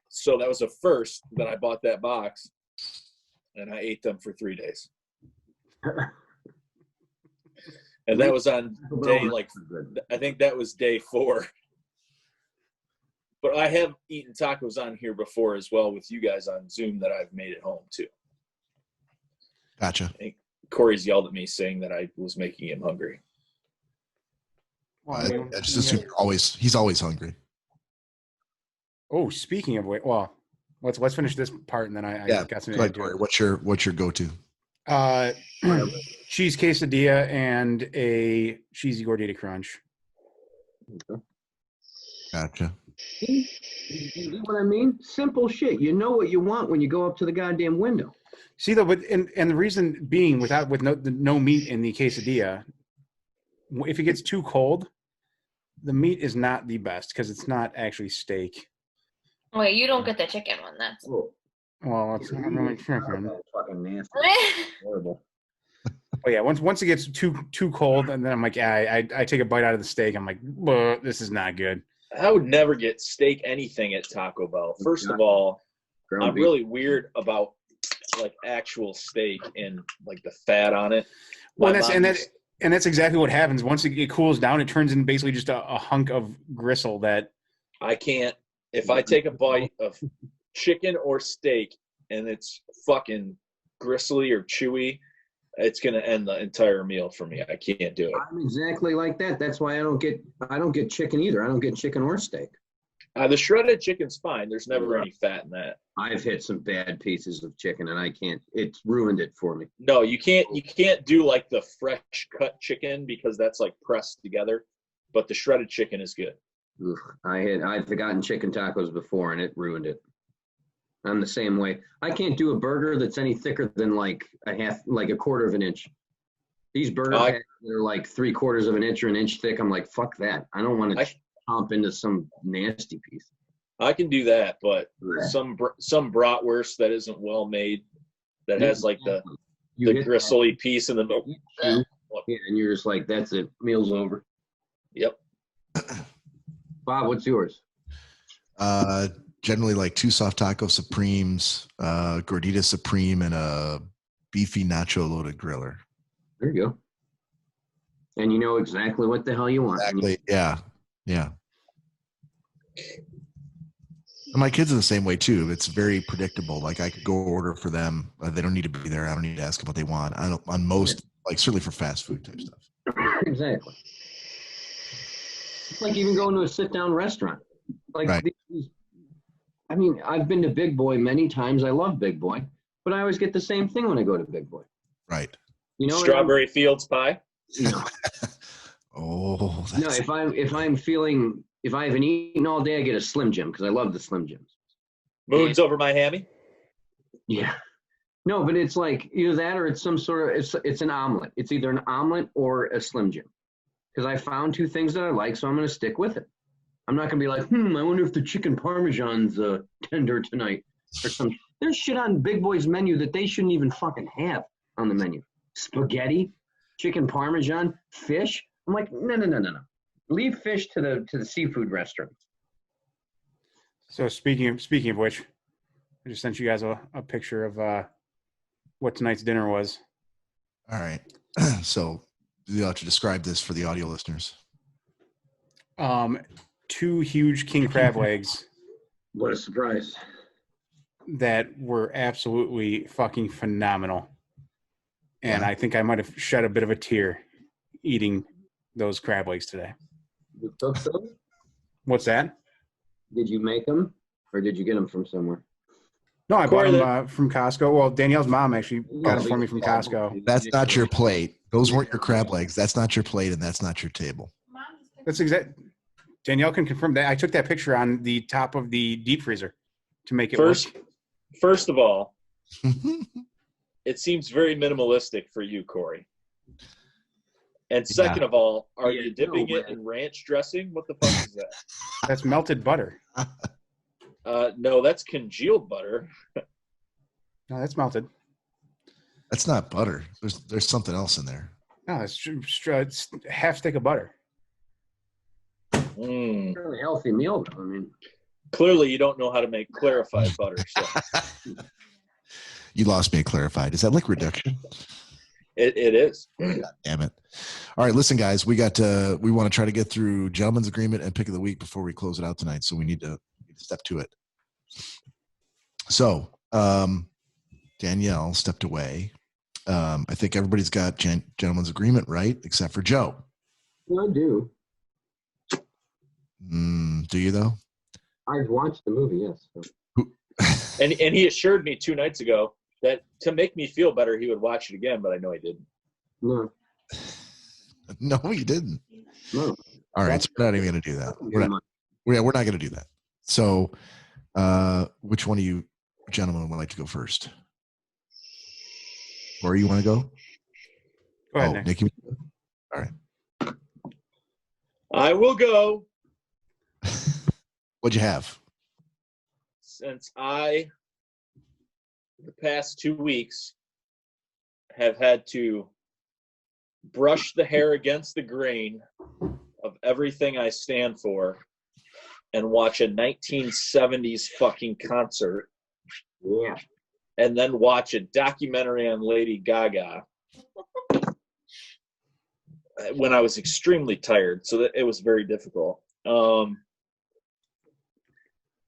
B: So that was the first that I bought that box, and I ate them for 3 days. And that was on day, like, I think that was day 4. But I have eaten tacos on here before as well with you guys on Zoom that I've made at home too.
A: Gotcha.
B: Cory's yelled at me saying that I was making him hungry.
D: Well,
A: I just assume he's always hungry.
D: Oh, speaking of which, well, let's finish this part and then I got something to do.
A: What's your go-to?
D: Cheese quesadilla and a cheesy gordita crunch.
A: Gotcha.
C: You know what I mean? Simple shit. You know what you want when you go up to the goddamn window.
D: See though, but and the reason being with no meat in the quesadilla, if it gets too cold, the meat is not the best because it's not actually steak.
E: Wait, you don't get the chicken one. That's
D: Well, it's not really chicken.
C: Fucking nasty. Horrible.
D: Oh yeah, once it gets too cold, and then I'm like, I take a bite out of the steak. I'm like, this is not good.
B: I would never get steak anything at Taco Bell. First of all, I'm really weird about like actual steak and like the fat on it.
D: Well, and that's exactly what happens. Once it cools down, it turns into basically just a hunk of gristle that
B: I can't. If I take a bite of chicken or steak and it's fucking gristly or chewy, it's gonna end the entire meal for me. I can't do it.
C: I'm exactly like that. That's why I don't get chicken either. I don't get chicken or steak.
B: The shredded chicken's fine. There's never any fat in that.
C: I've hit some bad pieces of chicken and I can't. It's ruined it for me.
B: No, you can't do like the fresh cut chicken because that's like pressed together. But the shredded chicken is good.
C: Ugh, I've gotten chicken tacos before and it ruined it. I'm the same way. I can't do a burger that's any thicker than like a quarter of an inch. These burgers that are like 3/4 of an inch or an inch thick. I'm like, fuck that. I don't want to chomp into some nasty piece.
B: I can do that, but some bratwurst that isn't well made, that has like the gristly piece in the middle.
C: Yeah, and you're just like, that's it. Meal's over.
B: Yep.
C: Bob, what's yours?
A: Generally like 2 soft taco supremes, gordita supreme, and a beefy nacho loaded griller.
C: There you go. And you know exactly what the hell you want.
A: Exactly. Yeah. And my kids are the same way too. It's very predictable. Like I could go order for them. They don't need to be there. I don't need to ask them what they want. I don't on most, like certainly for fast food type stuff.
C: Exactly. It's like even going to a sit-down restaurant. Like,
A: right.
C: I mean, I've been to Big Boy many times. I love Big Boy, but I always get the same thing when I go to Big Boy.
A: Right.
C: You know,
B: Strawberry Fields pie.
C: No.
A: Oh.
C: No. If I haven't eaten all day, I get a Slim Jim because I love the Slim Jims.
B: Moons over my hammy.
C: Yeah. No, but it's like either that or it's some sort of it's an omelet. It's either an omelet or a Slim Jim. Because I found 2 things that I like, so I'm going to stick with it. I'm not going to be like, I wonder if the chicken parmesan's tender tonight or something. There's shit on Big Boy's menu that they shouldn't even fucking have on the menu. Spaghetti, chicken parmesan, fish. I'm like, no. Leave fish to the seafood restaurants.
D: So speaking of which, I just sent you guys a picture of what tonight's dinner was.
A: All right. So you'll have to describe this for the audio listeners.
D: 2 huge king crab legs.
C: What a surprise.
D: That were absolutely fucking phenomenal. And I think I might have shed a bit of a tear eating those crab legs today.
C: You cooked those?
D: What's that?
C: Did you make them or did you get them from somewhere?
D: No, I bought them from Costco. Well, Danielle's mom actually got them for me from Costco.
A: That's not your plate. Those weren't your crab legs. That's not your plate, and that's not your table.
D: That's exact. Danielle can confirm that. I took that picture on the top of the deep freezer to make it
B: First First of all, it seems very minimalistic for you, Cory. And second of all, are you dipping it in ranch dressing? What the fuck is that?
D: That's melted butter.
B: No, that's congealed butter.
D: No, that's melted.
A: That's not butter. There's something else in there.
D: No, it's half stick of butter.
C: Really healthy meal, though. I mean,
B: clearly you don't know how to make clarified butter. So.
A: You lost me at clarified. Is that liquid reduction?
B: It is.
A: God damn it. All right, listen, guys, we want to try to get through gentleman's agreement and pick of the week before we close it out tonight. So we need to step to it. So Danielle stepped away. I think everybody's got gentleman's agreement, right? Except for Joe.
G: Well, I do.
A: Do you though?
G: I've watched the movie, yes. So.
B: And he assured me 2 nights ago that to make me feel better, he would watch it again, but I know he didn't.
G: No.
A: No, you didn't.
G: No.
A: All right, so we're not even going to do that. We're not going to do that. So, which one of you gentlemen would like to go first? Or you want to go?
D: Go ahead, Nick.
A: Nick. All right.
B: I will go.
A: What'd you have?
B: Since the past 2 weeks, have had to brush the hair against the grain of everything I stand for and watch a 1970s fucking concert.
G: Yeah.
B: And then watch a documentary on Lady Gaga when I was extremely tired. So that it was very difficult.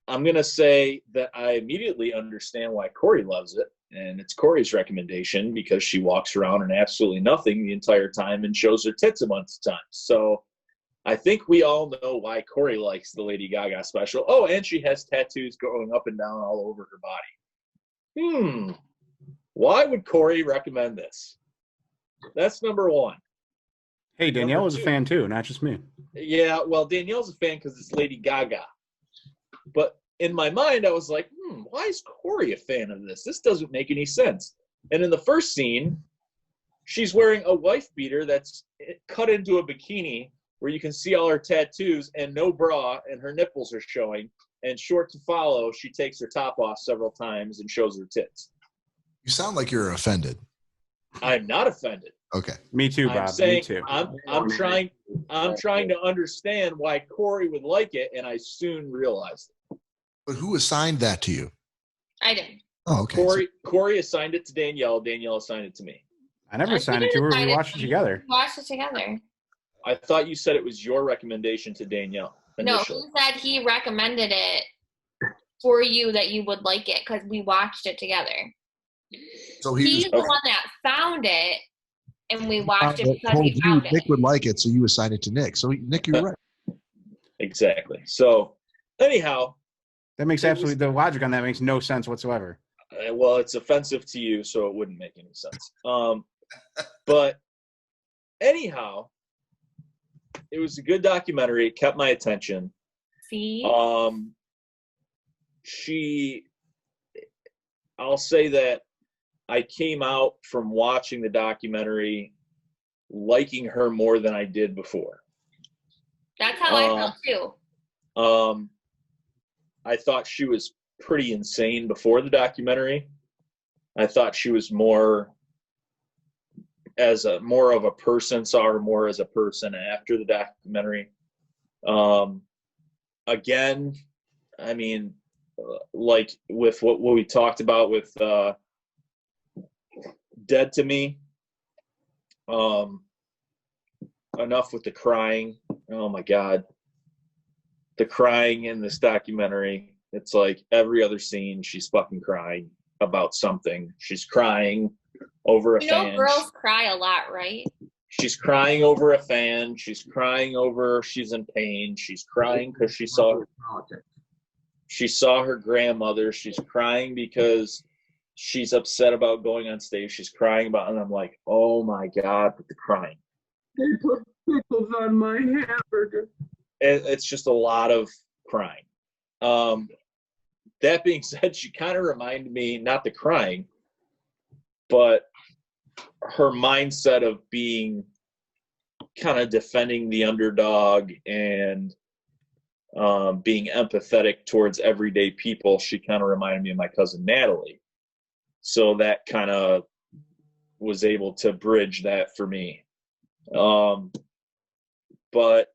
B: I'm going to say that I immediately understand why Cory loves it. And it's Cory's recommendation because she walks around in absolutely nothing the entire time and shows her tits a bunch of times. So I think we all know why Cory likes the Lady Gaga special. Oh, and she has tattoos going up and down all over her body. Why would Cory recommend this? That's number one.
D: Hey, Danielle was a fan too, not just me.
B: Yeah, well, Danielle's a fan because it's Lady Gaga. But in my mind, I was like, why is Cory a fan of this? This doesn't make any sense. And in the first scene, she's wearing a wife beater that's cut into a bikini where you can see all her tattoos and no bra, and her nipples are showing. And short to follow, she takes her top off several times and shows her tits.
A: You sound like you're offended.
B: I'm not offended.
A: Okay.
D: Me too, Bob.
B: I'm saying,
D: Me too.
B: I'm trying to understand why Cory would like it, and I soon realized it.
A: But who assigned that to you?
E: I did.
A: Oh, okay.
B: Cory assigned it to Danielle. Danielle assigned it to me.
D: I never assigned it to her. We watched it together.
E: We watched it together.
B: I thought you said it was your recommendation to Danielle. Initially.
E: No, he said he recommended it for you that you would like it because we watched it together.
A: So
E: he's the one that found it, and we watched it because he found it.
A: Nick would like it, so you assigned it to Nick. So Nick, you're right.
B: Exactly. So anyhow,
D: that makes the logic on that makes no sense whatsoever.
B: Well, it's offensive to you, so it wouldn't make any sense. But anyhow, it was a good documentary. It kept my attention.
E: See?
B: I'll say that I came out from watching the documentary liking her more than I did before.
E: That's how I felt too.
B: I thought she was pretty insane before the documentary. I thought she was more of a person, saw her more as a person after the documentary. Again, I mean, like with what we talked about with Dead to Me, enough with the crying. Oh my God. The crying in this documentary, it's like every other scene, she's fucking crying about something. She's crying over a fan.
E: Girls cry a lot, right?
B: She's crying over a fan. She's crying over she's in pain. She's crying because she saw her grandmother. She's crying because she's upset about going on stage. She's crying about, and I'm like, oh my God, with the crying.
G: They put pickles on my hamburger.
B: It's just a lot of crying. that being said, she kind of reminded me, not the crying, but her mindset of being kind of defending the underdog and being empathetic towards everyday people. She kind of reminded me of my cousin Natalie. So that kind of was able to bridge that for me. But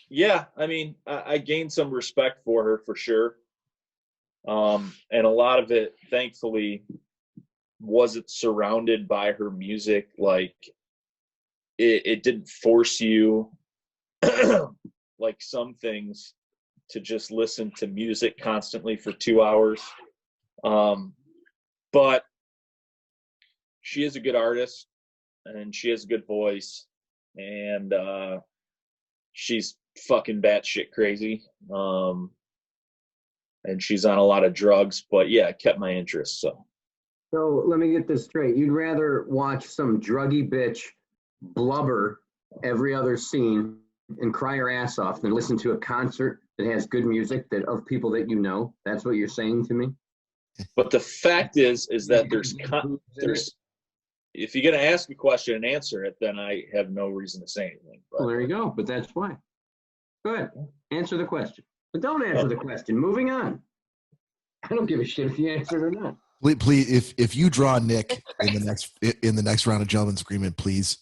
B: yeah, I mean, I gained some respect for her for sure. And a lot of it, thankfully, wasn't surrounded by her music. Like it didn't force you like some things to just listen to music constantly for 2 hours. But she is a good artist and she has a good voice, and she's fucking batshit crazy. And she's on a lot of drugs, but yeah, it kept my interest. So
C: let me get this straight. You'd rather watch some druggy bitch blubber every other scene and cry her ass off than listen to a concert that has good music that of people that you know? That's what you're saying to me?
B: But the fact is that there's if you're going to ask a question and answer it, then I have no reason to say anything. But.
C: Well, there you go. But that's why. Go ahead. Answer the question. But don't answer the question. Moving on. I don't give a shit if you answer it or not.
A: Please, if you draw Nick in the next round of Gentleman's Agreement, please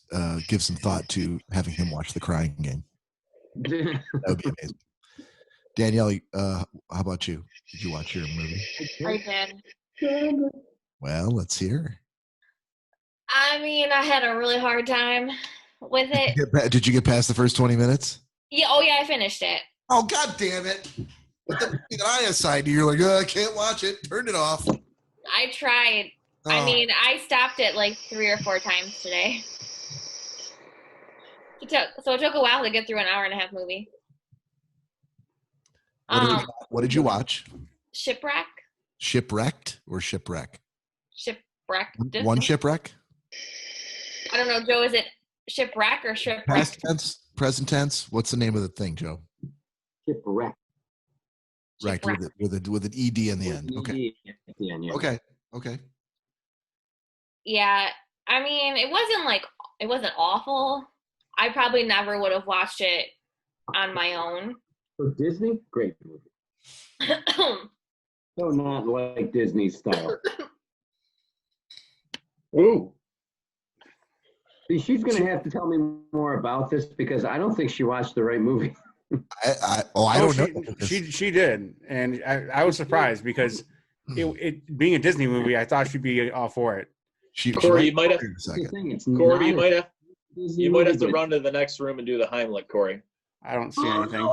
A: give some thought to having him watch the crying game. That would be amazing. Danielle, how about you? Did you watch your movie?
E: I did.
A: Well, let's hear.
E: I mean, I had a really hard time with it.
A: Did you get past the first 20 minutes?
E: Yeah. Oh, yeah. I finished it.
A: Oh, God damn it. With the movie that I assigned you, you're like, I can't watch it. Turned it off.
E: I tried.
A: Oh.
E: I mean, I stopped it like 3 or 4 times today. It took a while to get through an hour-and-a-half movie.
A: What did you watch?
E: Shipwreck.
A: Shipwrecked or shipwreck?
E: Shipwreck.
A: One shipwreck?
E: I don't know, Joe. Is it shipwreck or shipwreck?
A: Past tense, present tense. What's the name of the thing, Joe?
C: Shipwreck.
A: Right, with an ed in the end. Okay.
C: Yeah.
A: Okay.
E: Yeah, I mean, it wasn't awful. I probably never would have watched it on my own.
C: For Disney, great movie. So not like Disney style.
B: Ooh.
C: See, she's going to have to tell me more about this because I don't think she watched the right movie.
A: I don't know.
D: She did, and I was surprised because it being a Disney movie, I thought she'd be all for it.
B: Corey, you might have to run to the next room and do the Heimlich, Corey.
D: I don't see anything.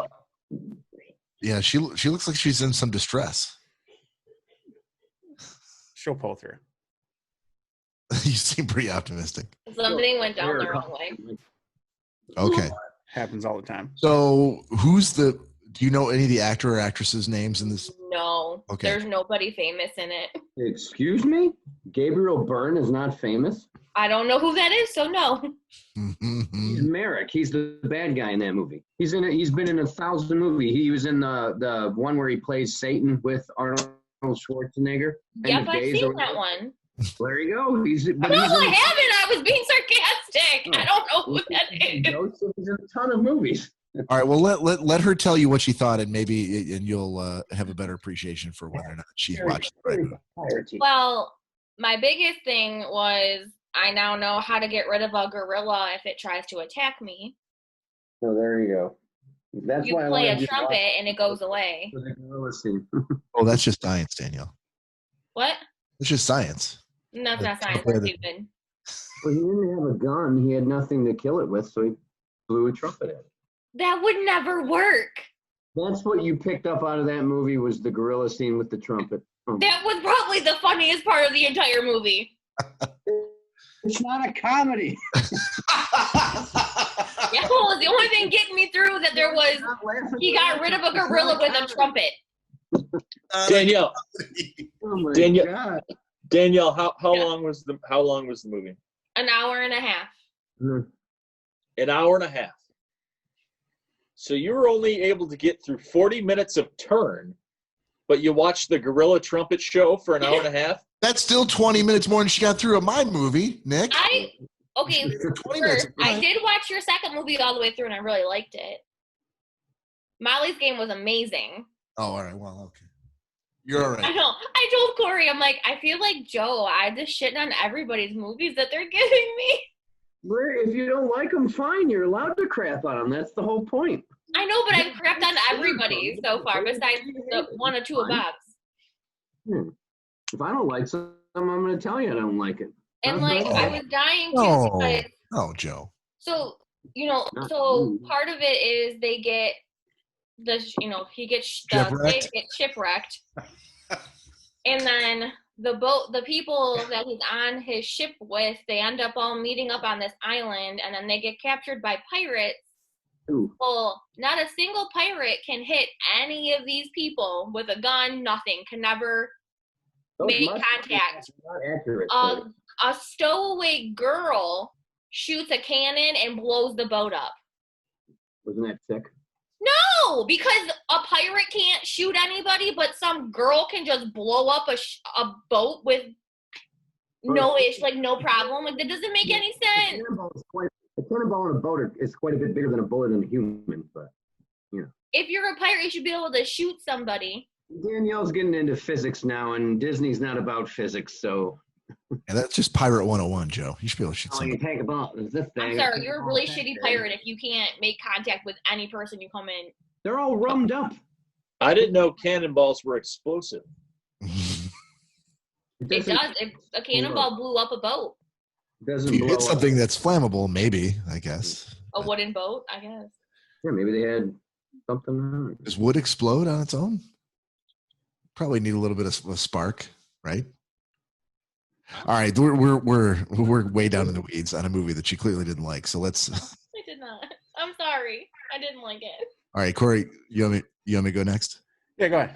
A: Yeah, she looks like she's in some distress.
D: She'll pull through.
A: You seem pretty optimistic.
E: Something went down the wrong way.
A: Okay.
D: Happens all the time.
A: So do you know any of the actor or actresses' names in this?
E: No.
A: Okay.
E: There's nobody famous in it.
C: Excuse me? Gabriel Byrne is not famous?
E: I don't know who that is, so no.
C: He's Merrick. He's the bad guy in that movie. He's been in 1,000 movies. He was in the one where he plays Satan with Arnold Schwarzenegger.
E: Yep, I've seen that one.
C: There you go.
E: I haven't. I was being sarcastic. I don't know who that is.
C: He's in a ton of movies.
A: All right. Well, let her tell you what she thought, and you'll have a better appreciation for whether or not she watched it. Right.
E: Well, my biggest thing was I now know how to get rid of a gorilla if it tries to attack me.
C: So there you go. That's
E: you
C: why
E: play a trumpet and it goes away.
A: Oh, that's just science, Danielle.
E: What?
A: It's just science.
E: No, it's not science. That's stupid.
C: Well, he didn't have a gun. He had nothing to kill it with, so he blew a trumpet at it.
E: That would never work.
C: That's what you picked up out of that movie was the gorilla scene with the trumpet. Oh.
E: That was probably the funniest part of the entire movie.
C: It's not a comedy.
E: Yeah, well, the only thing getting me through that there was he got rid of a gorilla with a trumpet.
B: Danielle.
C: Oh my God.
B: Danielle, how long was the movie?
E: An hour and a half.
B: An hour and a half. So you were only able to get through 40 minutes of turn but you watched the Gorilla Trumpet show for an hour and a half.
A: That's still 20 minutes more than she got through of my movie, Nick.
E: Okay, first, I did watch your second movie all the way through, and I really liked it. Molly's Game was amazing.
A: Oh, all right. Well, okay. You're all right.
E: I know. I told Cory, I'm like, I feel like Joe. I'm just shitting on everybody's movies that they're giving me.
C: If you don't like them, fine. You're allowed to crap on them. That's the whole point.
E: I know, but I've crapped on everybody so far, besides the one or two of Bob's.
C: If I don't like something, I'm going to tell you I don't like it.
E: And like, I was dying to. Because,
A: Joe.
E: So part of it is they get he gets shipwrecked, and then the people that he's on his ship with, they end up all meeting up on this island, and then they get captured by pirates.
C: Ooh.
E: Well, not a single pirate can hit any of these people with a gun. Nothing can never make contact.
C: Not accurate,
E: a stowaway girl shoots a cannon and blows the boat up.
C: Wasn't that sick?
E: No, because a pirate can't shoot anybody, but some girl can just blow up a boat with no problem. Like, that doesn't make any sense.
C: A cannonball in a boat is quite a bit bigger than a bullet in a human, but
E: if you're a pirate, you should be able to shoot somebody.
C: Danielle's getting into physics now, and Disney's not about physics, so.
A: Yeah, that's just Pirate 101, Joe. You should be able to shoot somebody.
C: You take a ball.
E: I'm sorry, you're a really shitty pirate if you can't make contact with any person you come in.
C: They're all rummed up.
B: I didn't know cannonballs were explosive.
E: It does. If a cannonball blew up a boat.
C: Doesn't
A: if you
C: blow
A: hit something that's flammable, maybe, I guess.
E: A wooden boat, I guess.
C: Yeah, maybe they had something on it.
A: Does wood explode on its own? Probably need a little bit of a spark, right? All right, we're way down in the weeds on a movie that she clearly didn't like. So let's.
E: I did not. I'm sorry. I didn't like it.
A: All right, Cory, you want me to go next?
D: Yeah, go ahead.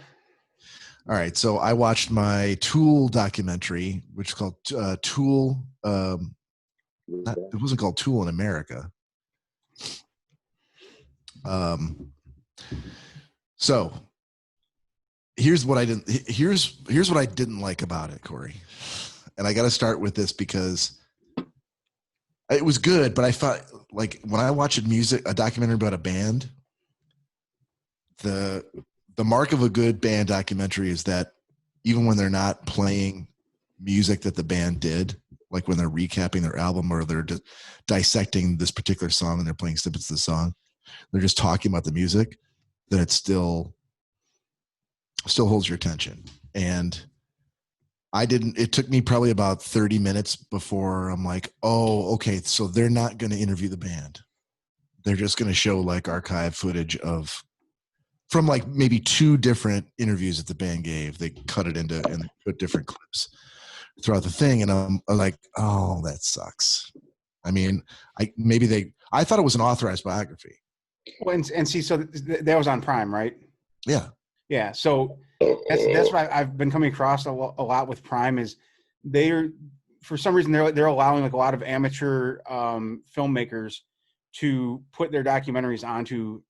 A: All right, so I watched my Tool documentary, which is called Tool. It wasn't called Tool in America. So here's what I didn't like about it, Cory. And I got to start with this because it was good, but I thought, like, when I watch a documentary about a band, the mark of a good band documentary is that even when they're not playing music that the band did, like when they're recapping their album or they're dissecting this particular song and they're playing snippets of the song, they're just talking about the music, that it still holds your attention. And it took me probably about 30 minutes before I'm like, oh, okay, so they're not going to interview the band. They're just going to show like archive footage from like maybe 2 different interviews that the band gave. They cut it into and put different clips throughout the thing. And I'm like, oh, that sucks. I mean, I thought it was an authorized biography.
D: Well, and see, so that was on Prime, right?
A: Yeah.
D: Yeah. So that's what I've been coming across a lot with Prime is for some reason they're allowing like a lot of amateur filmmakers to put their documentaries onto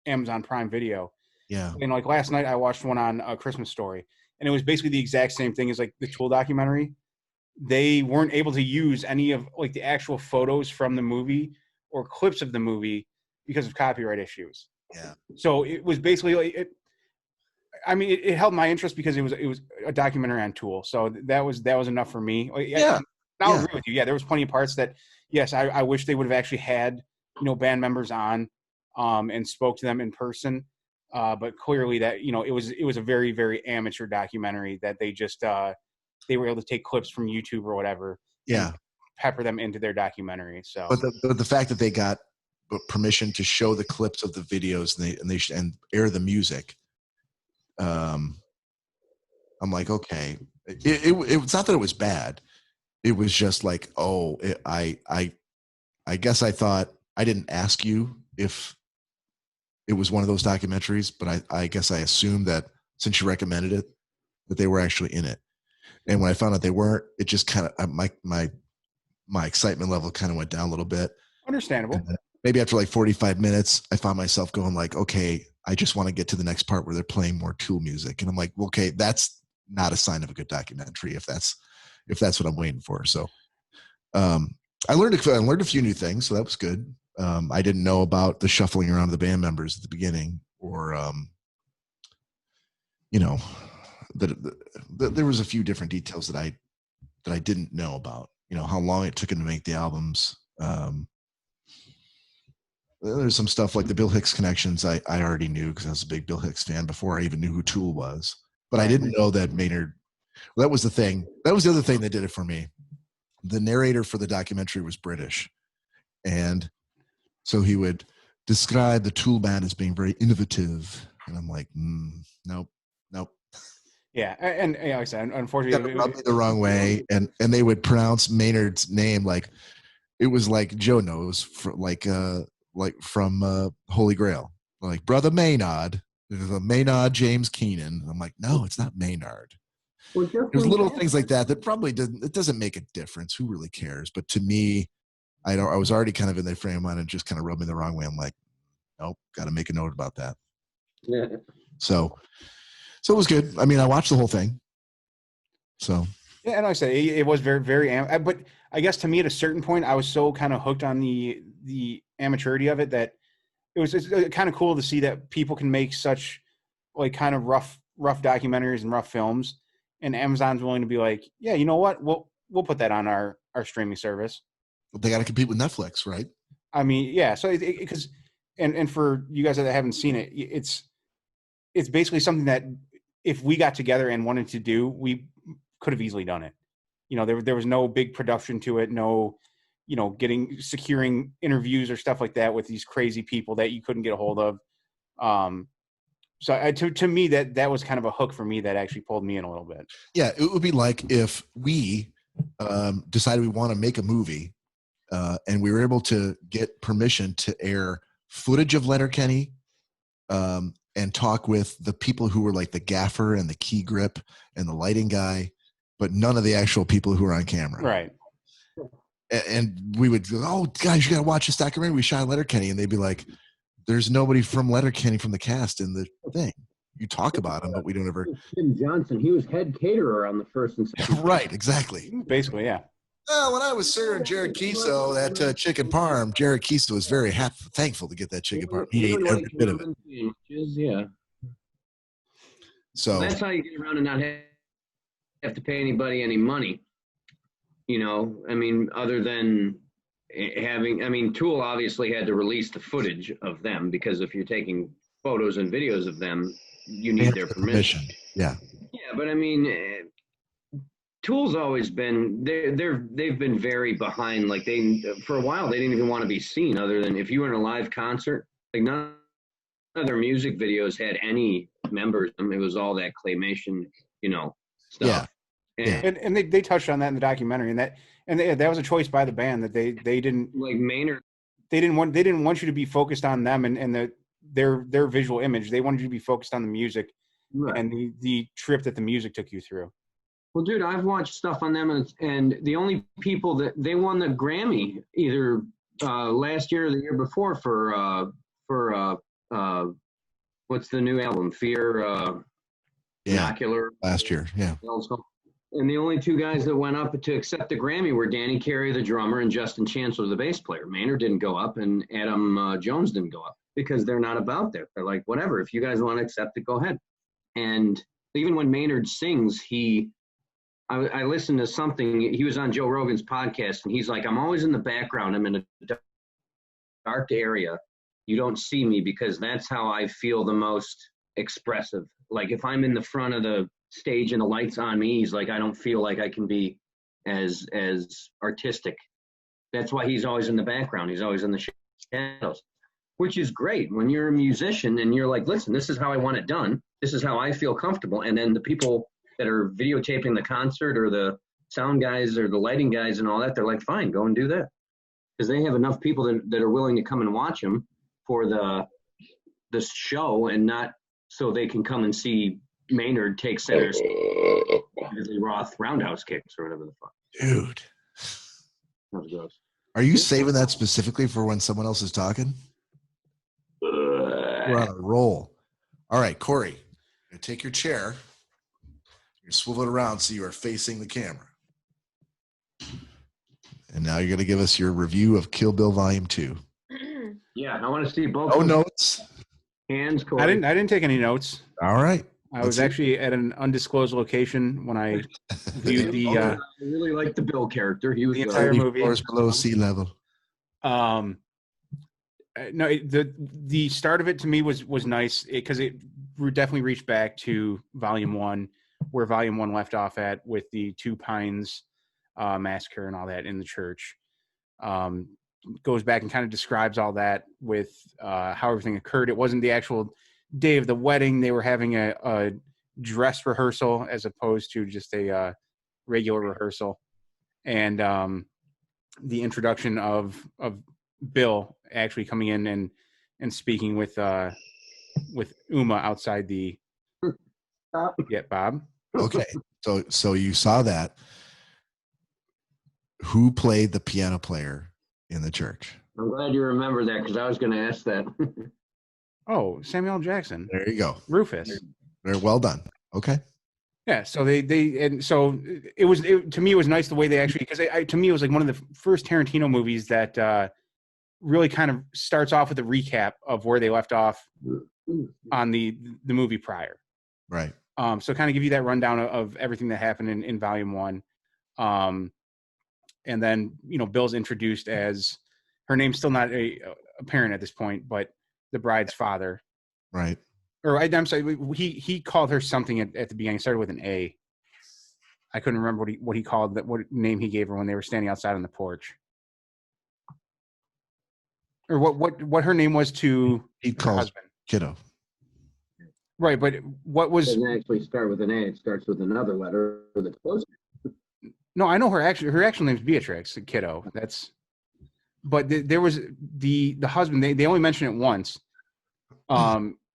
D: Amazon Prime Video.
A: Yeah.
D: And like last night I watched one on A Christmas Story, and it was basically the exact same thing as like the Tool documentary. They weren't able to use any of like the actual photos from the movie or clips of the movie because of copyright issues.
A: Yeah. So
D: it was basically like it held my interest because it was a documentary on Tool. So that was enough for me.
A: Yeah.
D: I'll agree with you. Yeah, there was plenty of parts that, yes, I wish they would have actually had, band members on and spoke to them in person. But clearly that, it was a very, very amateur documentary that they just they were able to take clips from YouTube or whatever.
A: Yeah.
D: And pepper them into their documentary. So
A: but the fact that they got permission to show the clips of the videos and air the music, I'm like, okay, it's not that it was bad. It was just like, I guess I thought, I didn't ask you if it was one of those documentaries, but I guess I assumed that since you recommended it, that they were actually in it. And when I found out they weren't, it just kind of, my excitement level kind of went down a little bit.
D: Understandable.
A: Maybe after like 45 minutes, I found myself going like, okay, I just want to get to the next part where they're playing more Tool music. And I'm like, well, okay, that's not a sign of a good documentary if that's what I'm waiting for. So I learned a few new things, so that was good. I didn't know about the shuffling around of the band members at the beginning, or there was a few different details that I didn't know about. How long it took them to make the albums. There's some stuff like the Bill Hicks connections I already knew because I was a big Bill Hicks fan before I even knew who Tool was. But I didn't know that Maynard. Well, that was the thing. That was the other thing that did it for me. The narrator for the documentary was British, and so he would describe the Tool band as being very innovative, and I'm like, nope.
D: Yeah, and like I said, unfortunately,
A: it rubbed me the wrong way, and they would pronounce Maynard's name like it was like Joe knows, like from Holy Grail, like Brother Maynard, Maynard James Keenan. I'm like, no, it's not Maynard.
G: Well,
A: There's little things like that probably doesn't make a difference. Who really cares? But to me, I was already kind of in that frame of mind and just kind of rubbed me the wrong way. I'm like, nope, got to make a note about that.
G: Yeah.
A: So it was good. I mean, I watched the whole thing. So
D: yeah, and like I said, it was very, very. But I guess to me, at a certain point, I was so kind of hooked on the amateurity of it that it's kind of cool to see that people can make such like kind of rough documentaries and rough films, and Amazon's willing to be like, yeah, you know what, we'll put that on our streaming service.
A: They got to compete with Netflix, right?
D: I mean, yeah. So because and for you guys that haven't seen it, it's basically something that if we got together and wanted to do, we could have easily done it. There was no big production to it, no, securing interviews or stuff like that with these crazy people that you couldn't get a hold of. So to me, that was kind of a hook for me that actually pulled me in a little bit.
A: Yeah, it would be like if we decided we want to make a movie and we were able to get permission to air footage of Letterkenny and talk with the people who were like the gaffer and the key grip and the lighting guy, but none of the actual people who are on camera.
D: Right.
A: And we would go, oh, guys, you got to watch this documentary. We shot Letterkenny. And they'd be like, there's nobody from Letterkenny from the cast in the thing. You talk about him, but we don't ever.
G: Tim Johnson, he was head caterer on the first and second.
A: Right, exactly.
D: Basically, yeah.
A: When I was serving Jared Kiso that chicken parm, Jared Kiso was very thankful to get that chicken parm. He ate every bit of it.
G: Yeah.
A: So
C: that's how you get around and not have to pay anybody any money. I mean, other than Tool obviously had to release the footage of them because if you're taking photos and videos of them, you need their permission.
A: Yeah.
C: Yeah, but I mean, Tool's always been they've been very behind. Like for a while they didn't even want to be seen other than if you were in a live concert. Like none of their music videos had any members. I mean, it was all that claymation, stuff.
A: Yeah.
D: And they touched on that in the documentary, and that was a choice by the band that they didn't
C: like Maynard.
D: They didn't want you to be focused on them and their visual image. They wanted you to be focused on the music and the trip that the music took you through.
C: Well, dude, I've watched stuff on them, and the only people that they won the Grammy either last year or the year before for what's the new album? Fear. Binocular.
A: Last year, yeah.
C: And the only two guys that went up to accept the Grammy were Danny Carey, the drummer, and Justin Chancellor, the bass player. Maynard didn't go up, and Adam Jones didn't go up because they're not about there. They're like, whatever. If you guys want to accept it, go ahead. And even when Maynard sings, I listened to something. He was on Joe Rogan's podcast, and he's like, I'm always in the background. I'm in a dark area. You don't see me because that's how I feel the most expressive. Like if I'm in the front of the stage and the lights on me, he's like, I don't feel like I can be as artistic. That's why he's always in the background. He's always in the shadows, which is great when you're a musician and you're like, listen, this is how I want it done. This is how I feel comfortable. And then the people that are videotaping the concert or the sound guys or the lighting guys and all that, they're like, fine, go and do that. Because they have enough people that are willing to come and watch them for the show and not so they can come and see Maynard take center Roth roundhouse kicks or whatever the fuck.
A: Dude.
C: That was gross.
A: Are you saving that specifically for when someone else is talking? We're on a roll. All right, Cory, you take your chair. You swivel it around so you are facing the camera. And now you're going to give us your review of Kill Bill Volume 2.
C: Yeah, I want to see both.
A: No
C: those
A: notes.
C: hands. Cory.
D: I didn't take any notes.
A: All right.
D: I was actually at an undisclosed location when I viewed the
C: I really like the Bill character. He was
D: the entire movie.
A: Floors below sea level.
D: No, the start of it to me was nice because it definitely reached back to Volume 1, where Volume 1 left off at with the Two Pines massacre and all that in the church. Goes back and kind of describes all that with how everything occurred. It wasn't the actual day of the wedding. They were having a dress rehearsal as opposed to just a regular rehearsal. And the introduction of Bill actually coming in and speaking with Uma outside the Bob.
A: Okay. So you saw that. Who played the piano player in the church?
C: I'm glad you remember that because I was going to ask that.
D: Oh, Samuel L. Jackson.
A: There you go.
D: Rufus.
A: Very well done. Okay.
D: Yeah, so to me it was nice the way they actually, because to me it was like one of the first Tarantino movies that really kind of starts off with a recap of where they left off on the movie prior.
A: Right.
D: So kind of give you that rundown of everything that happened in Volume 1. And then, Bill's introduced as, her name's still not apparent at this point, but the bride's father.
A: Right.
D: Or I'm sorry, he called her something at the beginning. It started with an A. I couldn't remember what he called that, what name he gave her when they were standing outside on the porch. Or what her name was to her husband.
A: Kiddo.
D: Right, but what was?
C: It doesn't actually start with an A. It starts with another letter that's close.
D: No, I know her actual name's Beatrix, Kiddo. But there was the husband. They only mention it once.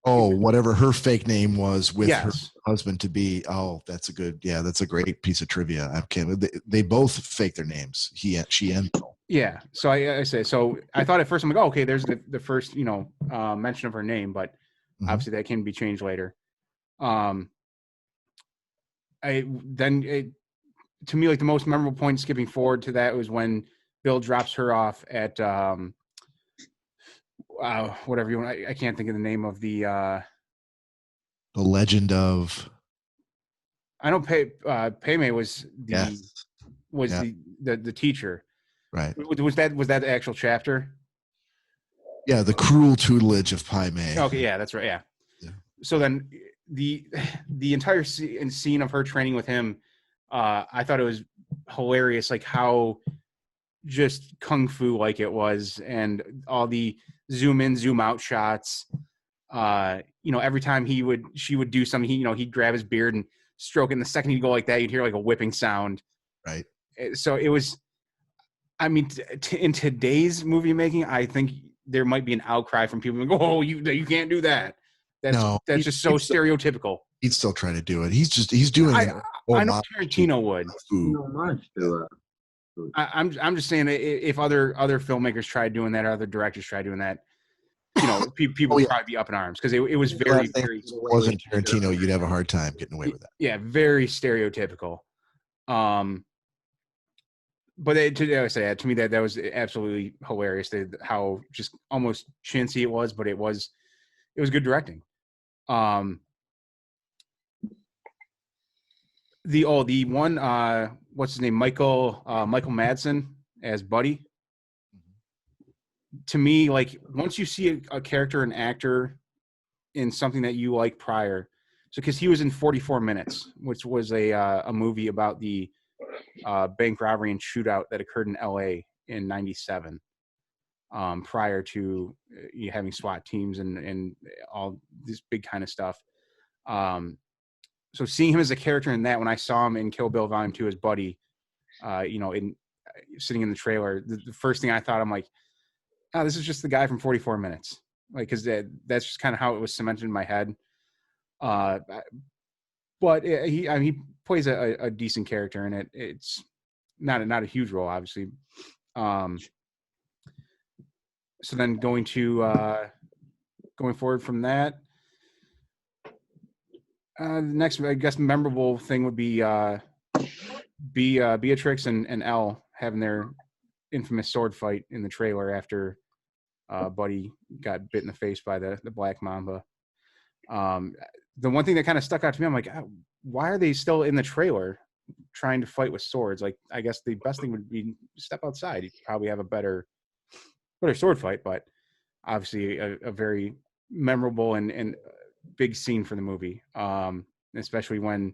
A: Whatever her fake name was with
D: yes.
A: her husband to be. Oh, that's a great piece of trivia. I can't. They both fake their names. She, and Bill.
D: Yeah. So I say. So I thought at first I'm like, okay, there's the first mention of her name, but obviously that can be changed later. To me, like the most memorable point, skipping forward to that, was when Bill drops her off at whatever you want. I can't think of the name of the
A: Legend of.
D: I know Pei-mei was the teacher.
A: Right.
D: Was that the actual chapter?
A: Yeah, the cruel tutelage of Pei-mei.
D: Okay, yeah, that's right. Yeah. So then the entire scene of her training with him, I thought it was hilarious, like how just kung fu like it was, and all the zoom in, zoom out shots. Every time she would do something, he'd grab his beard and stroke it. And the second he'd go like that, you'd hear like a whipping sound.
A: Right.
D: So it was. I mean, in today's movie making, I think there might be an outcry from people like, "Oh, you can't do that." That's just so stereotypical.
A: He'd still try to do it. He's doing it.
D: I know Tarantino would. I'm just saying, if other filmmakers tried doing that, or other directors tried doing that, people would probably be up in arms, because it was very, very.
A: If it wasn't Tarantino, you'd have a hard time getting away with that.
D: Yeah, very stereotypical. But to me, that was absolutely hilarious. How just almost chintzy it was, but it was good directing. The one what's his name, Michael Madsen as Buddy. To me, like, once you see a character, an actor in something that you like prior, so because he was in 44 Minutes, which was a movie about the bank robbery and shootout that occurred in LA in '97, prior to you having SWAT teams and all this big kind of stuff. So seeing him as a character in that, when I saw him in Kill Bill Volume 2 as Buddy, sitting in the trailer, the first thing I thought, I'm like, oh, this is just the guy from 44 Minutes. Like, because that's just kind of how it was cemented in my head. But he plays a decent character in it. It's not a huge role, obviously. So then going forward from that, The next, I guess, memorable thing would be Beatrix and Elle having their infamous sword fight in the trailer after Buddy got bit in the face by the black mamba. The one thing that kind of stuck out to me, I'm like, why are they still in the trailer trying to fight with swords? Like, I guess the best thing would be step outside. You probably have a better sword fight, but obviously a very memorable and big scene for the movie, especially when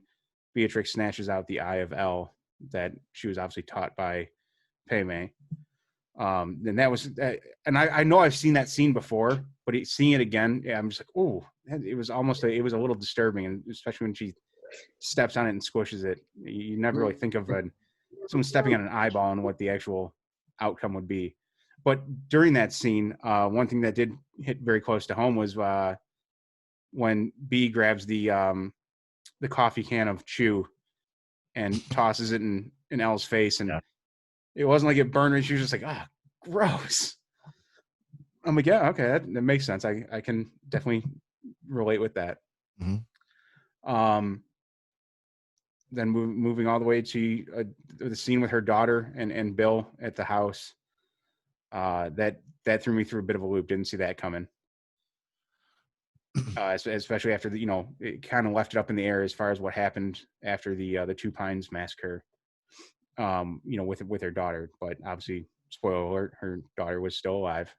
D: Beatrix snatches out the eye of Elle that she was obviously taught by Pei. And that was, and I know I've seen that scene before, but seeing it again, yeah, I'm just like, oh, it was it was a little disturbing, and especially when she steps on it and squishes it. You never really think of someone stepping on an eyeball and what the actual outcome would be. But during that scene, one thing that did hit very close to home was when B grabs the coffee can of chew and tosses it in Elle's face, and it wasn't like it burned her. She was just like, ah, gross. I'm like, yeah, okay, that makes sense. I can definitely relate with that.
A: Mm-hmm.
D: Then moving all the way to the scene with her daughter and Bill at the house. That threw me through a bit of a loop. Didn't see that coming. Especially after it kind of left it up in the air as far as what happened after the Two Pines massacre. With her daughter, but obviously, spoiler alert, her daughter was still alive,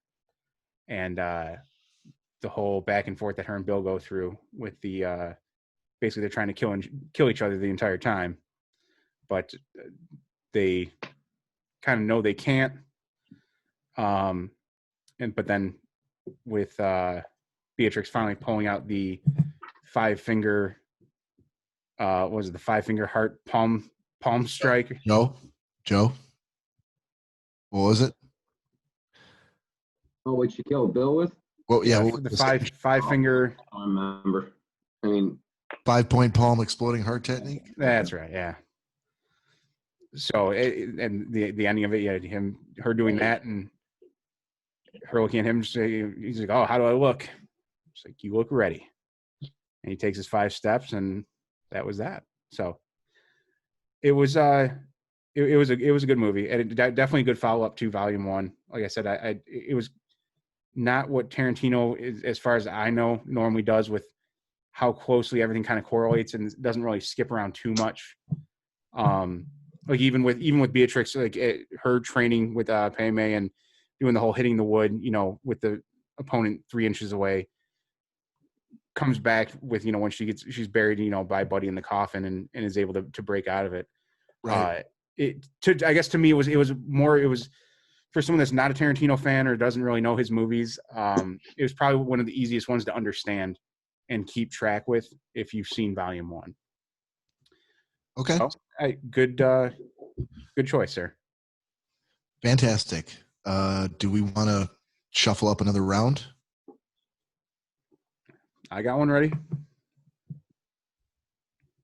D: and the whole back and forth that her and Bill go through with the basically they're trying to kill each other the entire time, but they kind of know they can't. But then with Beatrix finally pulling out the 5-finger, was it the 5-finger heart palm strike?
A: Joe, what was it?
G: Oh, what she killed Bill with?
A: Well, yeah,
D: the 5-finger.
G: I don't remember. I mean,
A: 5-point palm exploding heart technique.
D: That's right. Yeah. So, and the ending of it, yeah, her doing that, and her looking at him, he's like, "Oh, how do I look?" It's like, "You look ready." And he takes his 5 steps, and that was that. So, it was it was a good movie, and definitely a good follow up to Volume 1. Like I said, it was not what Tarantino is, as far as I know, normally does with how closely everything kind of correlates and doesn't really skip around too much. Like even with Beatrix, like her training with Pei Mei and doing the whole hitting the wood, with the opponent 3 inches away, comes back with when she's buried, by Buddy in the coffin and is able to break out of it.
A: Right.
D: I guess to me it was for someone that's not a Tarantino fan or doesn't really know his movies. It was probably one of the easiest ones to understand and keep track with if you've seen Volume 1.
A: Okay.
D: So, good choice, sir.
A: Fantastic. Do we want to shuffle up another round?
D: I got one ready.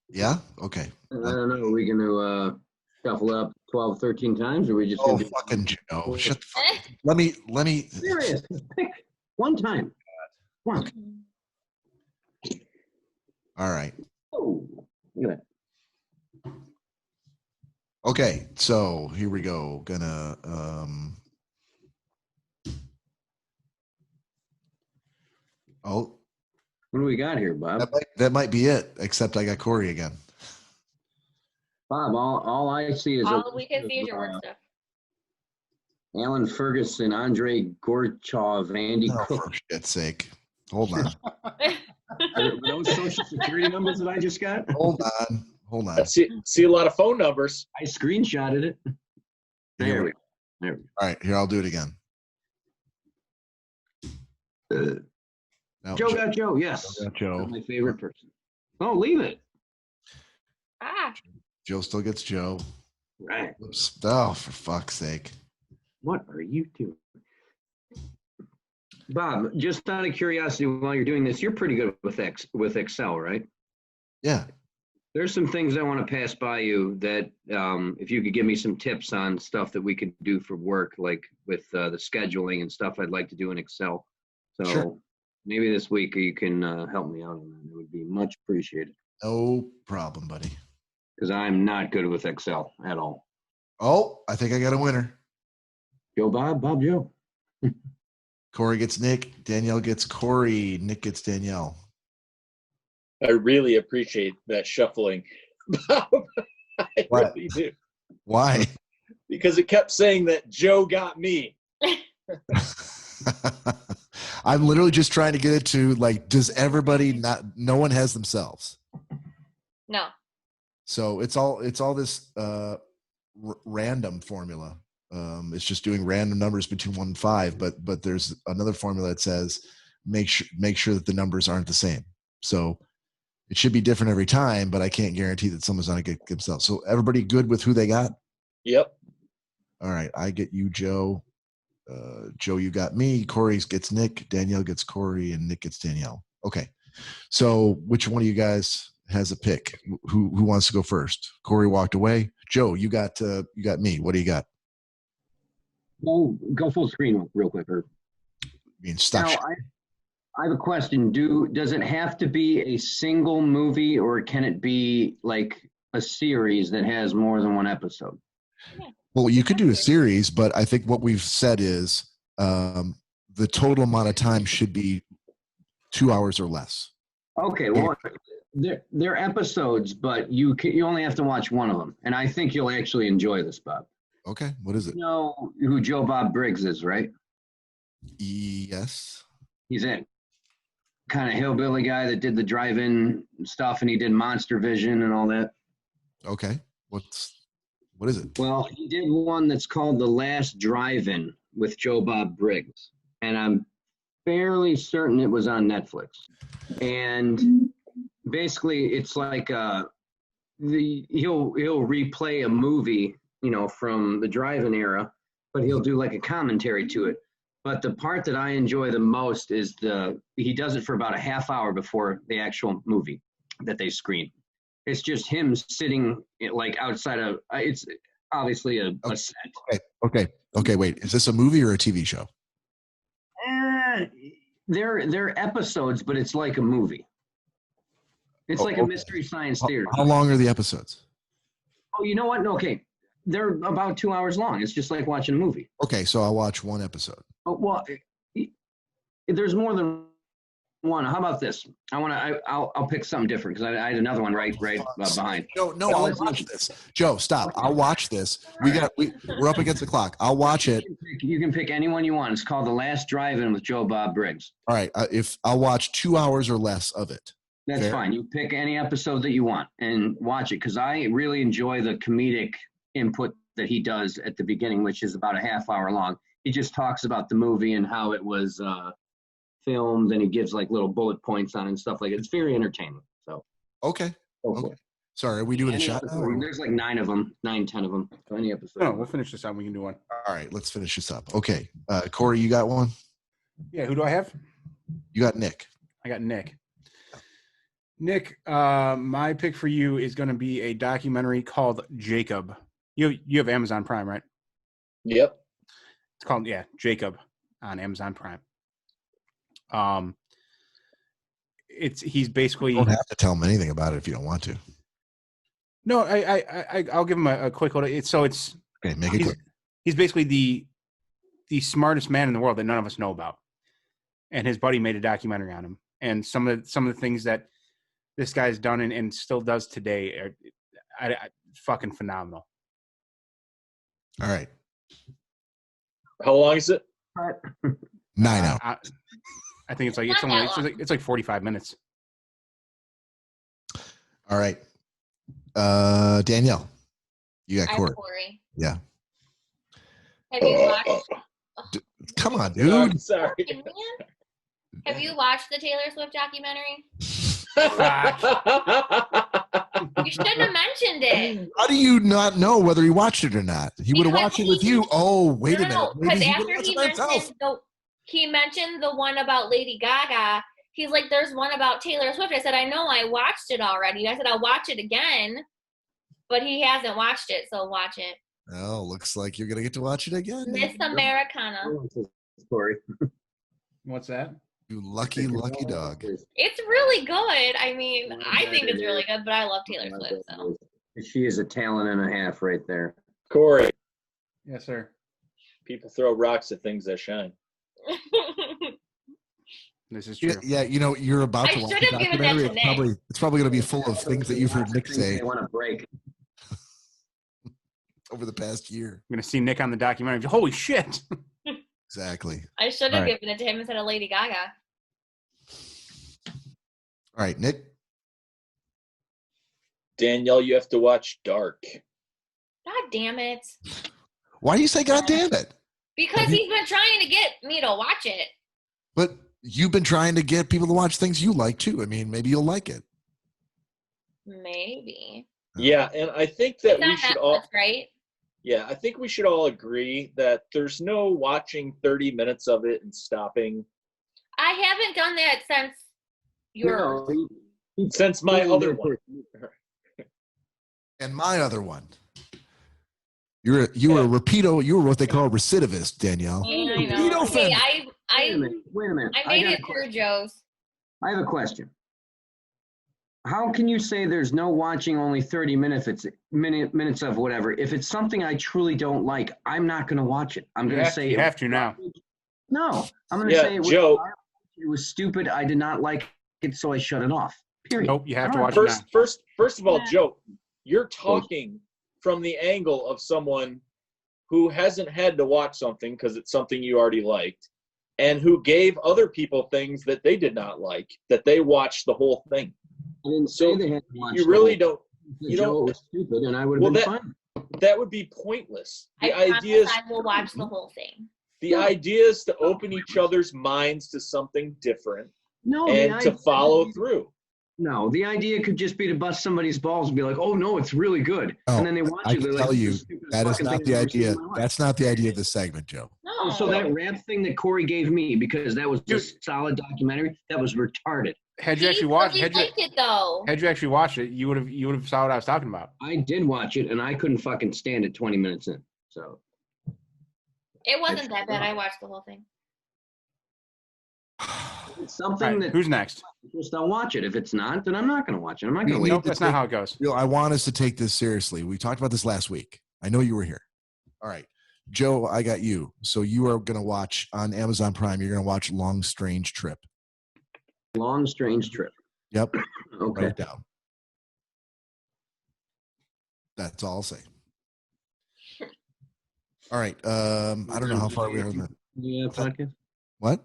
A: Yeah. Okay.
G: I don't know. Are we going to shuffle up 12, 13 times, or are we just going to
A: fucking Joe? Shut the fuck up. Let me.
G: Serious. Pick one time. One.
A: All right.
G: Oh, look at that.
A: Okay, so here we go. Gonna
G: what do we got here, Bob?
A: that might be it, except I got Cory again.
G: Bob, all I see is
E: all we can see is your word stuff.
G: Alan Ferguson, Andre Gorchov, Andy
A: Oh,
G: Cook.
A: for shit's sake. Hold on.
G: Are those social security numbers that I just got?
A: Hold on.
B: I see a lot of phone numbers.
G: I screenshotted it. There we go. There we go.
A: All right, here, I'll do it again. No,
G: Joe got Joe, yes.
A: Joe got Joe.
G: That's my favorite person. Oh, leave it.
A: Joe still gets Joe.
G: Right.
A: Oops. Oh, for fuck's sake.
G: What are you doing? Bob, just out of curiosity, while you're doing this, you're pretty good with Excel, right?
A: Yeah.
G: There's some things I want to pass by you that if you could give me some tips on stuff that we could do for work, like with the scheduling and stuff I'd like to do in Excel. So
A: Sure.
G: maybe this week you can help me out on that. It would be much appreciated.
A: No problem, buddy.
G: Because I'm not good with Excel at all.
A: Oh, I think I got a winner.
G: Joe Bob, Bob Joe.
A: Cory gets Nick. Danielle gets Cory. Nick gets Danielle.
B: I really appreciate that shuffling. I
A: What?
B: really do.
A: Why?
B: Because it kept saying that Joe got me.
A: I'm literally just trying to get it to like, does everybody not? No one has themselves.
E: No.
A: So it's all this random formula. It's just doing random numbers between 1 and 5, but there's another formula that says make sure that the numbers aren't the same. So it should be different every time, but I can't guarantee that someone's not going to get themselves. So everybody good with who they got?
B: Yep.
A: All right, I get you, Joe. Joe, you got me. Cory gets Nick. Danielle gets Cory, and Nick gets Danielle. Okay. So which one of you guys has a pick? Who wants to go first? Cory walked away. Joe, you got me. What do you got?
G: Well, go full screen real quick. Or
A: Stop.
G: now, I have a question. Does it have to be a single movie, or can it be like a series that has more than one episode?
A: Well, you could do a series, but I think what we've said is the total amount of time should be 2 hours or less.
G: Okay, well, they're episodes, but you only have to watch one of them, and I think you'll actually enjoy this, Bob.
A: Okay, what is it?
G: You know who Joe Bob Briggs is, right?
A: Yes.
G: He's that kind of hillbilly guy that did the drive-in stuff, and he did Monster Vision and all that.
A: Okay. What is it?
G: Well, he did one that's called The Last Drive-In with Joe Bob Briggs, and I'm fairly certain it was on Netflix. And basically, it's like he'll replay a movie, from the drive-in era, but he'll do like a commentary to it. But the part that I enjoy the most is he does it for about a half hour before the actual movie that they screen. It's just him sitting like outside of. It's obviously a set.
A: Okay. Wait, is this a movie or a TV show?
G: They're episodes, but it's like a movie. It's like a Mystery Science Theater.
A: How long are the episodes?
G: Oh, you know what? No, okay, they're about 2 hours long. It's just like watching a movie.
A: Okay, so I'll watch one episode.
G: Oh, well, there's more than one. How about this? I'll pick something different because I had another one right behind.
A: No, I'll watch this. Joe, stop. I'll watch this. We're up against the clock. I'll watch it.
G: You can pick anyone you want. It's called The Last Drive-In with Joe Bob Briggs.
A: All right. If I'll watch 2 hours or less of it.
G: That's fine. You pick any episode that you want and watch it because I really enjoy the comedic input that he does at the beginning, which is about a half hour long. He just talks about the movie and how it was filmed, and he gives like little bullet points on it and stuff like it. It's very entertaining. So
A: okay. Sorry, are we doing a shot now?
G: There's like 10 of them. So any episode.
D: No, we'll finish this out. We can do one.
A: All right, let's finish this up. Okay, Cory, you got one?
D: Yeah, who do I have?
A: You got Nick.
D: I got Nick. Nick, my pick for you is going to be a documentary called Jacob. You have Amazon Prime, right?
B: Yep.
D: It's called Jacob on Amazon Prime. He's basically.
A: You don't have to tell him anything about it if you don't want to.
D: No, I'll give him a quick hold. It's
A: okay. Make it quick.
D: He's basically the smartest man in the world that none of us know about, and his buddy made a documentary on him. And some of the things that this guy's done and still does today are fucking phenomenal.
A: All right.
B: How long is it?
A: 9 hours.
D: I think it's like 45 minutes.
A: All right. Danielle, you got Cory. Yeah.
E: Have you watched?
A: Come on, dude.
B: I'm sorry.
E: Have you watched the Taylor Swift documentary? You shouldn't have mentioned it.
A: How do you not know whether he watched it or not? He would have watched it with you. Oh, wait a minute.
E: Because after he mentioned the one about Lady Gaga, he's like, there's one about Taylor Swift. I said, I know, I watched it already. I said, I'll watch it again. But he hasn't watched it, so watch it.
A: Oh, looks like you're going to get to watch it again.
E: Miss Americana.
G: Cory.
D: What's that?
A: You lucky dog.
E: It's really good. I mean, I think it's really good, but I love Taylor Swift. So.
G: She is a talent and a half right there.
B: Corey,
D: Yes, sir.
B: people throw rocks at things that shine.
D: This is true.
A: Yeah, you know, you're about
E: I
A: to watch
E: should
A: the
E: have given that
A: documentary.
E: to Nick.
A: It's probably going to be full of things that you've heard Nick say
G: They want to break.
A: over the past year.
D: I'm gonna see Nick on the documentary. Holy shit!
A: Exactly.
E: I should have
A: All right.
E: given it to him instead of Lady Gaga.
A: All right, Nick.
B: Danielle, you have to watch Dark.
E: God damn it.
A: Why do you say God damn it?
E: Because he's been trying to get me to watch it.
A: But you've been trying to get people to watch things you like too. I mean, maybe you'll like it.
E: Maybe.
B: Yeah, and I think that
E: It's
B: we
E: not
B: should
E: Netflix,
B: all
E: right?
B: Yeah, I think we should all agree that there's no watching 30 minutes of it and stopping.
E: I haven't done that since yours.
B: Since my other one.
A: And my other one. You were a repeato. You were what they call a recidivist, Danielle.
E: Yeah, I know.
A: Repeat
E: Okay,
A: offender.
G: Wait a minute.
E: I made
G: got a
E: it through
G: question.
E: Joe's.
G: I have a question. How can you say there's no watching only 30 minutes of whatever? If it's something I truly don't like, I'm not going to watch it. I'm going to say
D: You have to now.
G: no. I'm going to
B: Yeah,
G: say
B: Joe.
G: it was stupid. I did not like it, so I shut it off. Period.
D: Nope, you have to
G: I
D: watch
G: don't
D: it now.
B: First of all, Joe, you're talking from the angle of someone who hasn't had to watch something because it's something you already liked, and who gave other people things that they did not like, that they watched the whole thing.
G: I didn't say they had to watch
B: You
G: the
B: really
G: whole-
B: don't. You
G: Joe,
B: don't.
G: it was stupid, and I would have
B: Well,
G: been
B: that-
G: fine.
B: That would be pointless.
E: I
B: The
E: promise
B: idea is
E: I will watch the whole thing.
B: the idea is to open each other's minds to something different
G: No,
B: and to follow through.
G: No, the idea could just be to bust somebody's balls and be like, "Oh no, it's really good,"
A: Oh,
G: and then they watch
A: I
G: it.
A: can
G: They're like,
A: tell
G: "This
A: you
G: is the stupidest
A: that is
G: fucking
A: not
G: thing
A: the
G: I've ever seen
A: idea.
G: in my life."
A: That's not the idea of this segment, Joe.
E: No.
G: So that rant thing that Corey gave me, because that was just solid documentary, that was retarded.
D: Had you
E: He
D: actually watched?
E: really liked it though.
D: Had you actually watched it, you would have saw what I was talking about.
G: I did watch it, and I couldn't fucking stand it 20 minutes in. So
E: It wasn't that bad. I watched the whole thing.
G: it's
D: All
G: something
D: right,
G: that
D: who's next?
G: just I'll watch it. If it's not, then I'm not going to watch it. I'm not going to
A: Wait,
G: wait.
D: Nope, that's not how it goes.
A: You know, I want us to take this seriously. We talked about this last week. I know you were here. All right. Joe, I got you. So you are going to watch on Amazon Prime. You're going to watch Long Strange Trip.
G: Long, strange trip.
A: Yep.
G: Okay.
A: Write it down. That's all I'll say. All right. I don't know how far we are in the
G: Yeah, podcast.
A: what?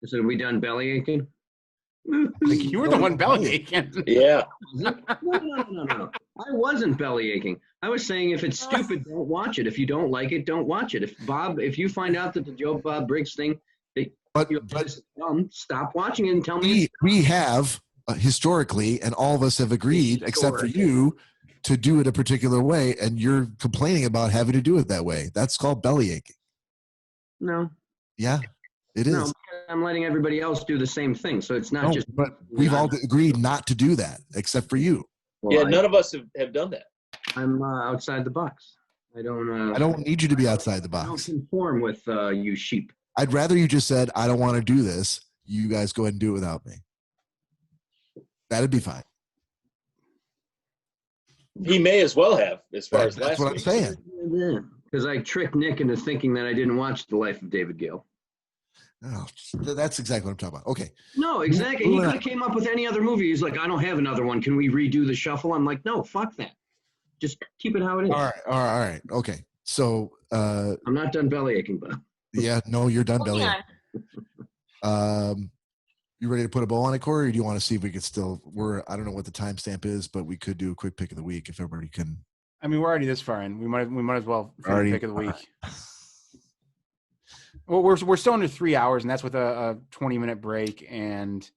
G: So are we done belly aching?
D: You were the one belly aching.
B: Yeah.
G: No. I wasn't belly aching. I was saying if it's stupid, don't watch it. If you don't like it, don't watch it. If you find out that the Joe Bob Briggs thing,
A: But
G: stop watching it and tell me.
A: we have historically, and all of us have agreed, except for you, to do it a particular way, and you're complaining about having to do it that way. That's called belly aching.
G: No,
A: Yeah, it is.
G: no, because I'm letting everybody else do the same thing. So it's not
A: No,
G: just.
A: but we've all agreed not to do that, except for you.
B: Yeah,
G: Well,
B: none of us have done that.
G: I'm outside the box. I don't.
A: I don't need you to be outside the
G: I don't
A: box.
G: conform with you sheep.
A: I'd rather you just said, I don't want to do this. You guys go ahead and do it without me. That'd be fine.
B: He may as well have, as far as
A: That's
B: last
A: what I'm
B: week.
A: saying.
G: Because I tricked Nick into thinking that I didn't watch The Life of David Gale.
A: Oh, that's exactly what I'm talking about. Okay.
G: No, exactly. He could have came up with any other movie. He's like, I don't have another one. Can we redo the shuffle? I'm like, no, fuck that. Just keep it how it is.
A: All right. Okay. So,
G: I'm not done belly aching, but
A: yeah, no, you're done,
E: Hold
A: Belly.
E: on.
A: You ready to put a bow on it, Corey? Or do you want to see if we could still? I don't know what the timestamp is, but we could do a quick pick of the week if everybody can.
D: I mean, we're already this far in. We might as well finish
A: Already-
D: pick of the week. Well, we're still under 3 hours, and that's with a 20-minute break and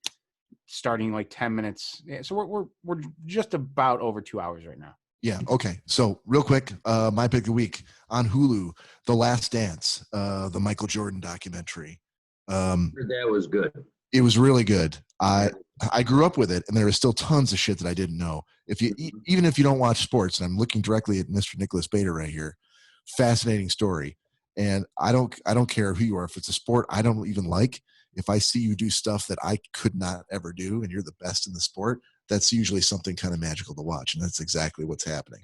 D: starting like 10 minutes. Yeah, so we're just about over 2 hours right now.
A: Yeah. Okay. So real quick, my pick of the week on Hulu, The Last Dance, the Michael Jordan documentary.
G: that was good.
A: It was really good. I grew up with it, and there is still tons of shit that I didn't know. Even if you don't watch sports, and I'm looking directly at Mr. Nicholas Bader right here, fascinating story. And I don't care who you are. If it's a sport I don't even like, if I see you do stuff that I could not ever do and you're the best in the sport, that's usually something kind of magical to watch. And that's exactly what's happening.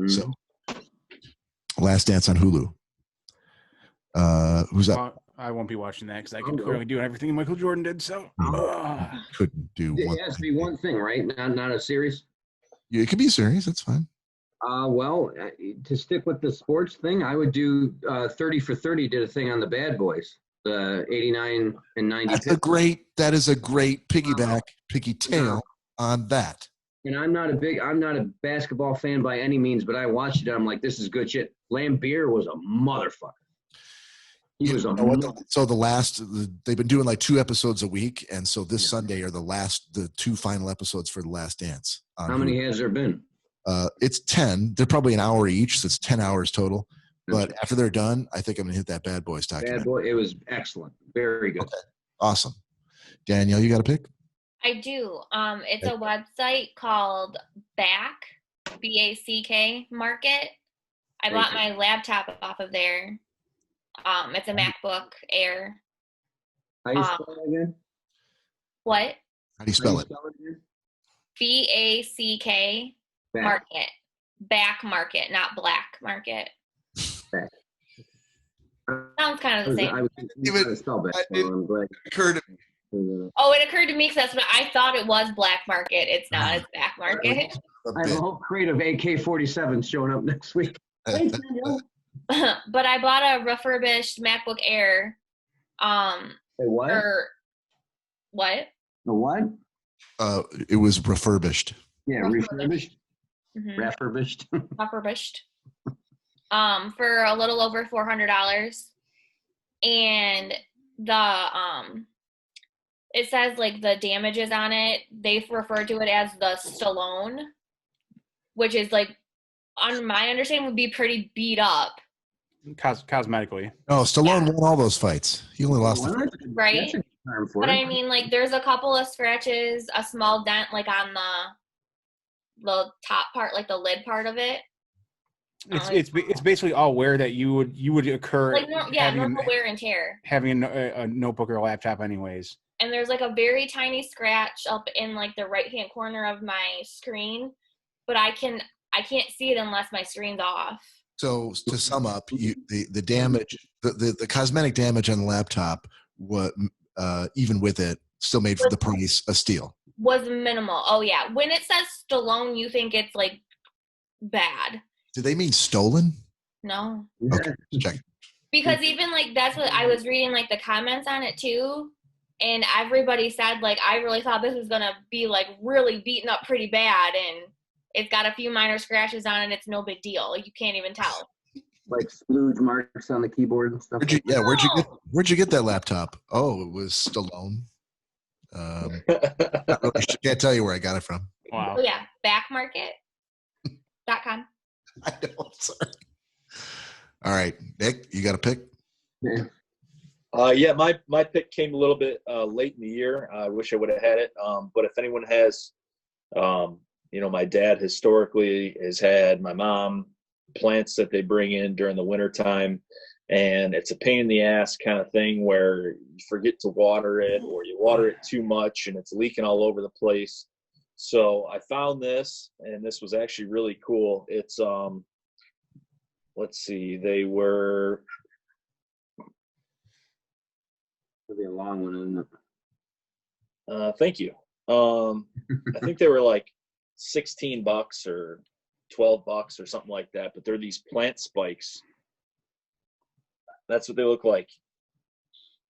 A: So Last Dance on Hulu. Who's up?
D: I won't be watching that because I can clearly do everything Michael Jordan did. So
A: Couldn't do
G: It
A: one
G: has to
A: thing.
G: be one thing, right? Not a series.
A: Yeah, it could be serious. That's fine.
G: To stick with the sports thing, I would do 30 for 30 did a thing on the Bad Boys, the 89 and 90.
A: That is a great piggy tail on that.
G: And I'm not a basketball fan by any means, but I watched it. I'm like, this is good shit. Lambeer was a motherfucker. He was
A: They've been doing like 2 episodes a week, and so this Sunday are the 2 final episodes for The Last Dance.
G: How many has there been?
A: It's 10. They're probably an hour each, so it's 10 hours total. But after they're done, I think I'm gonna hit that Bad Boys documentary.
G: Bad Boy, it was excellent, very good.
A: Okay. Awesome. Danielle, you got a pick?
E: I do. It's a website called BACK Market. I bought my laptop off of there. It's a MacBook Air.
G: How do you spell it again?
E: What?
A: How do you spell it?
E: BACK Market. Back Market, not Black Market.
G: Back.
E: Sounds kind of the same.
G: I was trying to spell back. I'm glad.
E: Oh, it occurred to me because that's what I thought it was. Black Market. It's not. It's Back Market.
G: I have a whole crate of AK-47s showing up next week. Thanks, Danielle.
E: But I bought a refurbished MacBook Air.
G: What?
E: What?
G: A what?
A: It was refurbished.
G: Yeah, refurbished.
E: Mm-hmm.
G: Refurbished.
E: Refurbished. For a little over $400, and it says like the damages on it. They refer to it as the Stallone, which is like, on my understanding, would be pretty beat up.
D: Cosmetically.
A: Oh, Stallone won all those fights. He only lost the fight.
E: Right. But I mean, like, there's a couple of scratches, a small dent, like on the top part, like the lid part of it.
D: It's basically all wear that you would occur.
E: Like normal wear and tear.
D: Having a notebook or a laptop, anyways.
E: And there's like a very tiny scratch up in like the right hand corner of my screen, but I can't see it unless my screen's off.
A: So to sum up, the damage, the cosmetic damage on the laptop, even with it, still made for the price a steal.
E: Was minimal. Oh yeah, when it says Stallone, you think it's like bad.
A: Do they mean stolen?
E: No.
A: Okay, check.
E: Because even like that's what I was reading, like the comments on it too, and everybody said like, I really thought this was gonna be like really beaten up pretyou bad, and it's got a few minor scratches on it. It's no big deal. Like, you can't even tell.
G: Like splooge marks on the keyboard and stuff.
A: Where'd you get that laptop? Oh, it was Stallone. Can't tell you where I got it from.
D: Wow.
E: Oh yeah, backmarket.com.
A: I know. I'm sorry. All right, Nick, you got a pick?
G: Yeah.
B: My pick came a little bit late in the year. I wish I would have had it. But if anyone has, my dad historically has had, my mom, plants that they bring in during the wintertime, and it's a pain in the ass kind of thing where you forget to water it, or you water it too much and it's leaking all over the place. So I found this, and this was actually really cool. It's let's see, they were,
G: It'll be a long one, isn't it?
B: thank you. I think they were like $16 or $12 or something like that, but they're these plant spikes. That's what they look like.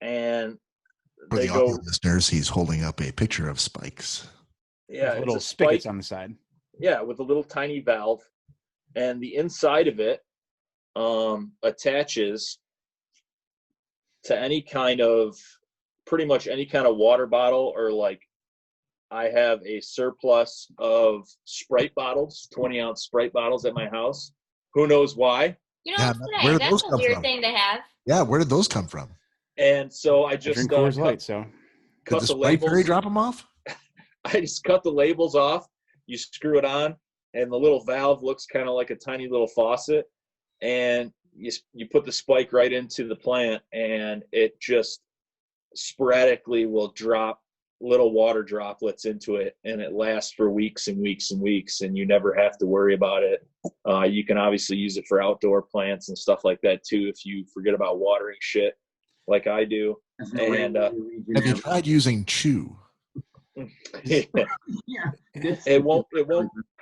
B: And
A: for the audio listeners, he's holding up a picture of spikes.
B: Yeah,
D: little spigots on the side.
B: Yeah, with a little tiny valve, and the inside of it attaches to pretty much any kind of water bottle, or like I have a surplus of Sprite bottles, 20-ounce Sprite bottles at my house. Who knows why?
E: That's a weird thing to have.
A: Yeah, where did those come from?
B: And so I just
D: drink Coors Light, so
A: did the Sprite fairy drop them off?
B: I just cut the labels off. You screw it on, and the little valve looks kind of like a tiny little faucet. And you put the spike right into the plant, and it just sporadically will drop little water droplets into it, and it lasts for weeks and weeks and weeks, and you never have to worry about it. You can obviously use it for outdoor plants and stuff like that too if you forget about watering shit like I do. And
A: have you tried using Chew?
C: Yeah.
B: It won't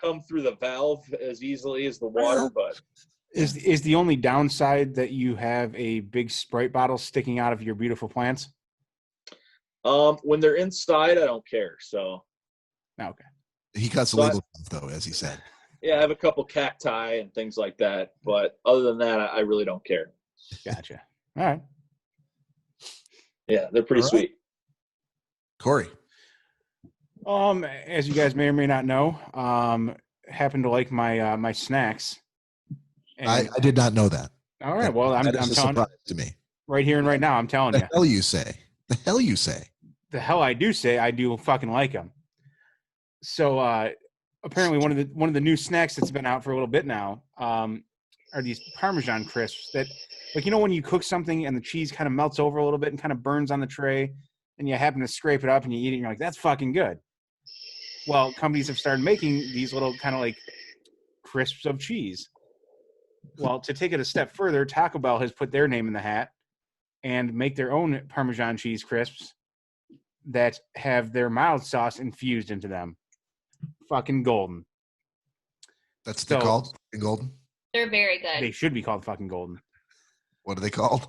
B: come through the valve as easily as the water, but
D: Is the only downside that you have a big Sprite bottle sticking out of your beautiful plants?
B: when they're inside, I don't care. So
D: Okay.
A: He cuts the legal stuff, though, as he said.
B: yeah, I have a couple cacti and things like that, but other than that, I really don't care.
D: Gotcha. All right.
B: Yeah, they're pretty
A: All right.
B: sweet.
A: Cory.
D: As you guys may or may not know, happen to like my my snacks.
A: I did not know that.
D: All right. Well, I'm
A: That is a
D: telling
A: surprise to me.
D: right here and right now. I'm telling
A: The
D: you.
A: hell you say? The hell you say?
D: The hell I do say I do fucking like them. So apparently one of the new snacks that's been out for a little bit now are these Parmesan crisps that, like, you know, when you cook something and the cheese kind of melts over a little bit and kind of burns on the tray, and you happen to scrape it up and you eat it and you're like, that's fucking good. Well, companies have started making these little kind of like crisps of cheese. Well, to take it a step further, Taco Bell has put their name in the hat and make their own Parmesan cheese crisps that have their mild sauce infused into them. Fucking golden.
A: That's what they're called? Golden?
E: They're very good.
D: They should be called fucking golden.
A: What are they called?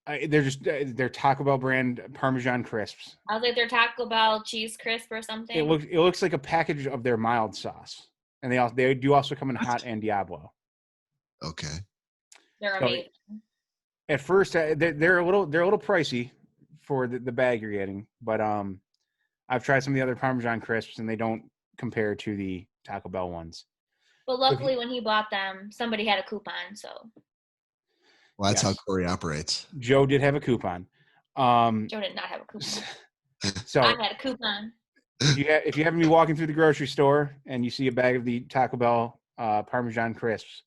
D: They're Taco Bell brand Parmesan crisps.
E: I was like, they're Taco Bell cheese crisp or something.
D: It looks like a package of their mild sauce, and they do also come in hot and Diablo.
A: Okay.
E: They're amazing.
D: At first, they're a little pricey for the bag you're getting, but I've tried some of the other Parmesan crisps, and they don't compare to the Taco Bell ones.
E: But luckily, when he bought them, somebody had a coupon, so.
A: Well, that's
D: Yes.
A: how Cory operates.
D: Joe did have a coupon.
E: Joe did not have a coupon.
D: So
E: I had a coupon.
D: if you happen to be walking through the grocery store and you see a bag of the Taco Bell Parmesan crisps,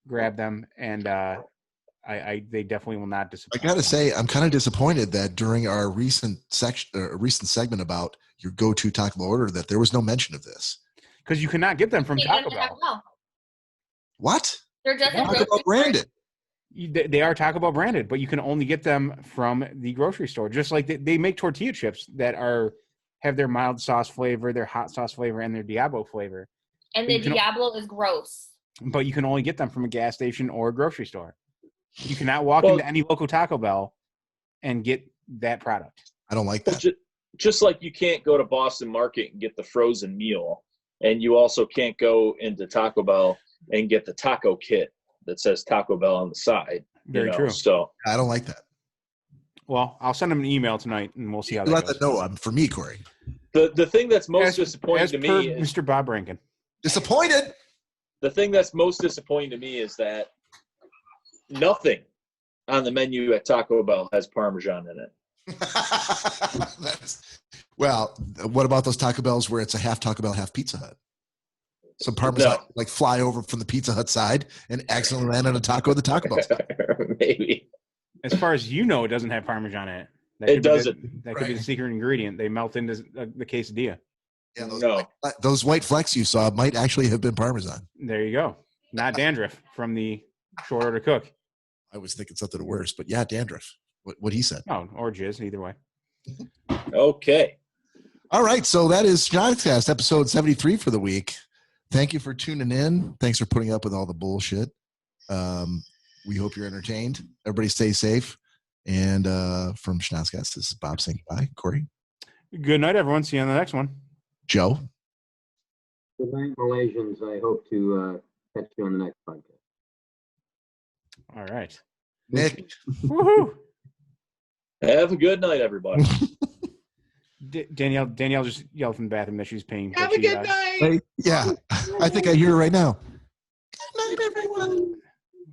D: grab them, and they definitely will not
A: I
D: disappoint.
A: got to say, I'm kind of disappointed that during our recent segment about your go-to Taco Bell order, that there was no mention of this.
D: Because you cannot get them from
E: They
D: Taco
E: didn't
D: Bell.
E: Bell.
A: What?
E: They're just
D: Yeah.
E: a
A: Taco
E: grocery
A: Bell branded.
D: They are Taco Bell branded, but you can only get them from the grocery store. Just like they make tortilla chips that have their mild sauce flavor, their hot sauce flavor, and their Diablo flavor.
E: And
D: But
E: the
D: you can-
E: Diablo is gross.
D: But you can only get them from a gas station or a grocery store. You cannot walk
B: Well-
D: into any local Taco Bell and get that product.
A: I don't like
B: Well,
A: that.
B: just like you can't go to Boston Market and get the frozen meal, and you also can't go into Taco Bell and get the taco kit that says Taco Bell on the side.
D: Very true.
B: So
A: I don't like that.
D: Well, I'll send them an email tonight, and we'll see how
A: You
D: that
A: let
D: goes.
A: that know. For me, Cory.
B: the thing that's most
D: As
B: disappointing to
D: per
B: me is
D: Mr. Bob Rankin.
A: Disappointed.
B: the thing that's most disappointing to me is that nothing on the menu at Taco Bell has Parmesan in it.
A: Well, what about those Taco Bells where it's a half Taco Bell, half Pizza Hut? Some Parmesan
B: No.
A: like fly over from the Pizza Hut side and accidentally land on a taco at the Taco Bell side.
B: Maybe.
D: As far as you know, it doesn't have Parmesan in it. That
B: It
D: could be
B: doesn't.
D: That could be the secret ingredient. They melt into the quesadilla.
A: Yeah,
B: No.
A: those white flecks you saw might actually have been Parmesan.
D: There you go. Not dandruff from the short order cook.
A: I was thinking something worse, but yeah, dandruff. What he said.
D: Oh, or jizz, either way.
B: Okay.
A: All right, so that is Schnozzcast episode 73 for the week. Thank you for tuning in. Thanks for putting up with all the bullshit. We hope you're entertained. Everybody stay safe. And from Schnozzcast, this is Bob saying goodbye. Cory,
D: Good night, everyone. See you on the next one.
A: Joe,
G: Good night, Malaysians. I hope to catch you on the next podcast.
D: All right.
A: Nick.
D: Woohoo!
B: Have a good night, everybody.
D: Danielle just yelled from the bathroom that she's peeing.
B: Have a good night.
A: Hey, yeah, I think I hear it right now. Good night, everyone.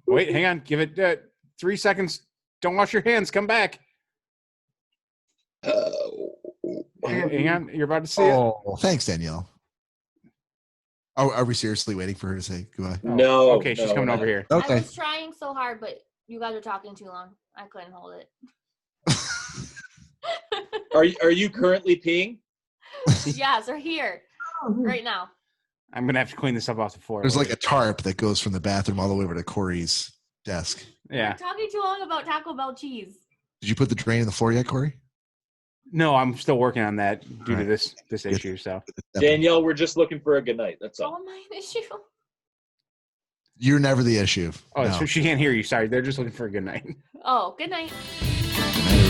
D: Wait, hang on. Give it 3 seconds. Don't wash your hands. Come back. Hang on. You're about to see it.
A: Oh, thanks, Danielle. Are we seriously waiting for her to say goodbye?
B: No.
D: Okay, she's
B: no,
D: coming
B: we're
D: over
B: not.
D: here.
E: I
A: Okay.
E: was trying so hard, but you guys are talking too long. I couldn't hold it.
B: Are you currently peeing?
E: Yes, we're here right now.
D: I'm gonna have to clean this up off the floor.
A: There's like
D: later.
A: a tarp that goes from the bathroom all the way over to Corey's desk.
D: Yeah.
E: We're talking too long about Taco Bell cheese.
A: Did you put the drain in the floor yet, Corey?
D: No, I'm still working on that due to
A: Alright.
D: this issue. So
B: Danielle, we're just looking for a good night. That's all.
E: Oh, my issue.
A: You're never the issue.
D: oh,
A: No.
D: so she can't hear you. Sorry, they're just looking for a good night.
E: Oh, good night.
A: Good night,